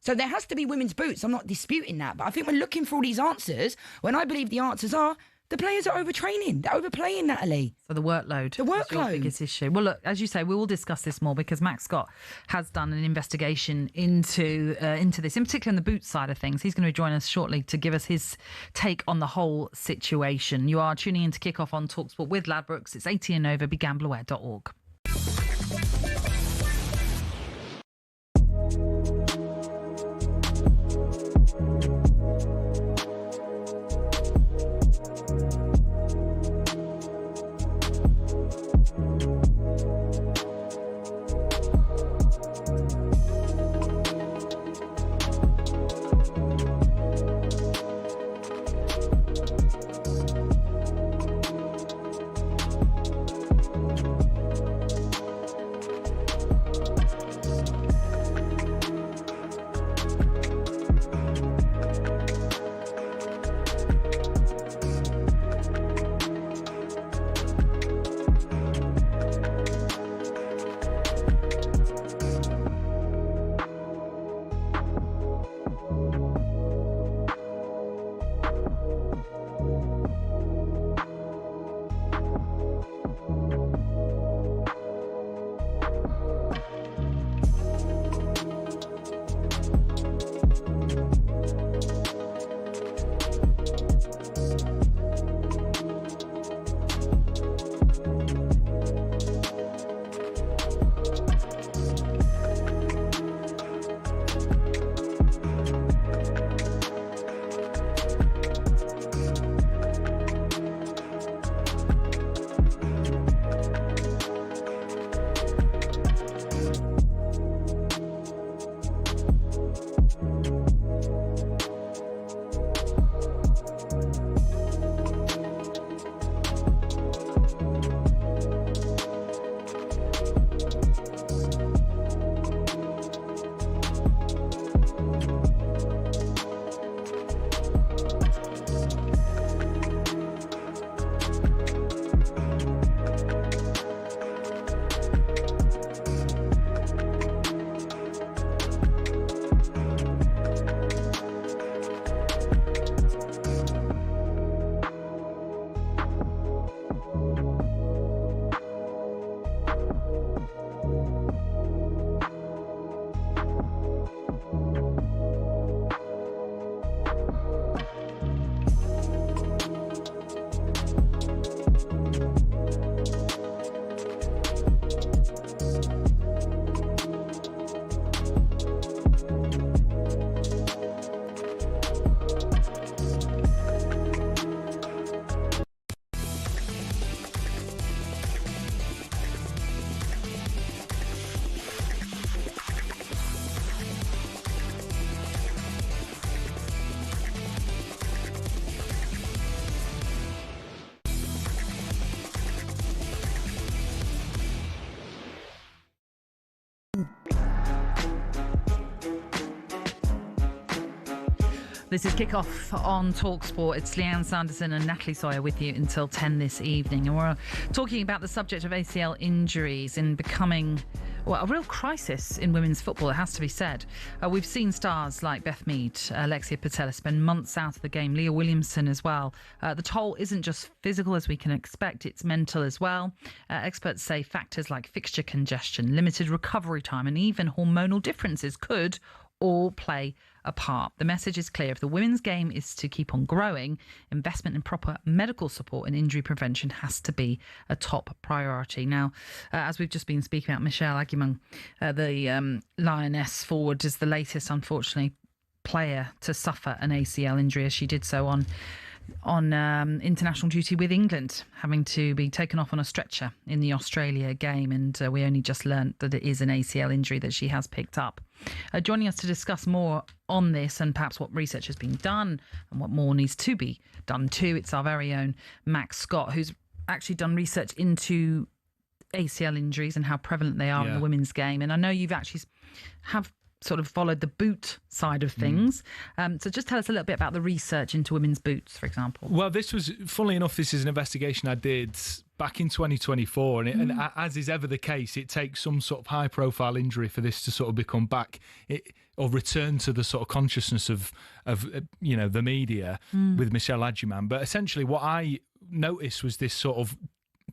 So there has to be women's boots. I'm not disputing that. But I think we're looking for all these answers when I believe the answers are the players are overtraining. They're overplaying, Natalie. So the workload. The workload. Is your biggest issue. Well, look, as you say, we will discuss this more because Max Scott has done an investigation into this, in particular on the boot side of things. He's going to join us shortly to give us his take on the whole situation. You are tuning in to Kickoff on talkSPORT with Ladbrokes. It's 18 and over. BeGambleAware.org. This is Kickoff on talkSPORT. It's Lianne, Sanderson and Natalie Sawyer with you until 10 this evening. And we're talking about the subject of ACL injuries in becoming Well, a real crisis in women's football, it has to be said. We've seen stars like Beth Mead, Alexia Patella spend months out of the game, Leah Williamson as well. The toll isn't just physical, as we can expect, it's mental as well. Experts say factors like fixture congestion, limited recovery time, and even hormonal differences could all play a part. The message is clear. If the women's game is to keep on growing, investment in proper medical support and injury prevention has to be a top priority. Now, as we've just been speaking about, Michelle Aguimon, the Lioness forward, is the latest, unfortunately, player to suffer an ACL injury, as she did so on international duty with England, having to be taken off on a stretcher in the Australia game, and we only just learnt that it is an ACL injury that she has picked up. Joining us to discuss more on this and perhaps what research has been done and what more needs to be done too, it's our very own Max Scott, who's actually done research into ACL injuries and how prevalent they are in the women's game. And I know you've actually have sort of followed the boot side of things. So just tell us a little bit about the research into women's boots, for example. Well, this was, funnily enough, this is an investigation I did back in 2024. And as is ever the case, it takes some sort of high-profile injury for this to sort of become back or return to the sort of consciousness of the media with Michelle Aguimon. But essentially what I noticed was this sort of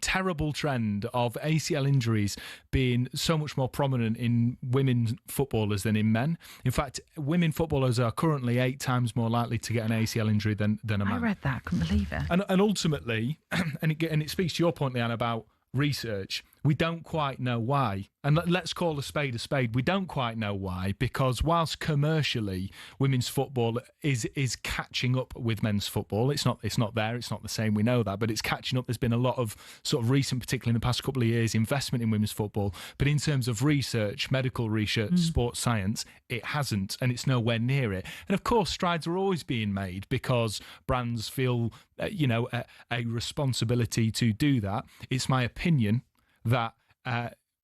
terrible trend of ACL injuries being so much more prominent in women footballers than in men. In fact, women footballers are currently 8 times more likely to get an ACL injury than a man. I read that, couldn't believe it. And ultimately, and it speaks to your point, Lianne, about research, we don't quite know why. And let's call a spade. We don't quite know why, because whilst commercially women's football is catching up with men's football, it's not there, it's not the same, we know that, but it's catching up. There's been a lot of sort of recent, particularly in the past couple of years, investment in women's football. But in terms of research, medical research, sports science, it hasn't, and it's nowhere near it. And of course, strides are always being made because brands feel a responsibility to do that. It's my opinion that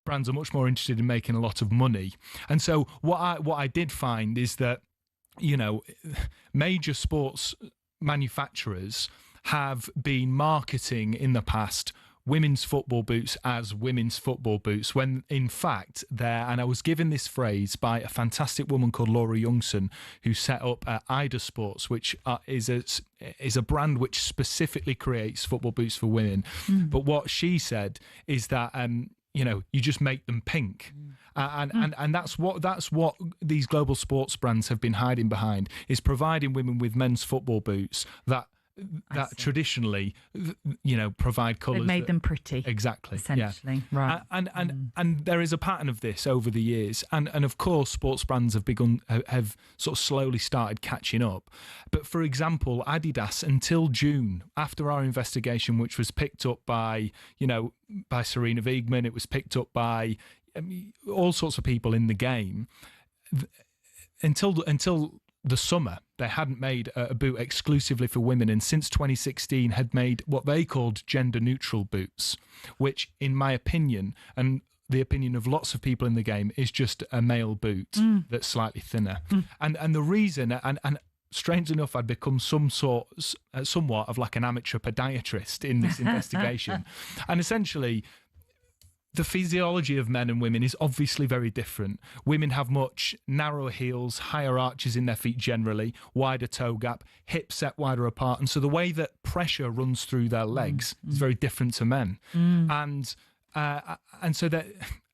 brands are much more interested in making a lot of money. And so what I did find is that, major sports manufacturers have been marketing in the past women's football boots as women's football boots, when in fact and I was given this phrase by a fantastic woman called Laura Youngson, who set up Ida Sports, which is a brand which specifically creates football boots for women. But what she said is that you just make them pink. And that's what these global sports brands have been hiding behind, is providing women with men's football boots that traditionally, provide colours. They've made them pretty. Exactly. Essentially. Yeah. Right. And there is a pattern of this over the years. And of course, sports brands have sort of slowly started catching up. But for example, Adidas, until June, after our investigation, which was picked up by Serena Wiegmann, it was picked up by all sorts of people in the game, until the summer, they hadn't made a boot exclusively for women, and since 2016 had made what they called gender-neutral boots, which, in my opinion, and the opinion of lots of people in the game, is just a male boot that's slightly thinner. And the reason, and strangely enough, I'd become somewhat of like an amateur podiatrist in this investigation. And essentially, the physiology of men and women is obviously very different. Women have much narrower heels, higher arches in their feet generally, wider toe gap, hips set wider apart. And so the way that pressure runs through their legs is very different to men. And so that...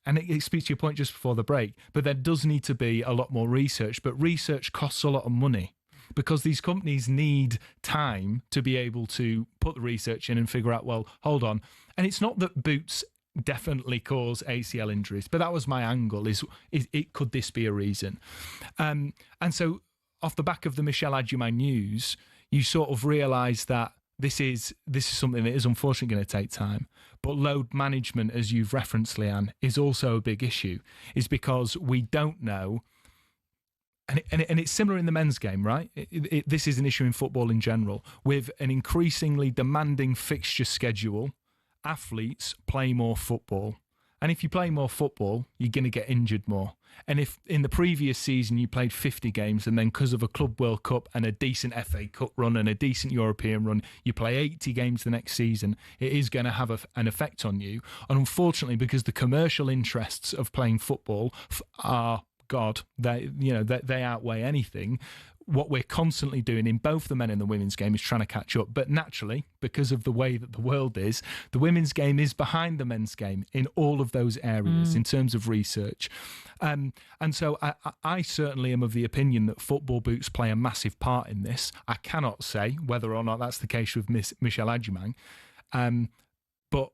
And it speaks to your point just before the break, but there does need to be a lot more research. But research costs a lot of money, because these companies need time to be able to put the research in and figure out, well, hold on. And it's not that boots definitely cause ACL injuries, but that was my angle, is could this be a reason? And so off the back of the Michelle Aguimon news, you sort of realise that this is something that is unfortunately going to take time. But load management, as you've referenced, Lianne, is also a big issue, is because we don't know. And it's similar in the men's game, right? This is an issue in football in general, with an increasingly demanding fixture schedule. Athletes play more football, And if you play more football, you're going to get injured more. And if in the previous season you played 50 games and then because of a Club World Cup and a decent FA Cup run and a decent European run, you play 80 games the next season, it is going to have an effect on you. And unfortunately, because the commercial interests of playing football are, God, they outweigh anything. What we're constantly doing in both the men and the women's game is trying to catch up. But naturally, because of the way that the world is, the women's game is behind the men's game in all of those areas in terms of research. And so I certainly am of the opinion that football boots play a massive part in this. I cannot say whether or not that's the case with Michelle Adjumang. But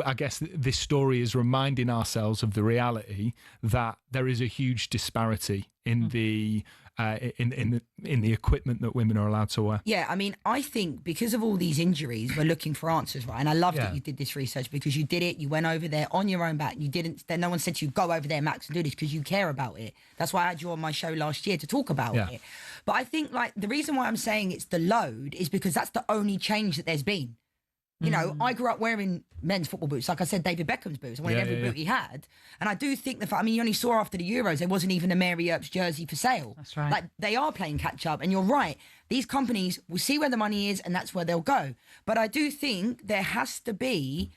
I guess this story is reminding ourselves of the reality that there is a huge disparity in the in the equipment that women are allowed to wear. Yeah, I mean, I think because of all these injuries, we're looking for answers, right? And I love that you did this research because you did it. You went over there on your own back. You didn't. Then no one said to you, go over there, Max, and do this because you care about it. That's why I had you on my show last year to talk about it. But I think like the reason why I'm saying it's the load is because that's the only change that there's been. You know, I grew up wearing men's football boots. Like I said, David Beckham's boots. I wanted every boot he had. And I do think the fact, I mean, you only saw after the Euros, there wasn't even a Mary Earps jersey for sale. That's right. Like, they are playing catch up. And you're right. These companies will see where the money is and that's where they'll go. But I do think there has to be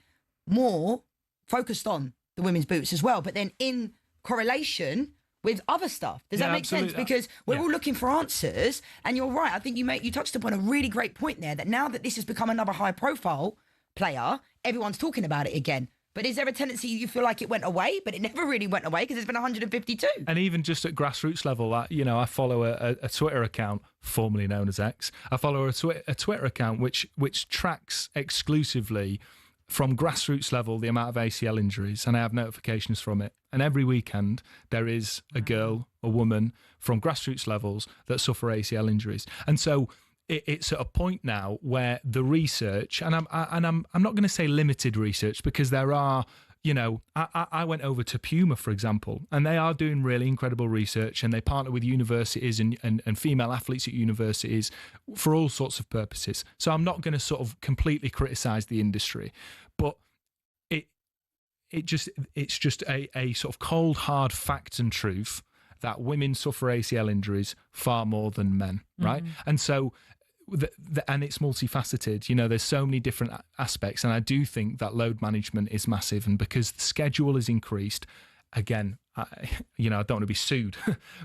more focused on the women's boots as well. But then in correlation with other stuff. Does that make sense? Because we're all looking for answers. And you're right. I think you touched upon a really great point there, that now that this has become another high profile player, everyone's talking about it again. But is there a tendency you feel like it went away, but it never really went away because there's been 152? And even just at grassroots level, I follow a Twitter account, formerly known as X. I follow a Twitter account which tracks exclusively from grassroots level the amount of ACL injuries, and I have notifications from it. And every weekend there is a girl, a woman from grassroots levels that suffer ACL injuries. And so it's at a point now where the research, and I'm not going to say limited research, because there are, I went over to Puma, for example, and they are doing really incredible research, and they partner with universities and female athletes at universities for all sorts of purposes. So I'm not going to sort of completely criticise the industry, but it's just a sort of cold, hard fact and truth that women suffer ACL injuries far more than men, right? And so, and it's multifaceted. There's so many different aspects, and I do think that load management is massive. And because the schedule is increased, again, I don't want to be sued,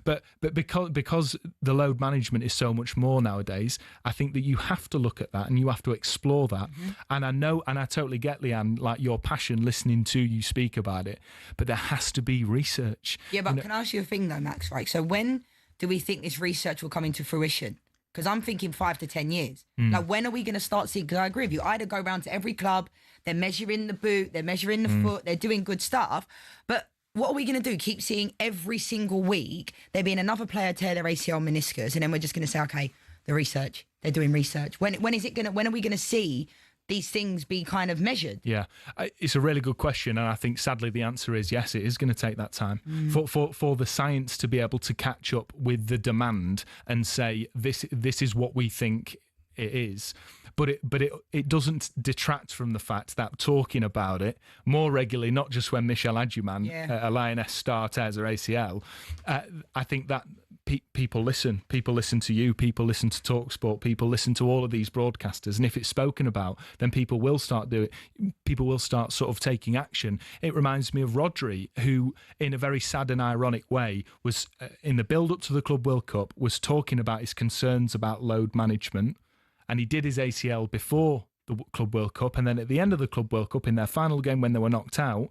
but because the load management is so much more nowadays, I think that you have to look at that and you have to explore that. And I know, and I totally get, Lianne, like your passion listening to you speak about it, but there has to be research. Yeah, but can I ask you a thing though, Max? Right, so when do we think this research will come into fruition? Because I'm thinking 5 to 10 years. Like, when are we going to start seeing? Because I agree with you. I had to go around to every club. They're measuring the boot. They're measuring the foot. They're doing good stuff. But what are we going to do? Keep seeing every single week there being another player tear their ACL meniscus, and then we're just going to say, okay, the research. They're doing research. When are we going to see these things be kind of measured? Yeah, it's a really good question, and I think sadly the answer is yes, it is going to take that time for the science to be able to catch up with the demand and say this is what we think it is. But it doesn't detract from the fact that talking about it more regularly, not just when Michelle Adjumang, a Lioness star, tears her ACL, I think that people listen. People listen to you. People listen to talkSPORT. People listen to all of these broadcasters. And if it's spoken about, then people will start doing it. People will start sort of taking action. It reminds me of Rodri, who, in a very sad and ironic way, was in the build-up to the Club World Cup, was talking about his concerns about load management. And he did his ACL before the Club World Cup. And then at the end of the Club World Cup, in their final game when they were knocked out,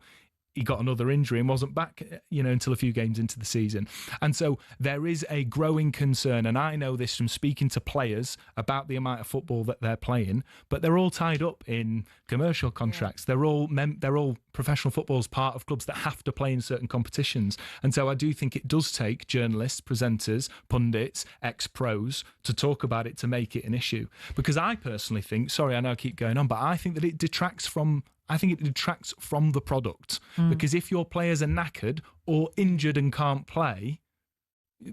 he got another injury and wasn't back, until a few games into the season. And so there is a growing concern, and I know this from speaking to players about the amount of football that they're playing, but they're all tied up in commercial contracts. They're all professional football's part of clubs that have to play in certain competitions. And so I do think it does take journalists, presenters, pundits, ex-pros to talk about it, to make it an issue. Because I personally think, sorry, I know I keep going on, but I think that it detracts from the product. Because if your players are knackered or injured and can't play,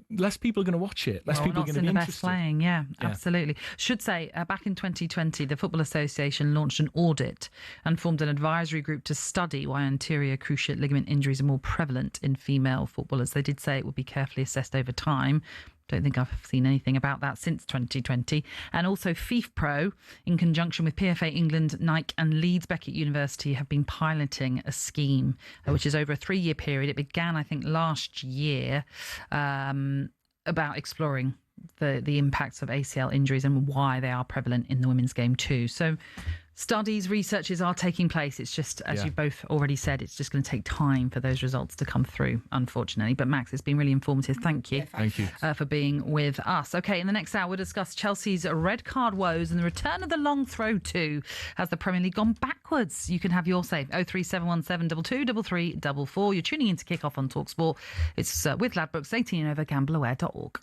less people are going to watch it. Less people are going to be the best interested. playing, yeah, absolutely. Should say, back in 2020, the Football Association launched an audit and formed an advisory group to study why anterior cruciate ligament injuries are more prevalent in female footballers. They did say it would be carefully assessed over time. Don't think I've seen anything about that since 2020. And also FIFPro, in conjunction with PFA England, Nike and Leeds Beckett University, have been piloting a scheme, which is over a 3-year period. It began, I think, last year, about exploring the impacts of ACL injuries and why they are prevalent in the women's game too. So studies, researches are taking place. It's just, as you both already said, it's just going to take time for those results to come through, unfortunately. But Max, it's been really informative. Thank you. Thank you. For being with us. OK, in the next hour, we'll discuss Chelsea's red card woes and the return of the long throw too. Has the Premier League gone backwards? You can have your say. 03717 223344. You're tuning in to kick off on talkSPORT. It's with Ladbrokes, 18 and over, gambleaware.org.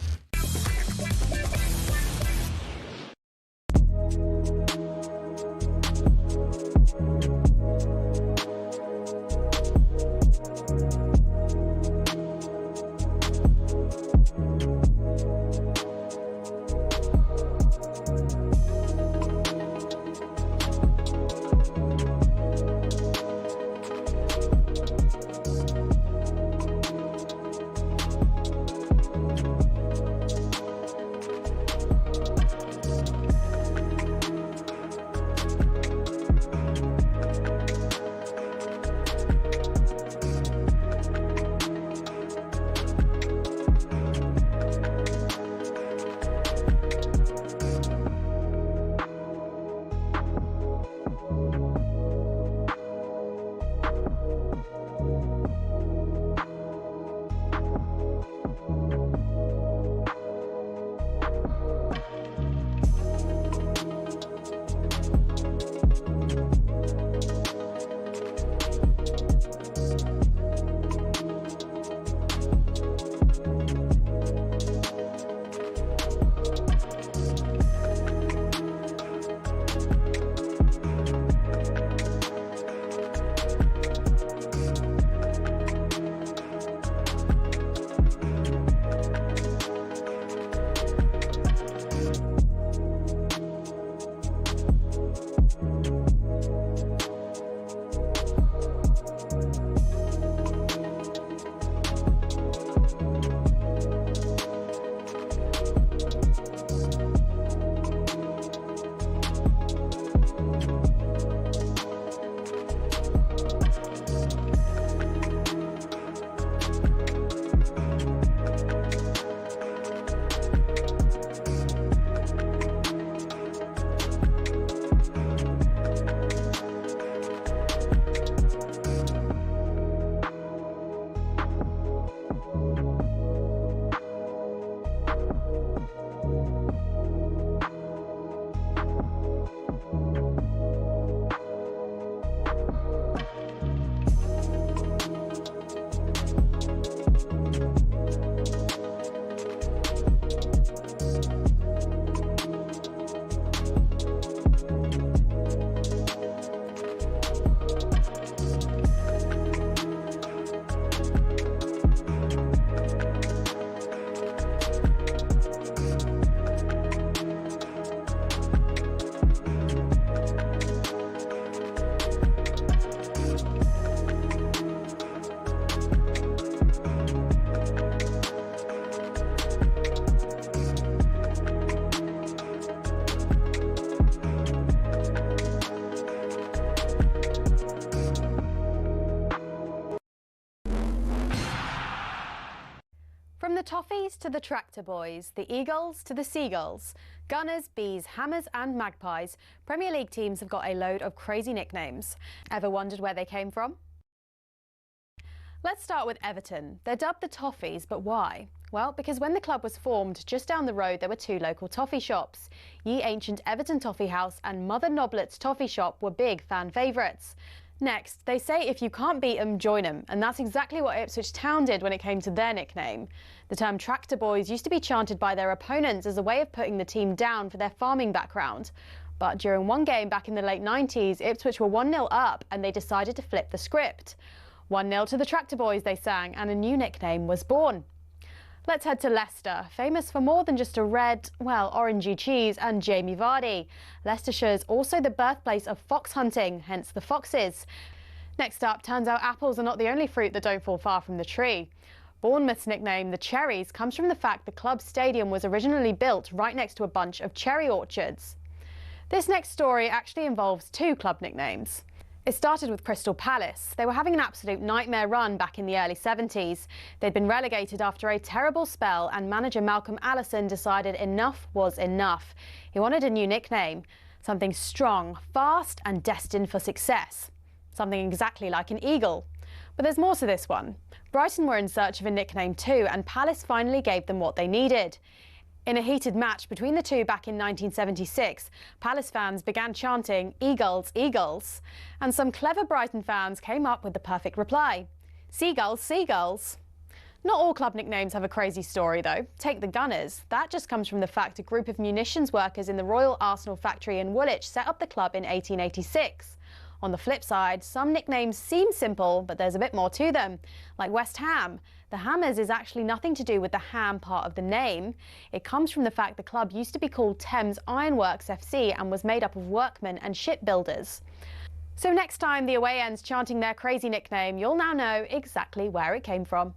From the Toffees to the Tractor Boys, the Eagles to the Seagulls, Gunners, Bees, Hammers and Magpies, Premier League teams have got a load of crazy nicknames. Ever wondered where they came from? Let's start with Everton. They're dubbed the Toffees, but why? Well, because when the club was formed, just down the road there were two local toffee shops. Ye Ancient Everton Toffee House and Mother Noblet's Toffee Shop were big fan favourites. Next, they say if you can't beat 'em, join 'em, and that's exactly what Ipswich Town did when it came to their nickname. The term Tractor Boys used to be chanted by their opponents as a way of putting the team down for their farming background. But during one game back in the late 90s, Ipswich were 1-0 up and they decided to flip the script. 1-0 to the Tractor Boys, they sang, and a new nickname was born. Let's head to Leicester, famous for more than just a red, well, orangey cheese and Jamie Vardy. Leicestershire is also the birthplace of fox hunting, hence the Foxes. Next up, turns out apples are not the only fruit that don't fall far from the tree. Bournemouth's nickname, the Cherries, comes from the fact the club's stadium was originally built right next to a bunch of cherry orchards. This next story actually involves two club nicknames. It started with Crystal Palace. They were having an absolute nightmare run back in the early 70s. They'd been relegated after a terrible spell, and manager Malcolm Allison decided enough was enough. He wanted a new nickname, something strong, fast and destined for success. Something exactly like an eagle. But there's more to this one. Brighton were in search of a nickname too, and Palace finally gave them what they needed. In a heated match between the two back in 1976, Palace fans began chanting, "Eagles, Eagles," and some clever Brighton fans came up with the perfect reply, "Seagulls, Seagulls." Not all club nicknames have a crazy story though. Take the Gunners. That just comes from the fact a group of munitions workers in the Royal Arsenal factory in Woolwich set up the club in 1886. On the flip side, some nicknames seem simple, but there's a bit more to them, like West Ham. The Hammers is actually nothing to do with the ham part of the name. It comes from the fact the club used to be called Thames Ironworks FC and was made up of workmen and shipbuilders. So next time the away end's chanting their crazy nickname, you'll now know exactly where it came from.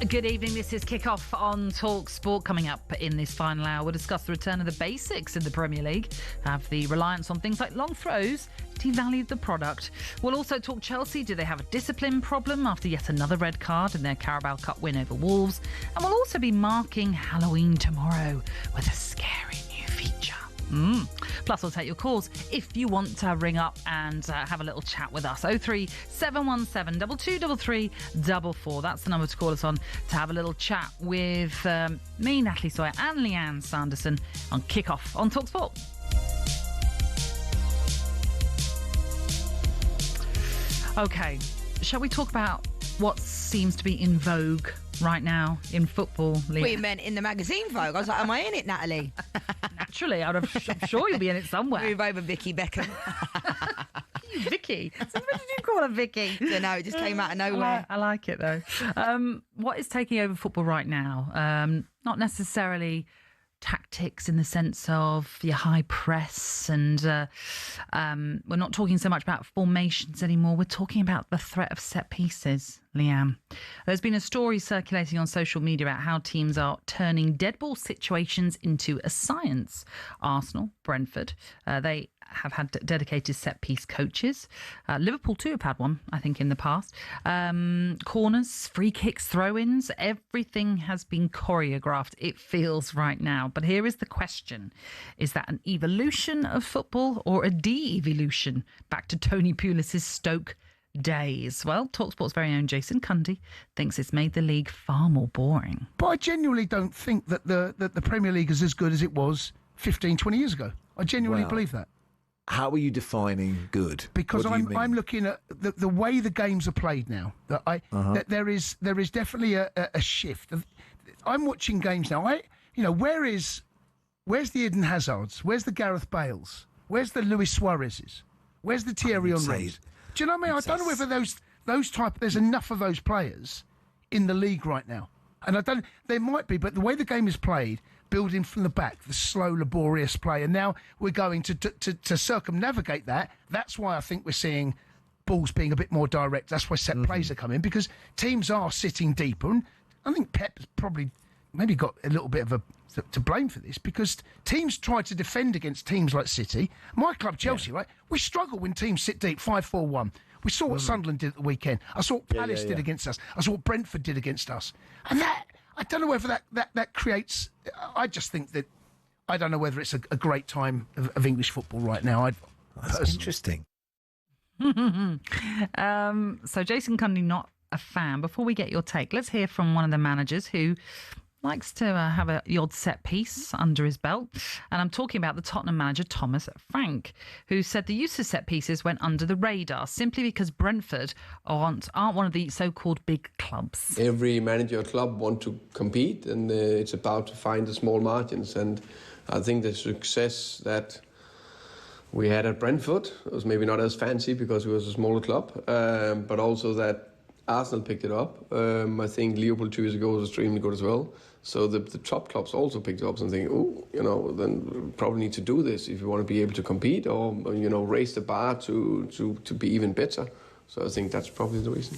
Good evening, this is Kickoff on talkSPORT. Coming up in this final hour, we'll discuss the return of the basics in the Premier League. Have the reliance on things like long throws devalued the product? We'll also talk Chelsea. Do they have a discipline problem after yet another red card in their Carabao Cup win over Wolves? And we'll also be marking Halloween tomorrow with a scary new feature. Plus, we'll take your calls if you want to ring up and have a little chat with us. 03717 223344. That's the number to call us on to have a little chat with me, Natalie Sawyer, and Lianne Sanderson on Kickoff on talkSPORT. Okay, shall we talk about what seems to be in vogue right now in football, Lianne? We meant in the magazine Vogue. I was like, am I in it, Natalie? Naturally, I'm sure you'll be in it somewhere. Move over, Vicky Beckham. Vicky? So what did you call her Vicky? Don't know, it just came out of nowhere. I like it though. What is taking over football right now? Not necessarily tactics in the sense of your high press, and we're not talking so much about formations anymore. We're talking about the threat of set pieces, Lianne. There's been a story circulating on social media about how teams are turning dead ball situations into a science. Arsenal, Brentford, they have had dedicated set-piece coaches. Liverpool too have had one, I think, in the past. Corners, free kicks, throw-ins, everything has been choreographed, it feels right now. But here is the question. Is that an evolution of football or a de-evolution back to Tony Pulis's Stoke days? Well, talkSPORT's very own Jason Cundy thinks it's made the league far more boring. But I genuinely don't think that the Premier League is as good as it was 15, 20 years ago. I genuinely believe that. How are you defining good? Because I'm looking at the way the games are played now. That there is definitely a shift. I'm watching games now. Where's the Eden Hazards? Where's the Gareth Bales? Where's the Luis Suarez's? Where's the Thierry Henry's? Do you know what I mean? I don't know whether there's enough of those players in the league right now. And there might be, but the way the game is played, building from the back, the slow, laborious play, and now we're going to circumnavigate that. That's why I think we're seeing balls being a bit more direct. That's why set plays are coming, because teams are sitting deeper. And I think Pep's probably maybe got a little bit of to blame for this, because teams try to defend against teams like City. My club, Chelsea, right? We struggle when teams sit deep, 5-4-1. We saw what Sunderland did at the weekend. I saw what Palace did against us. I saw what Brentford did against us. And that, I don't know whether that creates... I just think that... I don't know whether it's a great time of English football right now. That's interesting. So Jason Cundy, not a fan. Before we get your take, let's hear from one of the managers who likes to have the odd set piece under his belt. And I'm talking about the Tottenham manager, Thomas Frank, who said the use of set pieces went under the radar simply because Brentford aren't one of the so-called big clubs. Every manager club want to compete, and it's about to find the small margins. And I think the success that we had at Brentford was maybe not as fancy because it was a smaller club, but also that Arsenal picked it up. I think Liverpool 2 years ago was extremely good as well. So the top clubs also picked it up and think, then we probably need to do this if you want to be able to compete or, raise the bar to be even better. So I think that's probably the reason.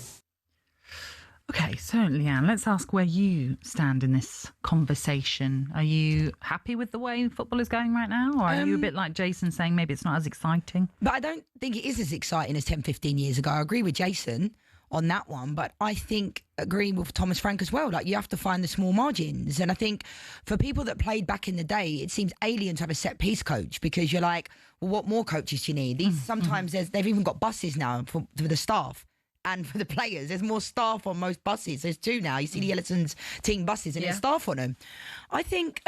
Okay, so Lianne, let's ask where you stand in this conversation. Are you happy with the way football is going right now? Or are you a bit like Jason saying maybe it's not as exciting? But I don't think it is as exciting as 10, 15 years ago. I agree with Jason on that one, but I think agreeing with Thomas Frank as well, like you have to find the small margins. And I think for people that played back in the day, it seems alien to have a set piece coach because you're like, well, what more coaches do you need? These sometimes they've even got buses now for the staff and for the players. There's more staff on most buses. There's 2 now. You see the Ellison's team buses and there's staff on them. I think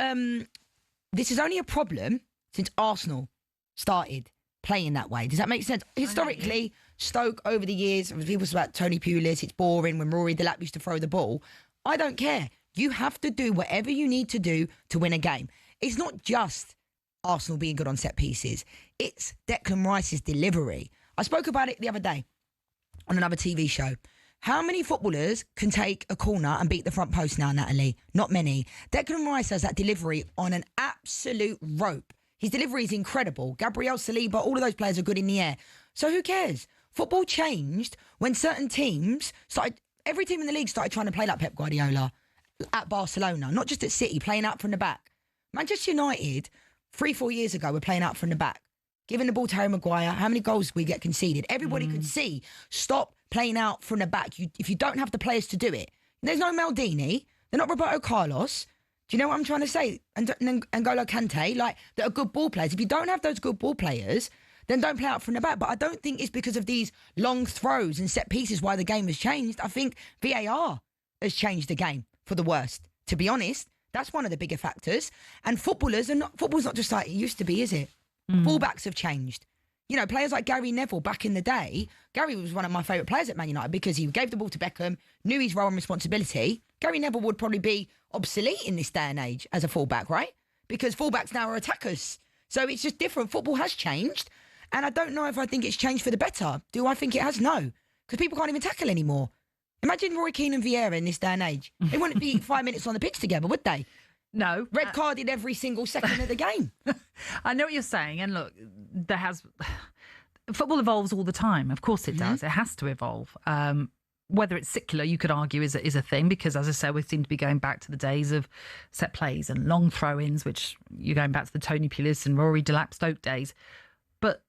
this is only a problem since Arsenal started playing that way. Does that make sense? Historically, Stoke over the years, people say about Tony Pulis, it's boring when Rory Delap used to throw the ball. I don't care. You have to do whatever you need to do to win a game. It's not just Arsenal being good on set pieces. It's Declan Rice's delivery. I spoke about it the other day on another TV show. How many footballers can take a corner and beat the front post now, Natalie? Not many. Declan Rice has that delivery on an absolute rope. His delivery is incredible. Gabriel Saliba, all of those players are good in the air. So who cares? Football changed when certain teams started, every team in the league started trying to play like Pep Guardiola at Barcelona, not just at City, playing out from the back. Manchester United, 3-4 years ago, were playing out from the back, giving the ball to Harry Maguire. How many goals we get conceded? Everybody could see, stop playing out from the back. If you don't have the players to do it, there's no Maldini, they're not Roberto Carlos. Do you know what I'm trying to say? And N'Golo Kante, like, that are good ball players. If you don't have those good ball players, then don't play out from the back. But I don't think it's because of these long throws and set pieces why the game has changed. I think VAR has changed the game for the worst. To be honest, that's one of the bigger factors. And football's not just like it used to be, is it? Fullbacks have changed. You know, players like Gary Neville back in the day. Gary was one of my favourite players at Man United because he gave the ball to Beckham, knew his role and responsibility. Gary Neville would probably be obsolete in this day and age as a fullback, right? Because fullbacks now are attackers. So it's just different. Football has changed. And I don't know if I think it's changed for the better. Do I think it has? No. Because people can't even tackle anymore. Imagine Roy Keane and Vieira in this day and age. They wouldn't be 5 minutes on the pitch together, would they? No. Red carded every single second of the game. I know what you're saying. And look, football evolves all the time. Of course it does. It has to evolve. Whether it's secular, you could argue, is a thing because, as I said, we seem to be going back to the days of set plays and long throw-ins, which you're going back to the Tony Pulis and Rory Delap Stoke days. But,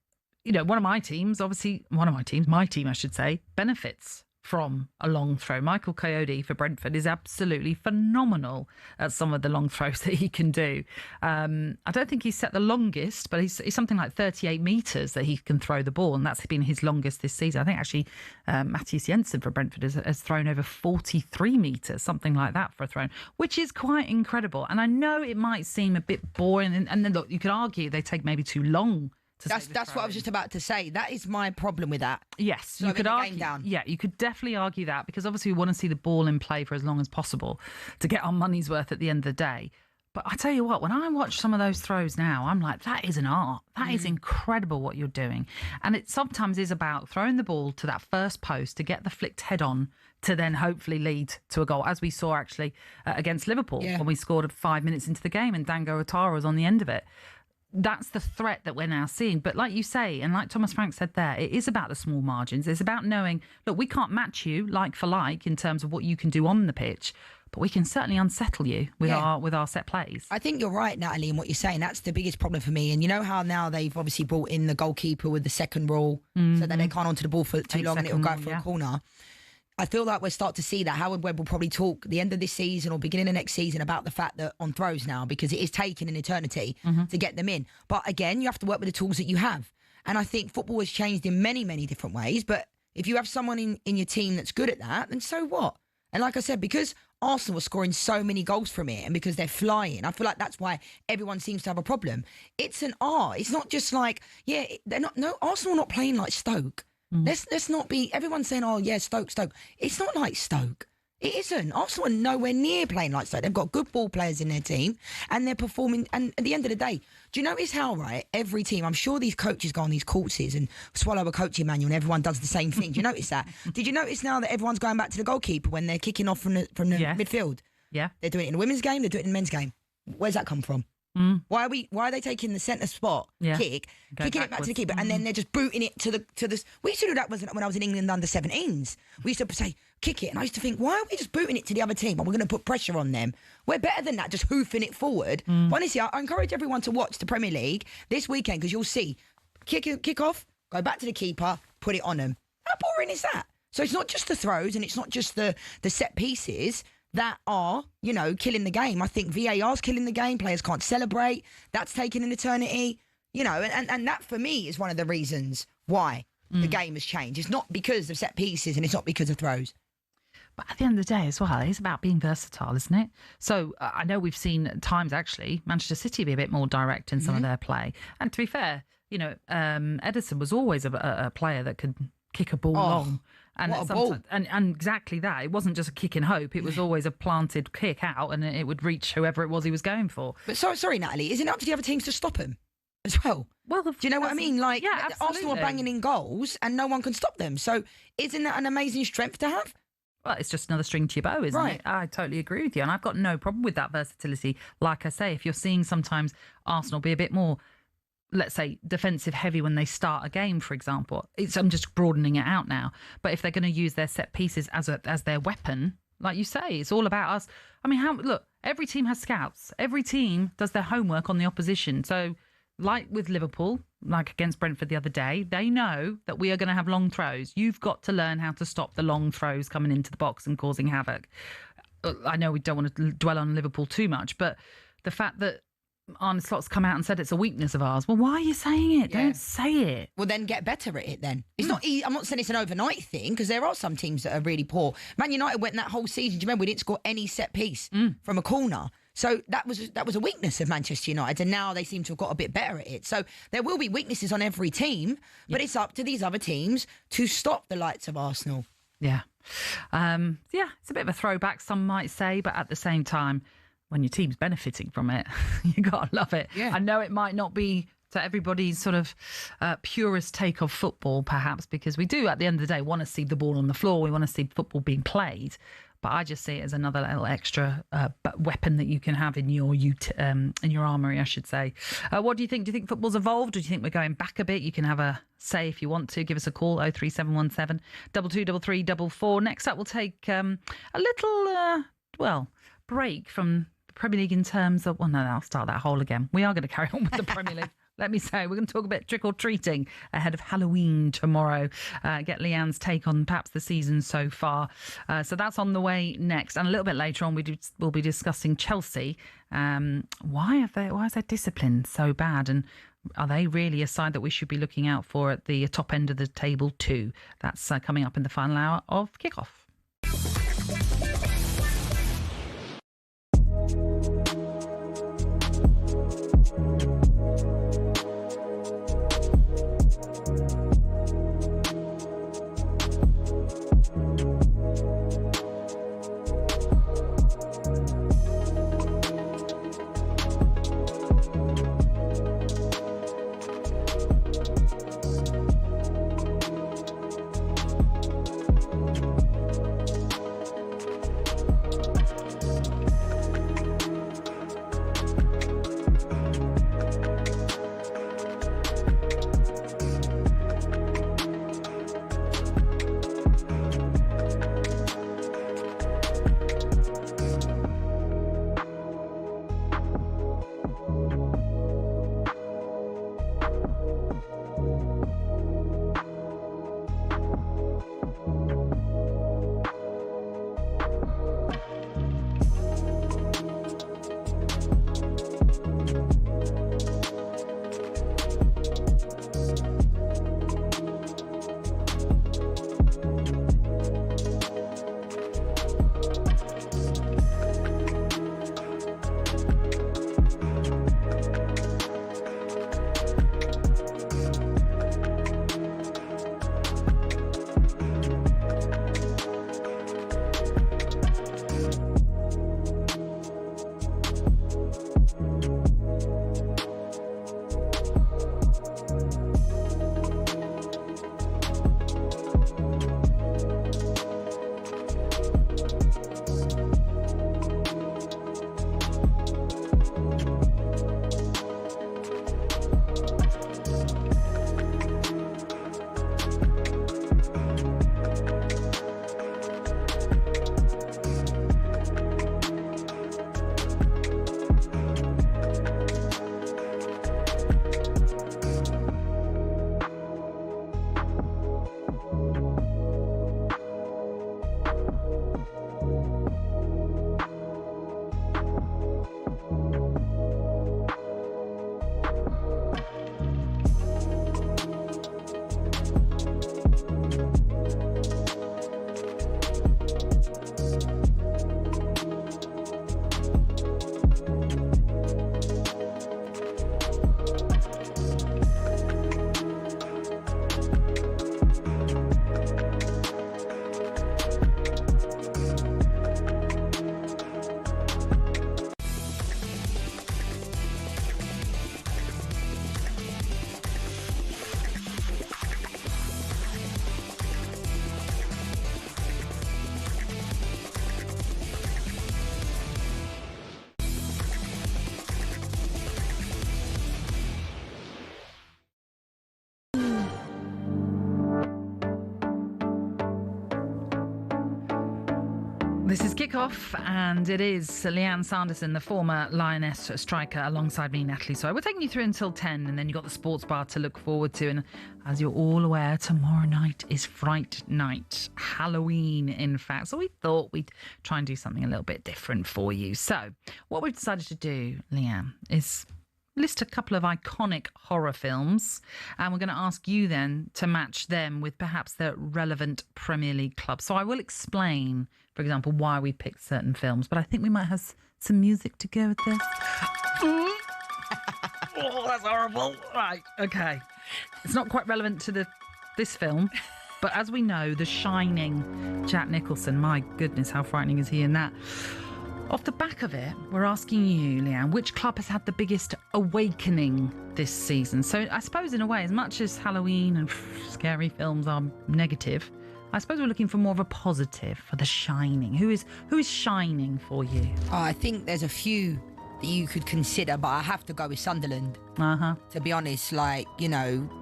you know, my team, I should say, benefits from a long throw. Michael Coyote for Brentford is absolutely phenomenal at some of the long throws that he can do. I don't think he's set the longest, but he's something like 38 metres that he can throw the ball, and that's been his longest this season. I think actually Matthias Jensen for Brentford has thrown over 43 metres, something like that for a throw, which is quite incredible. And I know it might seem a bit boring, and then look, you could argue they take maybe too long. That's what I was just about to say. That is my problem with that. Yes, you could argue. Yeah, you could definitely argue that because obviously we want to see the ball in play for as long as possible to get our money's worth at the end of the day. But I tell you what, when I watch some of those throws now, I'm like, that is an art. That is incredible what you're doing. And it sometimes is about throwing the ball to that first post to get the flicked head on to then hopefully lead to a goal, as we saw actually against Liverpool when we scored 5 minutes into the game and Dango Otara was on the end of it. That's the threat that we're now seeing. But like you say, and like Thomas Frank said there, it is about the small margins. It's about knowing, look, we can't match you like for like in terms of what you can do on the pitch, but we can certainly unsettle you with our set plays. I think you're right, Natalie, in what you're saying. That's the biggest problem for me. And you know how now they've obviously brought in the goalkeeper with the second rule so that they can't onto the ball for too long and it'll go for a corner. I feel like we'll start to see that. Howard Webb will probably talk the end of this season or beginning of next season about the fact that on throws now, because it is taking an eternity to get them in. But again, you have to work with the tools that you have. And I think football has changed in many, many different ways. But if you have someone in your team that's good at that, then so what? And like I said, because Arsenal are scoring so many goals from it and because they're flying, I feel like that's why everyone seems to have a problem. It's an art. It's not just like, Arsenal are not playing like Stoke. Let's not be, everyone's saying, oh yeah, Stoke. It's not like Stoke. It isn't. Arsenal are nowhere near playing like Stoke. They've got good ball players in their team and they're performing. And at the end of the day, do you notice how, right, every team, I'm sure these coaches go on these courses and swallow a coaching manual and everyone does the same thing. Do you notice that? Did you notice now that everyone's going back to the goalkeeper when they're kicking off from the midfield? Yeah. They're doing it in the women's game, they're doing it in the men's game. Where's that come from? Why are they taking the centre spot kick, kicking it back to the keeper, and then they're just booting it to the? We used to do that when I was in England under 17s. We used to say kick it, and I used to think, why are we just booting it to the other team? Are we going to put pressure on them? We're better than that, just hoofing it forward. Honestly, I encourage everyone to watch the Premier League this weekend because you'll see kick off, go back to the keeper, put it on them. How boring is that? So it's not just the throws and it's not just the set pieces that are, killing the game. I think VAR's killing the game. Players can't celebrate. That's taking an eternity. And that for me is one of the reasons why the game has changed. It's not because of set pieces and it's not because of throws. But at the end of the day as well, it's about being versatile, isn't it? So I know we've seen at times actually Manchester City be a bit more direct in some of their play. And to be fair, Ederson was always a player that could kick a ball long. And what a ball. And exactly that. It wasn't just a kick in hope. It was always a planted kick out and it would reach whoever it was he was going for. But sorry, Natalie, isn't it up to the other teams to stop him as well? Well, do you know what I mean? Like, yeah, Arsenal are banging in goals and no one can stop them. So isn't that an amazing strength to have? Well, it's just another string to your bow, isn't it? I totally agree with you. And I've got no problem with that versatility. Like I say, if you're seeing sometimes Arsenal be a bit more, let's say, defensive heavy when they start a game, for example. I'm just broadening it out now. But if they're going to use their set pieces as their weapon, like you say, it's all about us. I mean, look, every team has scouts. Every team does their homework on the opposition. So, like with Liverpool, like against Brentford the other day, they know that we are going to have long throws. You've got to learn how to stop the long throws coming into the box and causing havoc. I know we don't want to dwell on Liverpool too much, but the fact that Arne Slot's come out and said it's a weakness of ours. Well, why are you saying it? Don't say it. Well, then get better at it then. It's not easy. I'm not saying it's an overnight thing because there are some teams that are really poor. Man United went that whole season. Do you remember we didn't score any set piece from a corner? So that was a weakness of Manchester United, and now they seem to have got a bit better at it. So there will be weaknesses on every team, but it's up to these other teams to stop the likes of Arsenal. Yeah. It's a bit of a throwback, some might say, but at the same time, when your team's benefiting from it, you got to love it. Yeah. I know it might not be to everybody's sort of purest take of football, perhaps, because we do, at the end of the day, want to see the ball on the floor. We want to see football being played. But I just see it as another little extra weapon that you can have in your armoury, I should say. What do you think? Do you think football's evolved, or do you think we're going back a bit? You can have a say if you want to. Give us a call, 03717 223344. Next up, we'll take a little, break from the Premier League in terms of... Well, no, I'll start that whole again. We are going to carry on with the Premier League. Let me say, we're going to talk a bit trick-or-treating ahead of Halloween tomorrow. Get Leanne's take on perhaps the season so far. So that's on the way next. And a little bit later on, we'll be discussing Chelsea. Why is their discipline so bad? And are they really a side that we should be looking out for at the top end of the table too? That's coming up in the final hour of Kickoff. This is Kickoff, and it is Lianne Sanderson, the former Lioness striker, alongside me, Natalie. So we're taking you through until 10, and then you've got the sports bar to look forward to. And as you're all aware, tomorrow night is Fright Night, Halloween, in fact. So we thought we'd try and do something a little bit different for you. So what we've decided to do, Lianne, is list a couple of iconic horror films, and we're going to ask you then to match them with perhaps the relevant Premier League club. So I will explain, for example, why we picked certain films, but I think we might have some music to go with this. Oh, that's horrible. Right, okay. It's not quite relevant to this film, but as we know, The Shining, Jack Nicholson, my goodness, how frightening is he in that? Off the back of it, we're asking you, Lianne, which club has had the biggest awakening this season? So I suppose in a way, as much as Halloween and scary films are negative, I suppose we're looking for more of a positive for The Shining. Who is shining for you? Oh, I think there's a few that you could consider, but I have to go with Sunderland. To be honest,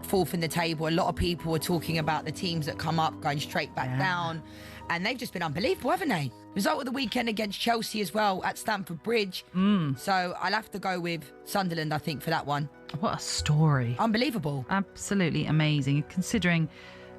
fourth in the table. A lot of people are talking about the teams that come up going straight back down, and they've just been unbelievable, haven't they? Result of the weekend against Chelsea as well at Stamford Bridge. So I'll have to go with Sunderland, I think, for that one. What a story. Unbelievable. Absolutely amazing, considering,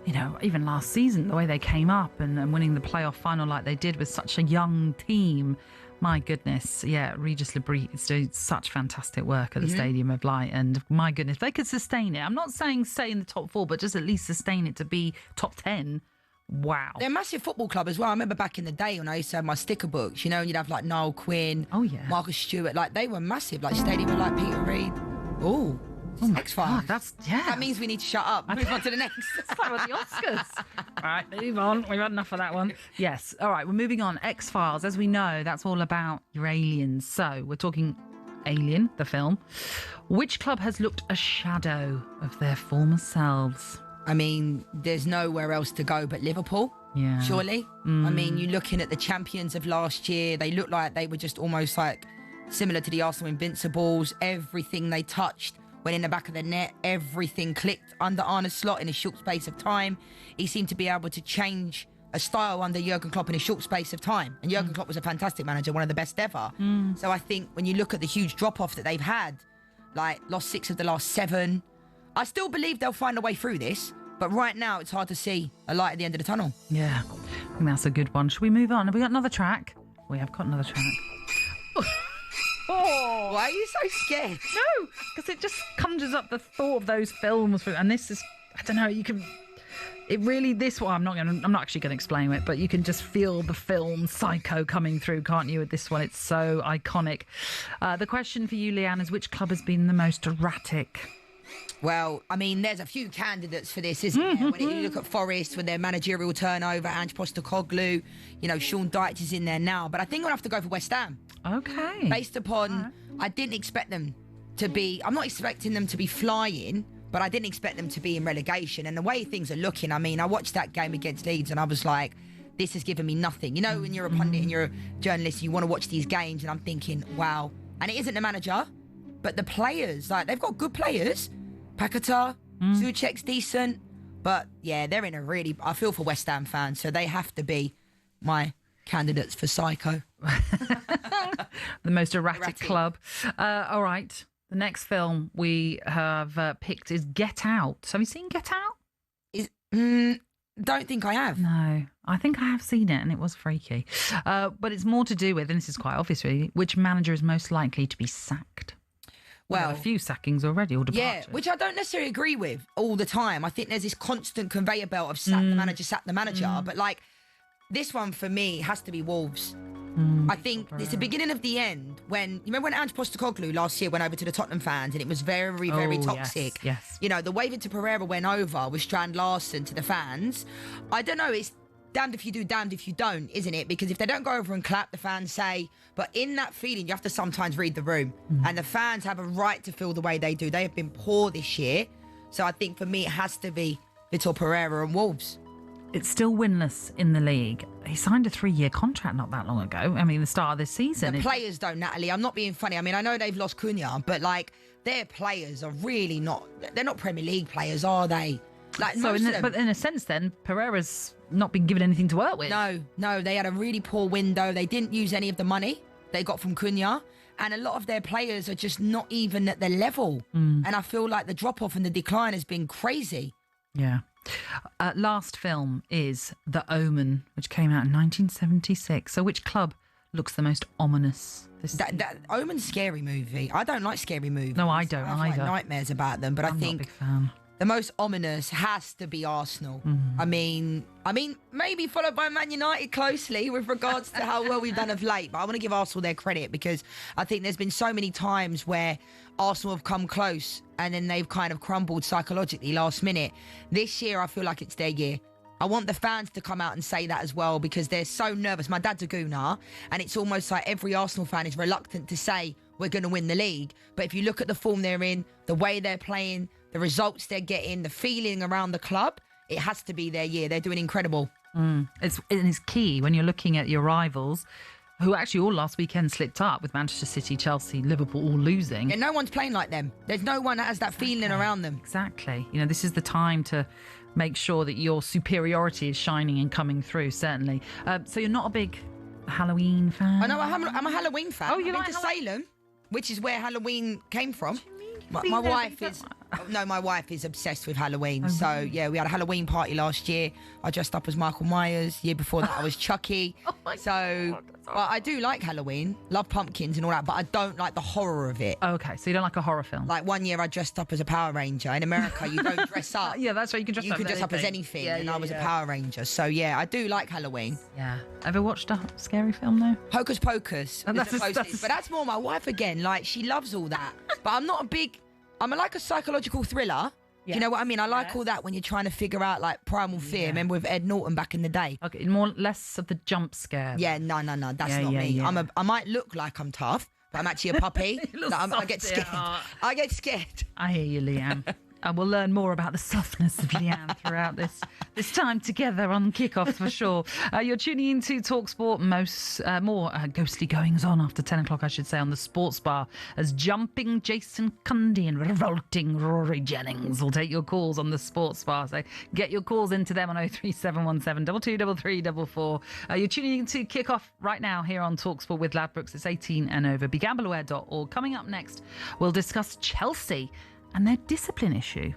even last season, the way they came up and winning the playoff final like they did with such a young team. My goodness, Regis Lebris is doing such fantastic work at the Stadium of Light, and my goodness, if they could sustain it. I'm not saying stay in the top 4, but just at least sustain it to be top 10. Wow. They're a massive football club as well. I remember back in the day when I used to have my sticker books, and you'd have like Niall Quinn, Marcus Stewart, they were massive, like Stadium of Light, Peter Reid. Oh, X-Files. That means we need to shut up. Move on to the next. That's like the Oscars. All right, move on. We've had enough of that one. Yes. All right, we're moving on. X-Files. As we know, that's all about your aliens. So we're talking Alien, the film. Which club has looked a shadow of their former selves? I mean, there's nowhere else to go but Liverpool. Yeah. Surely. I mean, you're looking at the champions of last year. They looked like they were just almost like similar to the Arsenal Invincibles. Everything they touched went in the back of the net. Everything clicked under Arne Slot in a short space of time. He seemed to be able to change a style under Jurgen Klopp in a short space of time. And Jurgen Klopp was a fantastic manager, one of the best ever. So I think when you look at the huge drop-off that they've had, lost 6 of the last 7, I still believe they'll find a way through this. But right now, it's hard to see a light at the end of the tunnel. Yeah, I think that's a good one. Should we move on? Have we got another track? We have got another track. Oh, why are you so scared? No, because it just conjures up the thought of those films. And this is, I don't know, you can... It really, this one, I'm not actually going to explain it, but you can just feel the film Psycho coming through, can't you, with this one? It's so iconic. The question for you, Lianne, is which club has been the most erratic? Well, I mean, there's a few candidates for this, isn't there? When you look at Forest, with their managerial turnover, Ange Postecoglou, Sean Dyche is in there now. But I think I'll have to go for West Ham. Okay. Based upon, I didn't expect them to be, I'm not expecting them to be flying, but I didn't expect them to be in relegation. And the way things are looking, I mean, I watched that game against Leeds and I was like, this has given me nothing. When you're a pundit and you're a journalist, you want to watch these games and I'm thinking, wow. And it isn't the manager, but the players. They've got good players. Paquetá, Souček's decent, but they're in a really... I feel for West Ham fans, so they have to be my candidates for Psycho. The most erratic club. All right, the next film we have picked is Get Out. So have you seen Get Out? Don't think I have. No, I think I have seen it and it was freaky. But it's more to do with, and this is quite obvious really, which manager is most likely to be sacked. Well, a few sackings already, or departures. Yeah, which I don't necessarily agree with all the time. I think there's this constant conveyor belt of sack the manager. But this one for me has to be Wolves. I think it's the beginning of the end. When you remember when Ange Postecoglou last year went over to the Tottenham fans and it was very, very toxic. Yes. The way Victor Pereira went over with Strand Larsen to the fans. I don't know. It's damned if you do, damned if you don't, isn't it? Because if they don't go over and clap, the fans say. But in that feeling, you have to sometimes read the room. And the fans have a right to feel the way they do. They have been poor this year. So I think for me, it has to be Vitor Pereira and Wolves. It's still winless in the league. He signed a 3-year contract not that long ago. I mean, the start of this season. The players don't, Natalie. I'm not being funny. I mean, I know they've lost Cunha, but their players are really not... They're not Premier League players, are they? Like So, but in a sense, then Pereira's not been given anything to work with. No, they had a really poor window. They didn't use any of the money they got from Cunha, and a lot of their players are just not even at their level. And I feel like the drop off and the decline has been crazy. Yeah. Last film is The Omen, which came out in 1976. So, which club looks the most ominous? That Omen's scary movie. I don't like scary movies. No, I don't I have either. like nightmares about them, but I'm I think not a big fan. the most ominous has to be Arsenal. I mean, maybe followed by Man United closely with regards to how well we've done of late. But I want to give Arsenal their credit because I think there's been so many times where Arsenal have come close and then they've kind of crumbled psychologically last minute. This year, I feel like it's their year. I want the fans to come out and say that as well because they're so nervous. My dad's a Gooner, and it's almost like every Arsenal fan is reluctant to say we're going to win the league. But if you look at the form they're in, the way they're playing, the results they're getting, the feeling around the club, it has to be their year. They're doing incredible. It's key when you're looking at your rivals, who actually all last weekend slipped up with Manchester City, Chelsea, Liverpool all losing. And no one's playing like them. There's no one that has that feeling around them. Exactly. You know, this is the time to make sure that your superiority is shining and coming through, certainly. So you're not a big Halloween fan? I know, I'm a Halloween fan. Oh, you I've like been to Salem, which is where Halloween came from. My wife is... No, my wife is obsessed with Halloween. So, yeah, we had a Halloween party last year. I dressed up as Michael Myers. Year before that, I was Chucky. Well, I do like Halloween. Love pumpkins and all that, but I don't like the horror of it. Okay, so you don't like a horror film? Like one year I dressed up as a Power Ranger. In America, you don't dress up. Yeah, that's right. You can dress up as anything. And I was a Power Ranger. So, yeah, I do like Halloween. Yeah. Ever watched a scary film, though? Hocus Pocus. And But that's more my wife again. Like, she loves all that. But I'm not a big... I'm like a psychological thriller. Yeah. You know what I mean? I like all that when you're trying to figure out like primal fear. Remember with Ed Norton back in the day? Okay, less of the jump scare. Yeah, no, that's not me. Yeah. I might look like I'm tough, but I'm actually a puppy. I get scared. I get scared. I hear you, Lianne. And we'll learn more about the softness of Lianne throughout this time together on Kickoff for sure. You're tuning into talkSPORT. More ghostly goings on after 10 o'clock, I should say, on the Sports Bar as jumping Jason Cundy and revolting Rory Jennings will take your calls on the Sports Bar. So get your calls into them on 03717 223344. You're tuning into Kickoff right now here on talkSPORT with Ladbrokes. It's 18 and over. BeGambleAware.org. Coming up next, we'll discuss Chelsea and their discipline issue.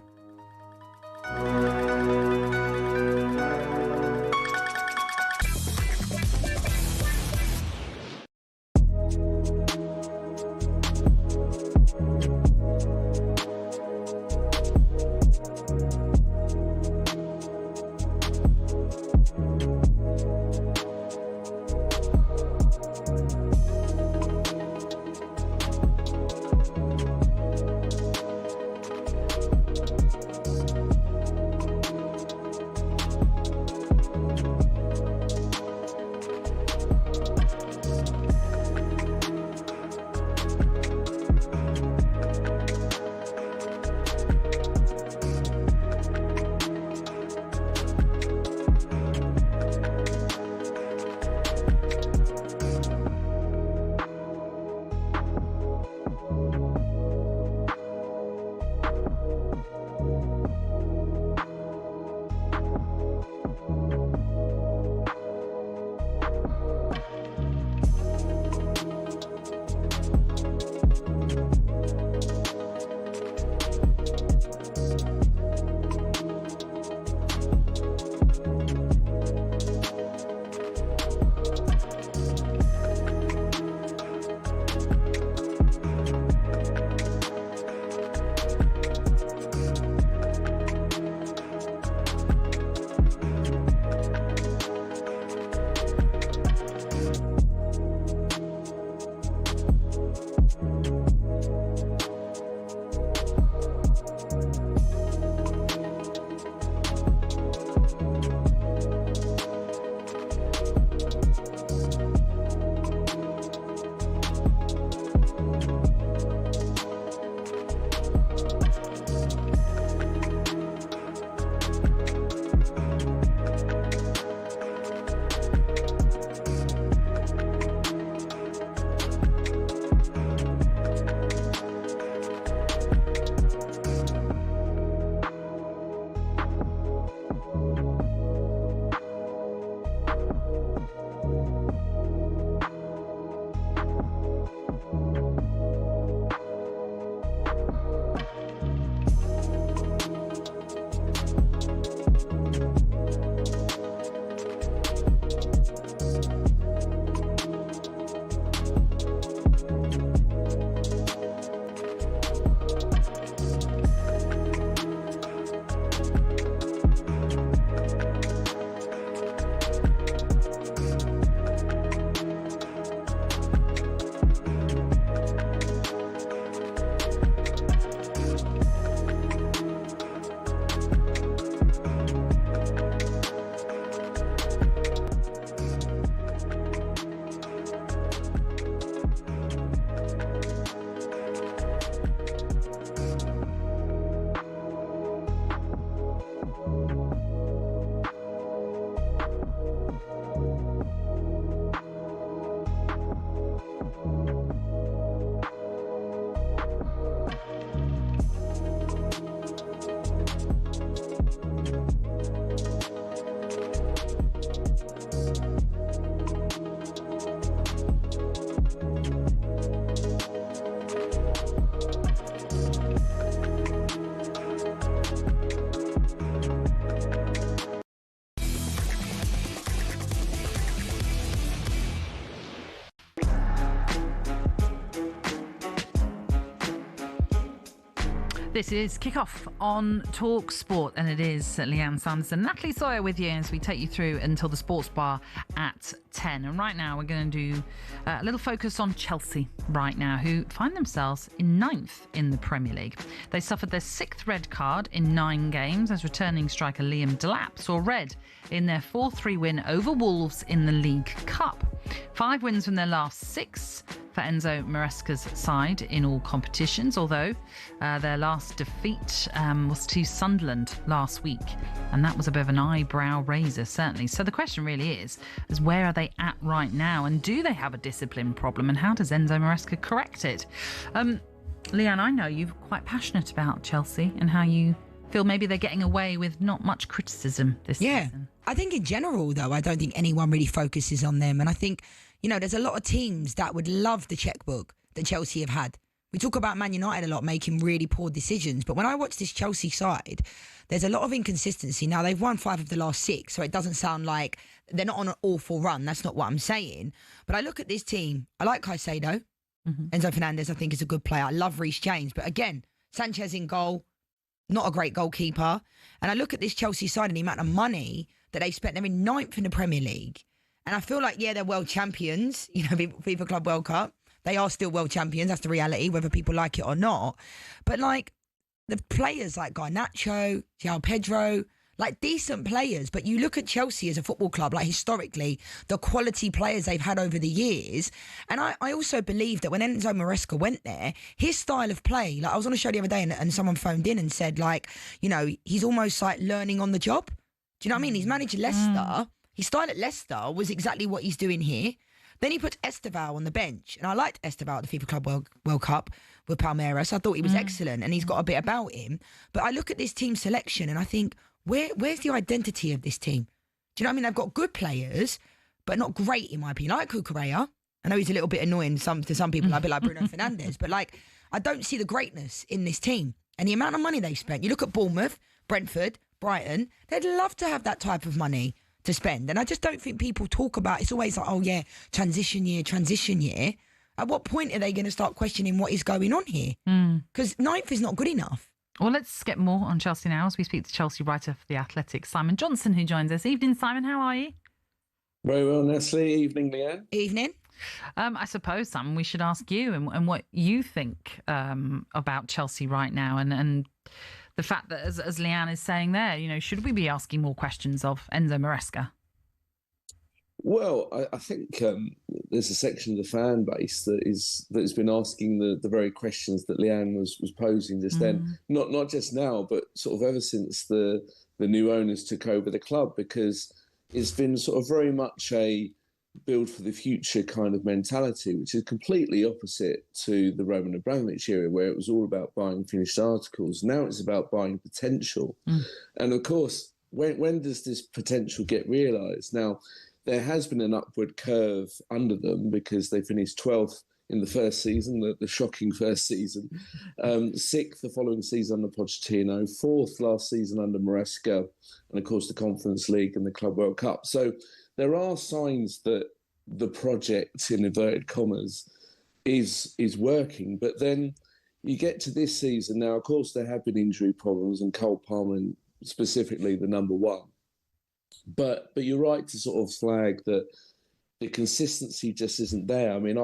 This is Kickoff on talkSPORT, and it is Lianne, Sanderson, Natalie, Sawyer with you as we take you through until the sports bar at 10. And right now we're going to do a little focus on Chelsea right now, who find themselves in 9th in the Premier League. They suffered their 6th red card in 9 games as returning striker Liam Delap saw red in their 4-3 win over Wolves in the League Cup. 5 wins from their last 6 for Enzo Maresca's side in all competitions, although their last defeat was to Sunderland last week, and that was a bit of an eyebrow raiser, certainly. So the question really is where are they at right now, and do they have a discipline problem, and how does Enzo Maresca correct it? Lianne, I know you're quite passionate about Chelsea and how you feel maybe they're getting away with not much criticism this season. I think in general, though, I don't think anyone really focuses on them. And I think, you know, there's a lot of teams that would love the checkbook that Chelsea have had. We talk about Man United a lot, making really poor decisions. But when I watch this Chelsea side, there's a lot of inconsistency. Now, they've won 5 of the last 6, so it doesn't sound like they're not on an awful run. That's not what I'm saying. But I look at this team. I like Caicedo. Enzo Fernandez, I think, is a good player. I love Reece James. But again, Sanchez in goal, not a great goalkeeper. And I look at this Chelsea side and the amount of money that they've spent. They're in 9th in the Premier League. And I feel like, yeah, they're world champions, you know, FIFA Club World Cup. They are still world champions. That's the reality, whether people like it or not. But, like, the players like Garnacho, João Pedro, like, decent players. But you look at Chelsea as a football club, like, historically, the quality players they've had over the years. And I also believe that when Enzo Maresca went there, his style of play, like, I was on a show the other day and someone phoned in and said, like, you know, he's almost like learning on the job. Do you know what I mean? He's managed Leicester. His style at Leicester was exactly what he's doing here. Then he puts Esteval on the bench. And I liked Esteval at the FIFA Club World Cup with Palmeiras. I thought he was excellent and he's got a bit about him. But I look at this team selection and I think, where's the identity of this team? Do you know what I mean? They've got good players, but not great in my opinion. I like Cucurella. I know he's a little bit annoying to some people, a bit like Bruno Fernandes. But, like, I don't see the greatness in this team. And the amount of money they spent. You look at Bournemouth, Brentford, Brighton. They'd love to have that type of money to spend. And I just don't think people talk about, it's always like, oh yeah, transition year. At what point are they going to start questioning what is going on here? Because 9th is not good enough. Well, let's get more on Chelsea now as we speak to Chelsea writer for The Athletic, Simon Johnson, who joins us. Evening, Simon, how are you? Very well, Natalie. Evening, Lianne. Evening. I suppose, Simon, we should ask you and what you think about Chelsea right now and the fact that, as Lianne is saying there, you know, should we be asking more questions of Enzo Maresca? Well, I think there's a section of the fan base that has been asking the very questions that Lianne was posing just then. Not just now, but sort of ever since the new owners took over the club, because it's been sort of very much a build for the future kind of mentality, which is completely opposite to the Roman Abramovich era, where it was all about buying finished articles. Now it's about buying potential. And of course, when does this potential get realised? Now, there has been an upward curve under them because they finished 12th in the first season, the shocking first season, 6th the following season under Pochettino, 4th last season under Maresca, and of course the Conference League and the Club World Cup. So there are signs that the project, in inverted commas, is working. But then you get to this season now, of course, there have been injury problems, and Cole Palmer specifically the number one. But you're right to sort of flag that the consistency just isn't there. I mean,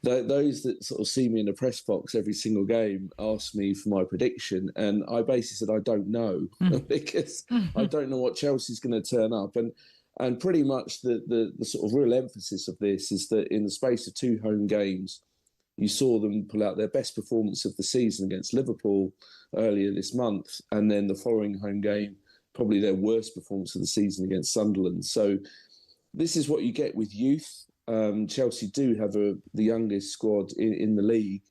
those that sort of see me in the press box every single game ask me for my prediction, and I basically said I don't know because I don't know what Chelsea's going to turn up. And pretty much the sort of real emphasis of this is that in the space of 2 home games, you saw them pull out their best performance of the season against Liverpool earlier this month, and then the following home game, probably their worst performance of the season against Sunderland. So this is what you get with youth. Chelsea do have the youngest squad in the league.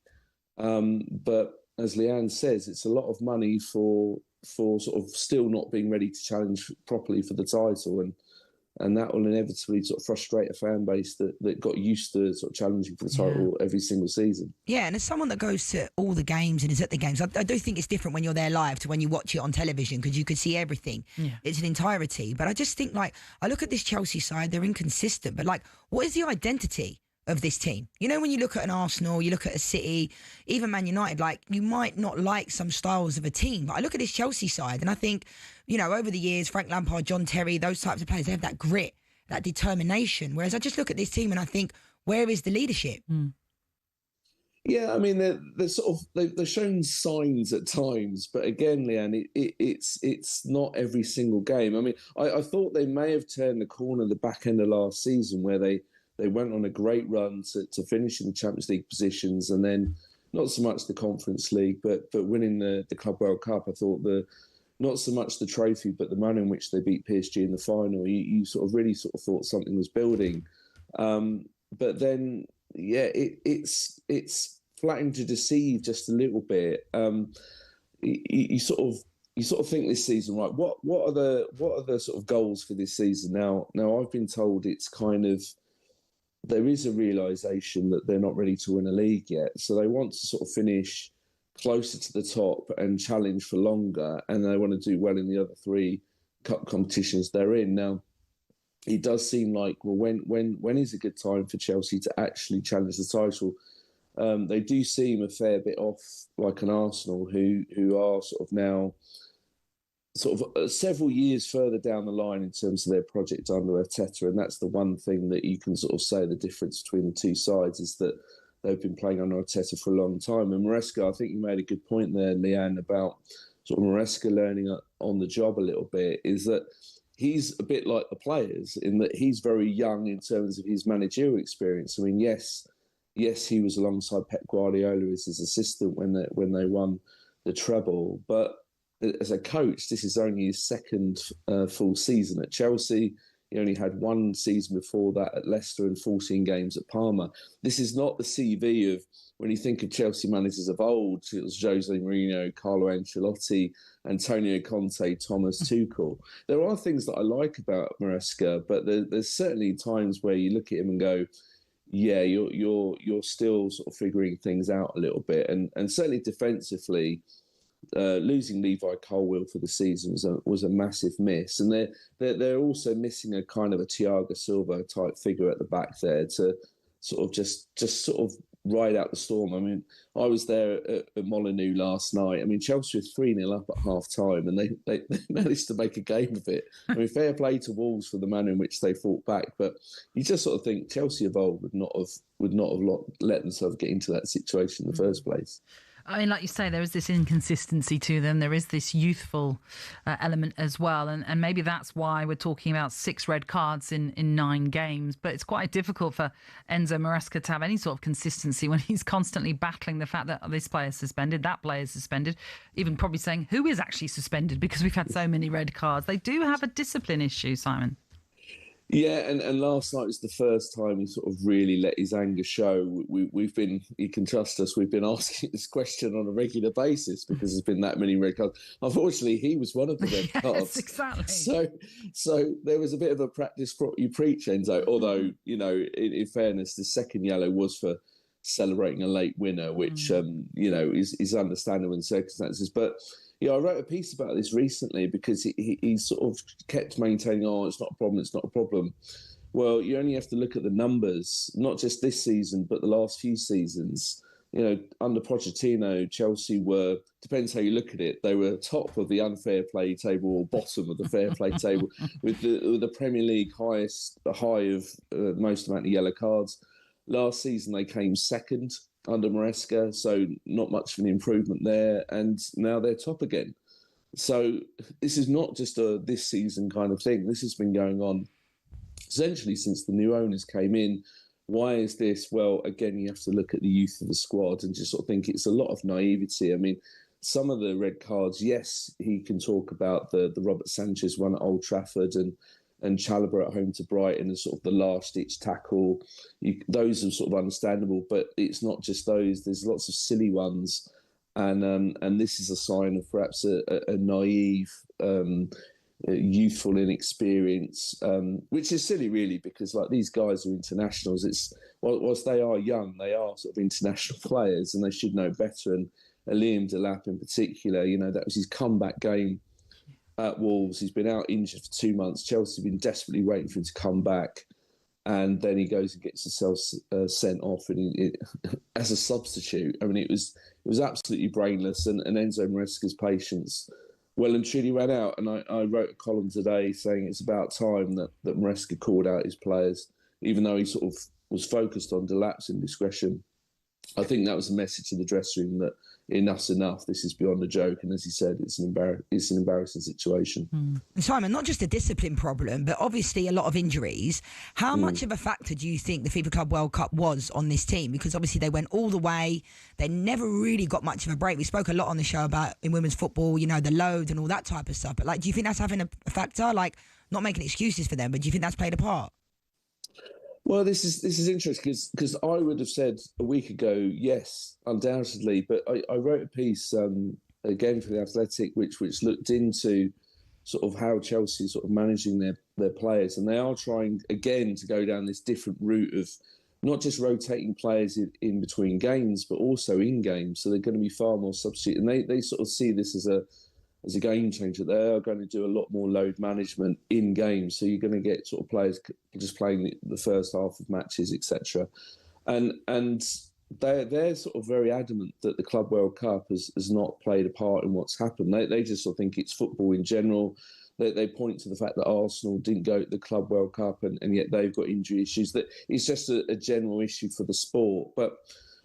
But as Lianne says, it's a lot of money for sort of still not being ready to challenge properly for the title. And that will inevitably sort of frustrate a fan base that got used to sort of challenging for the title every single season. Yeah, and as someone that goes to all the games and is at the games, I do think it's different when you're there live to when you watch it on television, because you could see everything. Yeah. It's an entirety. But I just think, like, I look at this Chelsea side, they're inconsistent. But, like, what is the identity? of this team. You know, when you look at an Arsenal, you look at a City, even Man United, like, you might not like some styles of a team, but I look at this Chelsea side and I think, you know, over the years, Frank Lampard, John Terry, those types of players, they have that grit, that determination. Whereas I just look at this team and I think, where is the leadership? Yeah, I mean, they've shown signs at times, but again, Lianne, it's not every single game. I mean, I thought they may have turned the corner the back end of last season where they went on a great run to finish in the Champions League positions, and then not so much the Conference League, but winning the Club World Cup. I thought not so much the trophy, but the manner in which they beat PSG in the final. You really thought something was building, but then it's flattening to deceive just a little bit. You sort of think this season, right? What are the sort of goals for this season? Now I've been told it's kind of, there is a realisation that they're not ready to win a league yet. So they want to sort of finish closer to the top and challenge for longer. And they want to do well in the other 3 cup competitions they're in. Now, it does seem like, well, when is a good time for Chelsea to actually challenge the title? They do seem a fair bit off like an Arsenal who are sort of now several years further down the line in terms of their project under Arteta, and that's the one thing that you can sort of say the difference between the two sides is that they've been playing under Arteta for a long time. And Maresca, I think you made a good point there, Lianne, about sort of Maresca learning on the job a little bit, is that he's a bit like the players in that he's very young in terms of his managerial experience. I mean, yes, he was alongside Pep Guardiola as his assistant when they won the treble, but as a coach, this is only his second full season at Chelsea. He only had one season before that at Leicester and 14 games at Parma. This is not the CV of, when you think of Chelsea managers of old, it was Jose Mourinho, Carlo Ancelotti, Antonio Conte, Thomas Tuchel. There are things that I like about Maresca, but there's certainly times where you look at him and go, yeah, you're still sort of figuring things out a little bit. And certainly defensively, losing Levi Colwill for the season was a massive miss, and they're also missing a kind of a Thiago Silva type figure at the back there to sort of just sort of ride out the storm. I mean, I was there at Molineux last night. I mean, Chelsea were 3-0 up at half time, and they managed to make a game of it. I mean, fair play to Wolves for the manner in which they fought back, but you just sort of think Chelsea of old would not have let themselves get into that situation in the first place. I mean, like you say, there is this inconsistency to them. There is this youthful element as well. And maybe that's why we're talking about 6 red cards in 9 games. But it's quite difficult for Enzo Maresca to have any sort of consistency when he's constantly battling the fact that this player is suspended, that player is suspended, even probably saying who is actually suspended because we've had so many red cards. They do have a discipline issue, Simon. Yeah, and last night was the first time he sort of really let his anger show. We've been, you can trust us, we've been asking this question on a regular basis because there's been that many red cards. Unfortunately, he was one of the red cards. Yes, exactly. So there was a bit of a practice for what you preach, Enzo, although, you know, in fairness, the second yellow was for celebrating a late winner, which, you know, is understandable in circumstances. But yeah, I wrote a piece about this recently because he sort of kept maintaining, oh, it's not a problem, it's not a problem. Well, you only have to look at the numbers, not just this season, but the last few seasons. You know, under Pochettino, Chelsea were, depends how you look at it, they were top of the unfair play table or bottom of the fair play table with the Premier League high of most amount of yellow cards. Last season, they came second under Maresca, so not much of an improvement there, and now they're top again. So this is not just a this season kind of thing. This has been going on essentially since the new owners came in. Why is this? Well, again, you have to look at the youth of the squad and just sort of think it's a lot of naivety. I mean, some of the red cards, yes, he can talk about the Robert Sanchez one at Old Trafford and Chalobah at home to Brighton and sort of the last-ditch tackle. Those are sort of understandable, but it's not just those. There's lots of silly ones, and this is a sign of perhaps a naive, youthful inexperience, which is silly, really, because like these guys are internationals. Whilst they are young, they are sort of international players, and they should know better. And Liam Delap in particular, you know, that was his comeback game at Wolves. He's been out injured for 2 months. Chelsea have been desperately waiting for him to come back. and then he goes and gets himself sent off and as a substitute. I mean, it was absolutely brainless, and Enzo Maresca's patience well and truly ran out. And I wrote a column today saying it's about time that Maresca called out his players, even though he sort of was focused on delapsing discretion. I think that was a message to the dressing room that enough's enough. This is beyond a joke. And as he said, it's an embarrassing situation. And Simon, not just a discipline problem, but obviously a lot of injuries. How much of a factor do you think the FIFA Club World Cup was on this team? Because obviously they went all the way. They never really got much of a break. We spoke a lot on the show about in women's football, you know, the loads and all that type of stuff. But like, do you think that's having a factor? Like, not making excuses for them, but do you think that's played a part? Well, this is interesting because I would have said a week ago, yes, undoubtedly. But I wrote a piece again for the Athletic, which looked into sort of how Chelsea is sort of managing their players, and they are trying again to go down this different route of not just rotating players in between games, but also in games. So they're going to be far more substitute, and they sort of see this as a game changer. They are going to do a lot more load management in games. So you're going to get sort of players just playing the first half of matches, etc. And they're sort of very adamant that the Club World Cup has not played a part in what's happened. They just sort of think it's football in general. They point to the fact that Arsenal didn't go to the Club World Cup and yet they've got injury issues. That it's just a general issue for the sport. But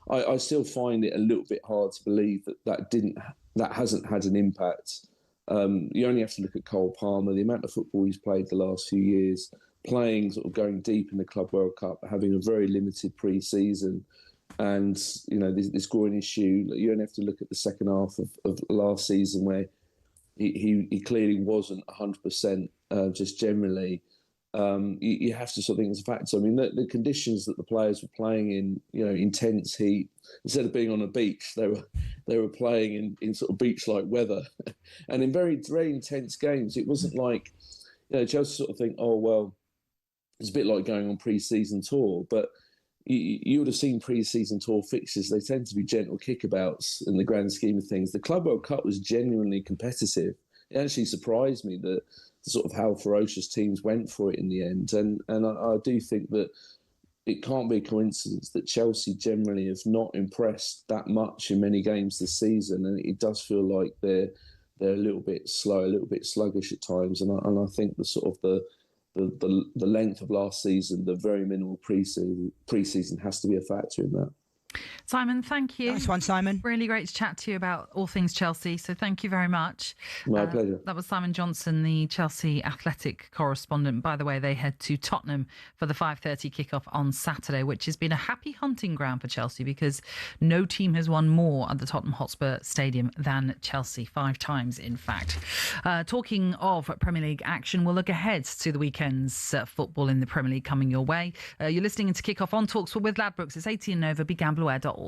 I still find it a little bit hard to believe that hasn't had an impact. You only have to look at Cole Palmer, the amount of football he's played the last few years, playing, sort of going deep in the Club World Cup, having a very limited pre-season, and you know this groin issue. You only have to look at the second half of last season where he clearly wasn't 100%. Just generally, you have to sort of think it's a factor. I mean, the conditions that the players were playing in, you know, intense heat. Instead of being on a beach, they were playing in sort of beach-like weather, and in very, very intense games. It wasn't like, you know, Chelsea sort of think, oh well, it's a bit like going on pre-season tour, but you would have seen pre-season tour fixtures. They tend to be gentle kickabouts in the grand scheme of things. The Club World Cup was genuinely competitive. It actually surprised me that sort of how ferocious teams went for it in the end, and I do think that it can't be a coincidence that Chelsea generally have not impressed that much in many games this season, and it does feel like they're a little bit slow, a little bit sluggish at times, and I think the sort of the length of last season, the very minimal pre-season has to be a factor in that. Simon, thank you. Nice one, Simon. Really great to chat to you about all things Chelsea, so thank you very much. My pleasure. That was Simon Johnson, the Chelsea Athletic correspondent. By the way, they head to Tottenham for the 5:30 kickoff on Saturday, which has been a happy hunting ground for Chelsea because no team has won more at the Tottenham Hotspur Stadium than Chelsea, 5 times in fact. Talking of Premier League action, we'll look ahead to the weekend's football in the Premier League coming your way. You're listening to Kickoff on talkSPORT with Ladbrokes. It's 18 Nova, BigGambleAware.org.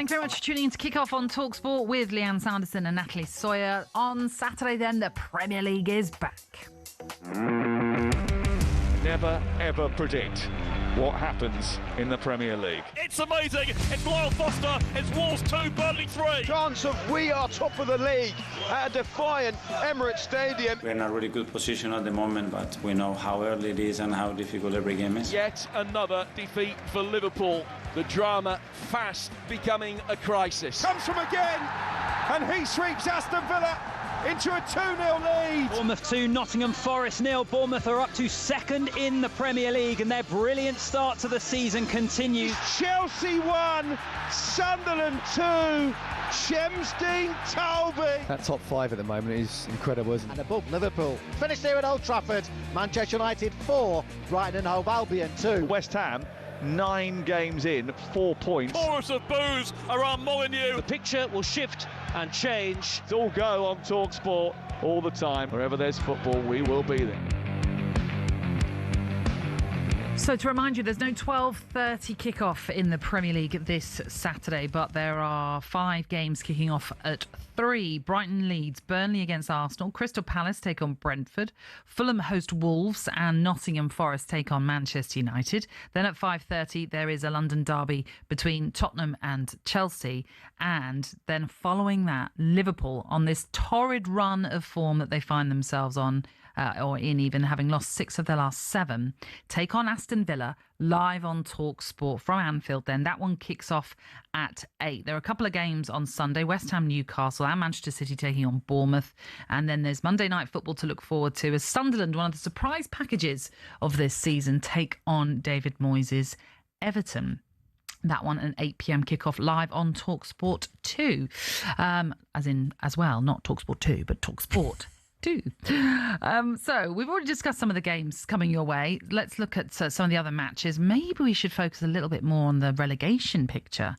Thanks very much for tuning in to Kick Off on talkSPORT with Lianne, Sanderson and Natalie Sawyer. On Saturday then, the Premier League is back. Never ever predict what happens in the Premier League. It's amazing. It's Lyle Foster. It's Wolves 2, Burnley 3. Chance of we are top of the league at a defiant Emirates Stadium. We're in a really good position at the moment, but we know how early it is and how difficult every game is. Yet another defeat for Liverpool. The drama fast becoming a crisis. Comes from again, and he sweeps Aston Villa into a 2-0 lead. Bournemouth 2, Nottingham Forest 0. Bournemouth are up to second in the Premier League, and their brilliant start to the season continues. Chelsea 1, Sunderland 2, Shamsteen Toby. That top five at the moment is incredible, isn't it? And above Liverpool. Finished here at Old Trafford. Manchester United 4, Brighton and Hove Albion 2. West Ham 9 games in, 4 points. Chorus of boos around Molineux. The picture will shift and change. It's all go on talkSPORT all the time. Wherever there's football, we will be there. So to remind you, there's no 12:30 kick-off in the Premier League this Saturday, but there are 5 games kicking off at 3. Brighton leads Burnley against Arsenal, Crystal Palace take on Brentford, Fulham host Wolves, and Nottingham Forest take on Manchester United. Then at 5:30 there is a London derby between Tottenham and Chelsea, and then following that, Liverpool, on this torrid run of form that they find themselves on, or in, even having lost 6 of their last 7, take on Aston Villa live on talkSPORT from Anfield. Then that one kicks off at 8. There are a couple of games on Sunday: West Ham, Newcastle, and Manchester City taking on Bournemouth. And then there's Monday night football to look forward to as Sunderland, one of the surprise packages of this season, take on David Moyes' Everton. That one an 8 p.m. kickoff live on talkSPORT 2, as well, not talkSPORT 2, but talkSPORT. So we've already discussed some of the games coming your way. Let's look at some of the other matches. Maybe we should focus a little bit more on the relegation picture.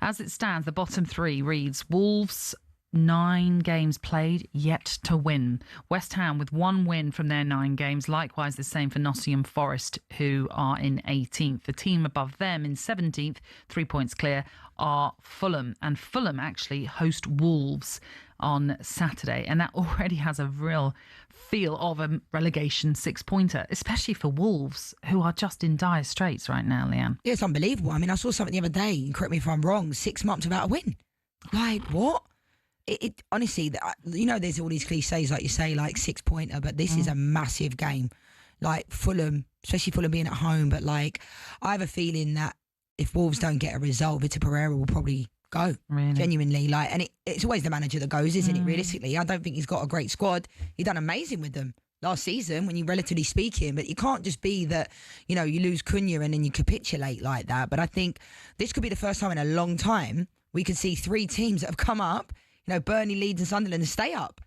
As it stands, the bottom 3 reads: Wolves 9 games played, yet to win. West Ham with 1 win from their 9 games. Likewise, the same for Nottingham Forest, who are in 18th. The team above them in 17th, 3 points clear, are Fulham. And Fulham actually host Wolves on Saturday, and that already has a real feel of a relegation 6-pointer, especially for Wolves, who are just in dire straits right now, Lianne. Yeah, it's unbelievable. I mean, I saw something the other day, and correct me if I'm wrong, 6 months without a win. Like, what? It honestly, you know, there's all these cliches, like you say, like 6-pointer, but this is a massive game. Like Fulham, especially Fulham being at home, but like, I have a feeling that if Wolves don't get a result, Vitor Pereira will probably go. Really? Genuinely. Like, and it's always the manager that goes, isn't it, realistically? I don't think he's got a great squad. He done amazing with them last season, when you relatively speaking, but you can't just be that, you know, you lose Cunha and then you capitulate like that. But I think this could be the first time in a long time we could see 3 teams that have come up, you know, Burnley, Leeds and Sunderland, stay up.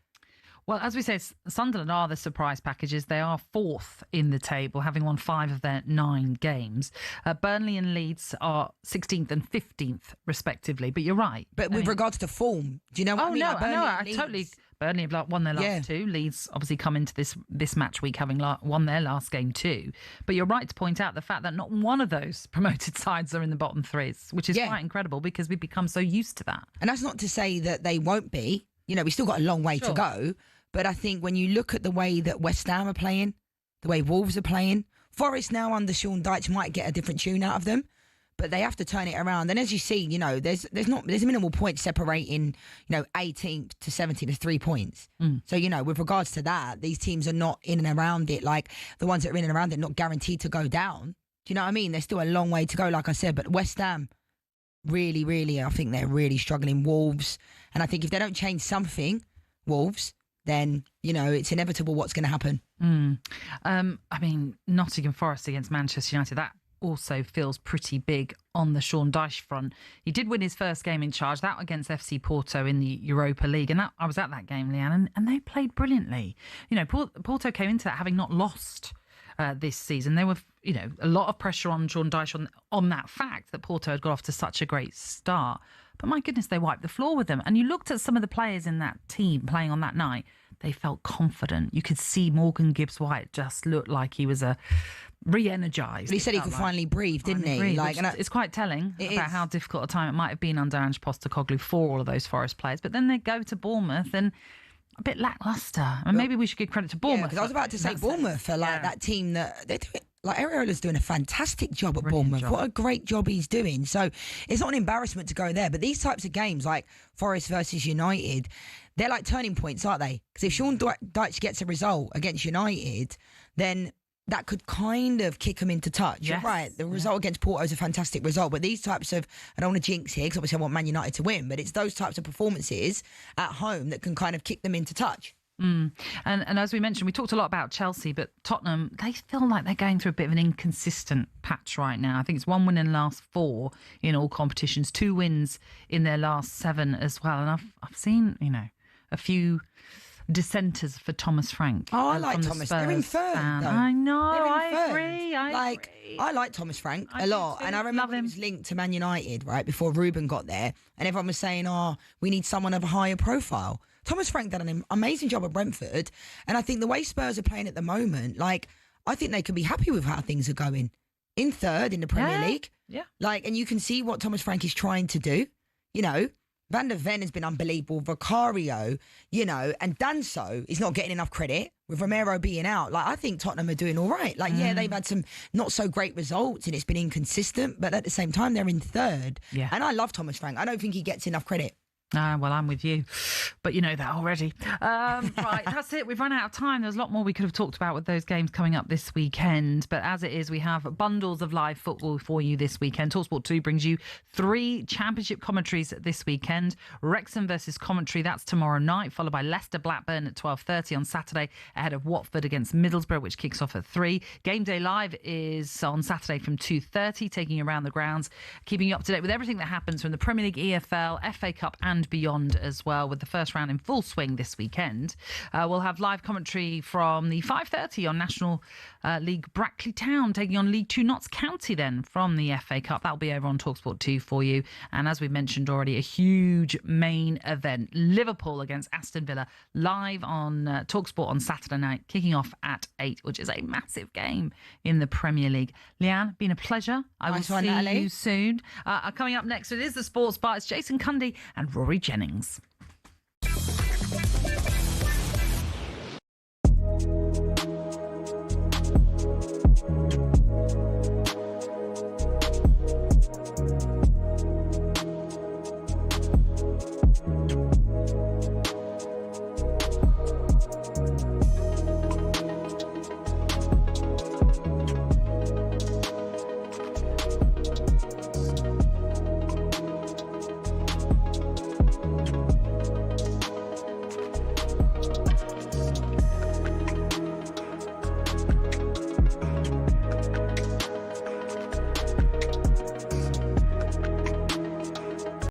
Well, as we say, Sunderland are the surprise packages. They are 4th in the table, having won 5 of their 9 games. Burnley and Leeds are 16th and 15th, respectively. But you're right. But with regards to form, do you know what I mean? No, like Burnley, I totally. Burnley have won their last 2. Leeds obviously come into this match week having won their last game too. But you're right to point out the fact that not one of those promoted sides are in the bottom 3, which is quite incredible because we've become so used to that. And that's not to say that they won't be. You know, we still got a long way to go. But I think when you look at the way that West Ham are playing, the way Wolves are playing, Forest now under Sean Dyche might get a different tune out of them, but they have to turn it around. And as you see, you know, there's a minimal point separating, you know, 18th to 17th is 3 points. So, you know, with regards to that, these teams are not in and around it. Like the ones that are in and around it, not guaranteed to go down. Do you know what I mean? There's still a long way to go, like I said. But West Ham, really, really, I think they're really struggling. Wolves, and I think if they don't change something, Wolves, then, you know, it's inevitable what's going to happen. I mean, Nottingham Forest against Manchester United, that also feels pretty big on the Sean Dyche front. He did win his first game in charge, that against FC Porto in the Europa League, and I was at that game, Lianne, and they played brilliantly. You know, Porto came into that having not lost this season. There were, you know, a lot of pressure on Sean Dyche on that fact that Porto had got off to such a great start. But my goodness, they wiped the floor with them. And you looked at some of the players in that team playing on that night. they felt confident. You could see Morgan Gibbs-White just looked like he was re-energised. But he said he could finally breathe, didn't he? It's quite telling about how difficult a time it might have been under Ange Postecoglou for all of those Forest players. But then they go to Bournemouth and a bit lacklustre. And maybe we should give credit to Bournemouth. Because I was about to say Bournemouth for that team that they're doing. Like, Areola's doing a fantastic job at Bournemouth. What a great job he's doing. So it's not an embarrassment to go there. But these types of games, like Forest versus United, they're like turning points, aren't they? Because if Sean Dyche gets a result against United, then that could kind of kick them into touch. Yes. You're right. The result against Porto is a fantastic result. But these types of, I don't want to jinx here because obviously I want Man United to win, but it's those types of performances at home that can kind of kick them into touch. And as we mentioned, we talked a lot about Chelsea, but Tottenham, they feel like they're going through a bit of an inconsistent patch right now. I think it's 1 win in the last 4 in all competitions, 2 wins in their last 7 as well. And I've seen, a few dissenters for Thomas Frank. Oh, I like Thomas. They're in third. I know. I agree. I like Thomas Frank a lot. And I remember he was linked to Man United, right, before Ruben got there. And everyone was saying, we need someone of a higher profile. Thomas Frank done an amazing job at Brentford. And I think the way Spurs are playing at the moment, I think they can be happy with how things are going. In third in the Premier League. Yeah. And you can see what Thomas Frank is trying to do. Van der Ven has been unbelievable. Vicario, and Danso is not getting enough credit with Romero being out. I think Tottenham are doing all right. They've had some not so great results and it's been inconsistent, but at the same time, they're in third. Yeah. And I love Thomas Frank. I don't think he gets enough credit. Well, I'm with you, but you know that already. Right, that's it. We've run out of time. There's a lot more we could have talked about with those games coming up this weekend. But as it is, we have bundles of live football for you this weekend. talkSPORT 2 brings you 3 championship commentaries this weekend. Wrexham versus Coventry, that's tomorrow night, followed by Leicester Blackburn at 12:30 on Saturday, ahead of Watford against Middlesbrough, which kicks off at 3. Game Day Live is on Saturday from 2:30, taking you around the grounds, keeping you up to date with everything that happens from the Premier League, EFL, FA Cup and beyond as well, with the first round in full swing this weekend. We'll have live commentary from the 5:30 on National League Brackley Town taking on League 2 Notts County then from the FA Cup. That'll be over on talkSPORT 2 for you. And as we mentioned already, a huge main event, Liverpool against Aston Villa, live on talkSPORT on Saturday night, kicking off at 8, which is a massive game in the Premier League. Lianne, been a pleasure. I will see Natalie. you soon. Coming up next, it is the Sports Bar. It's Jason Cundy and Rory Jennings.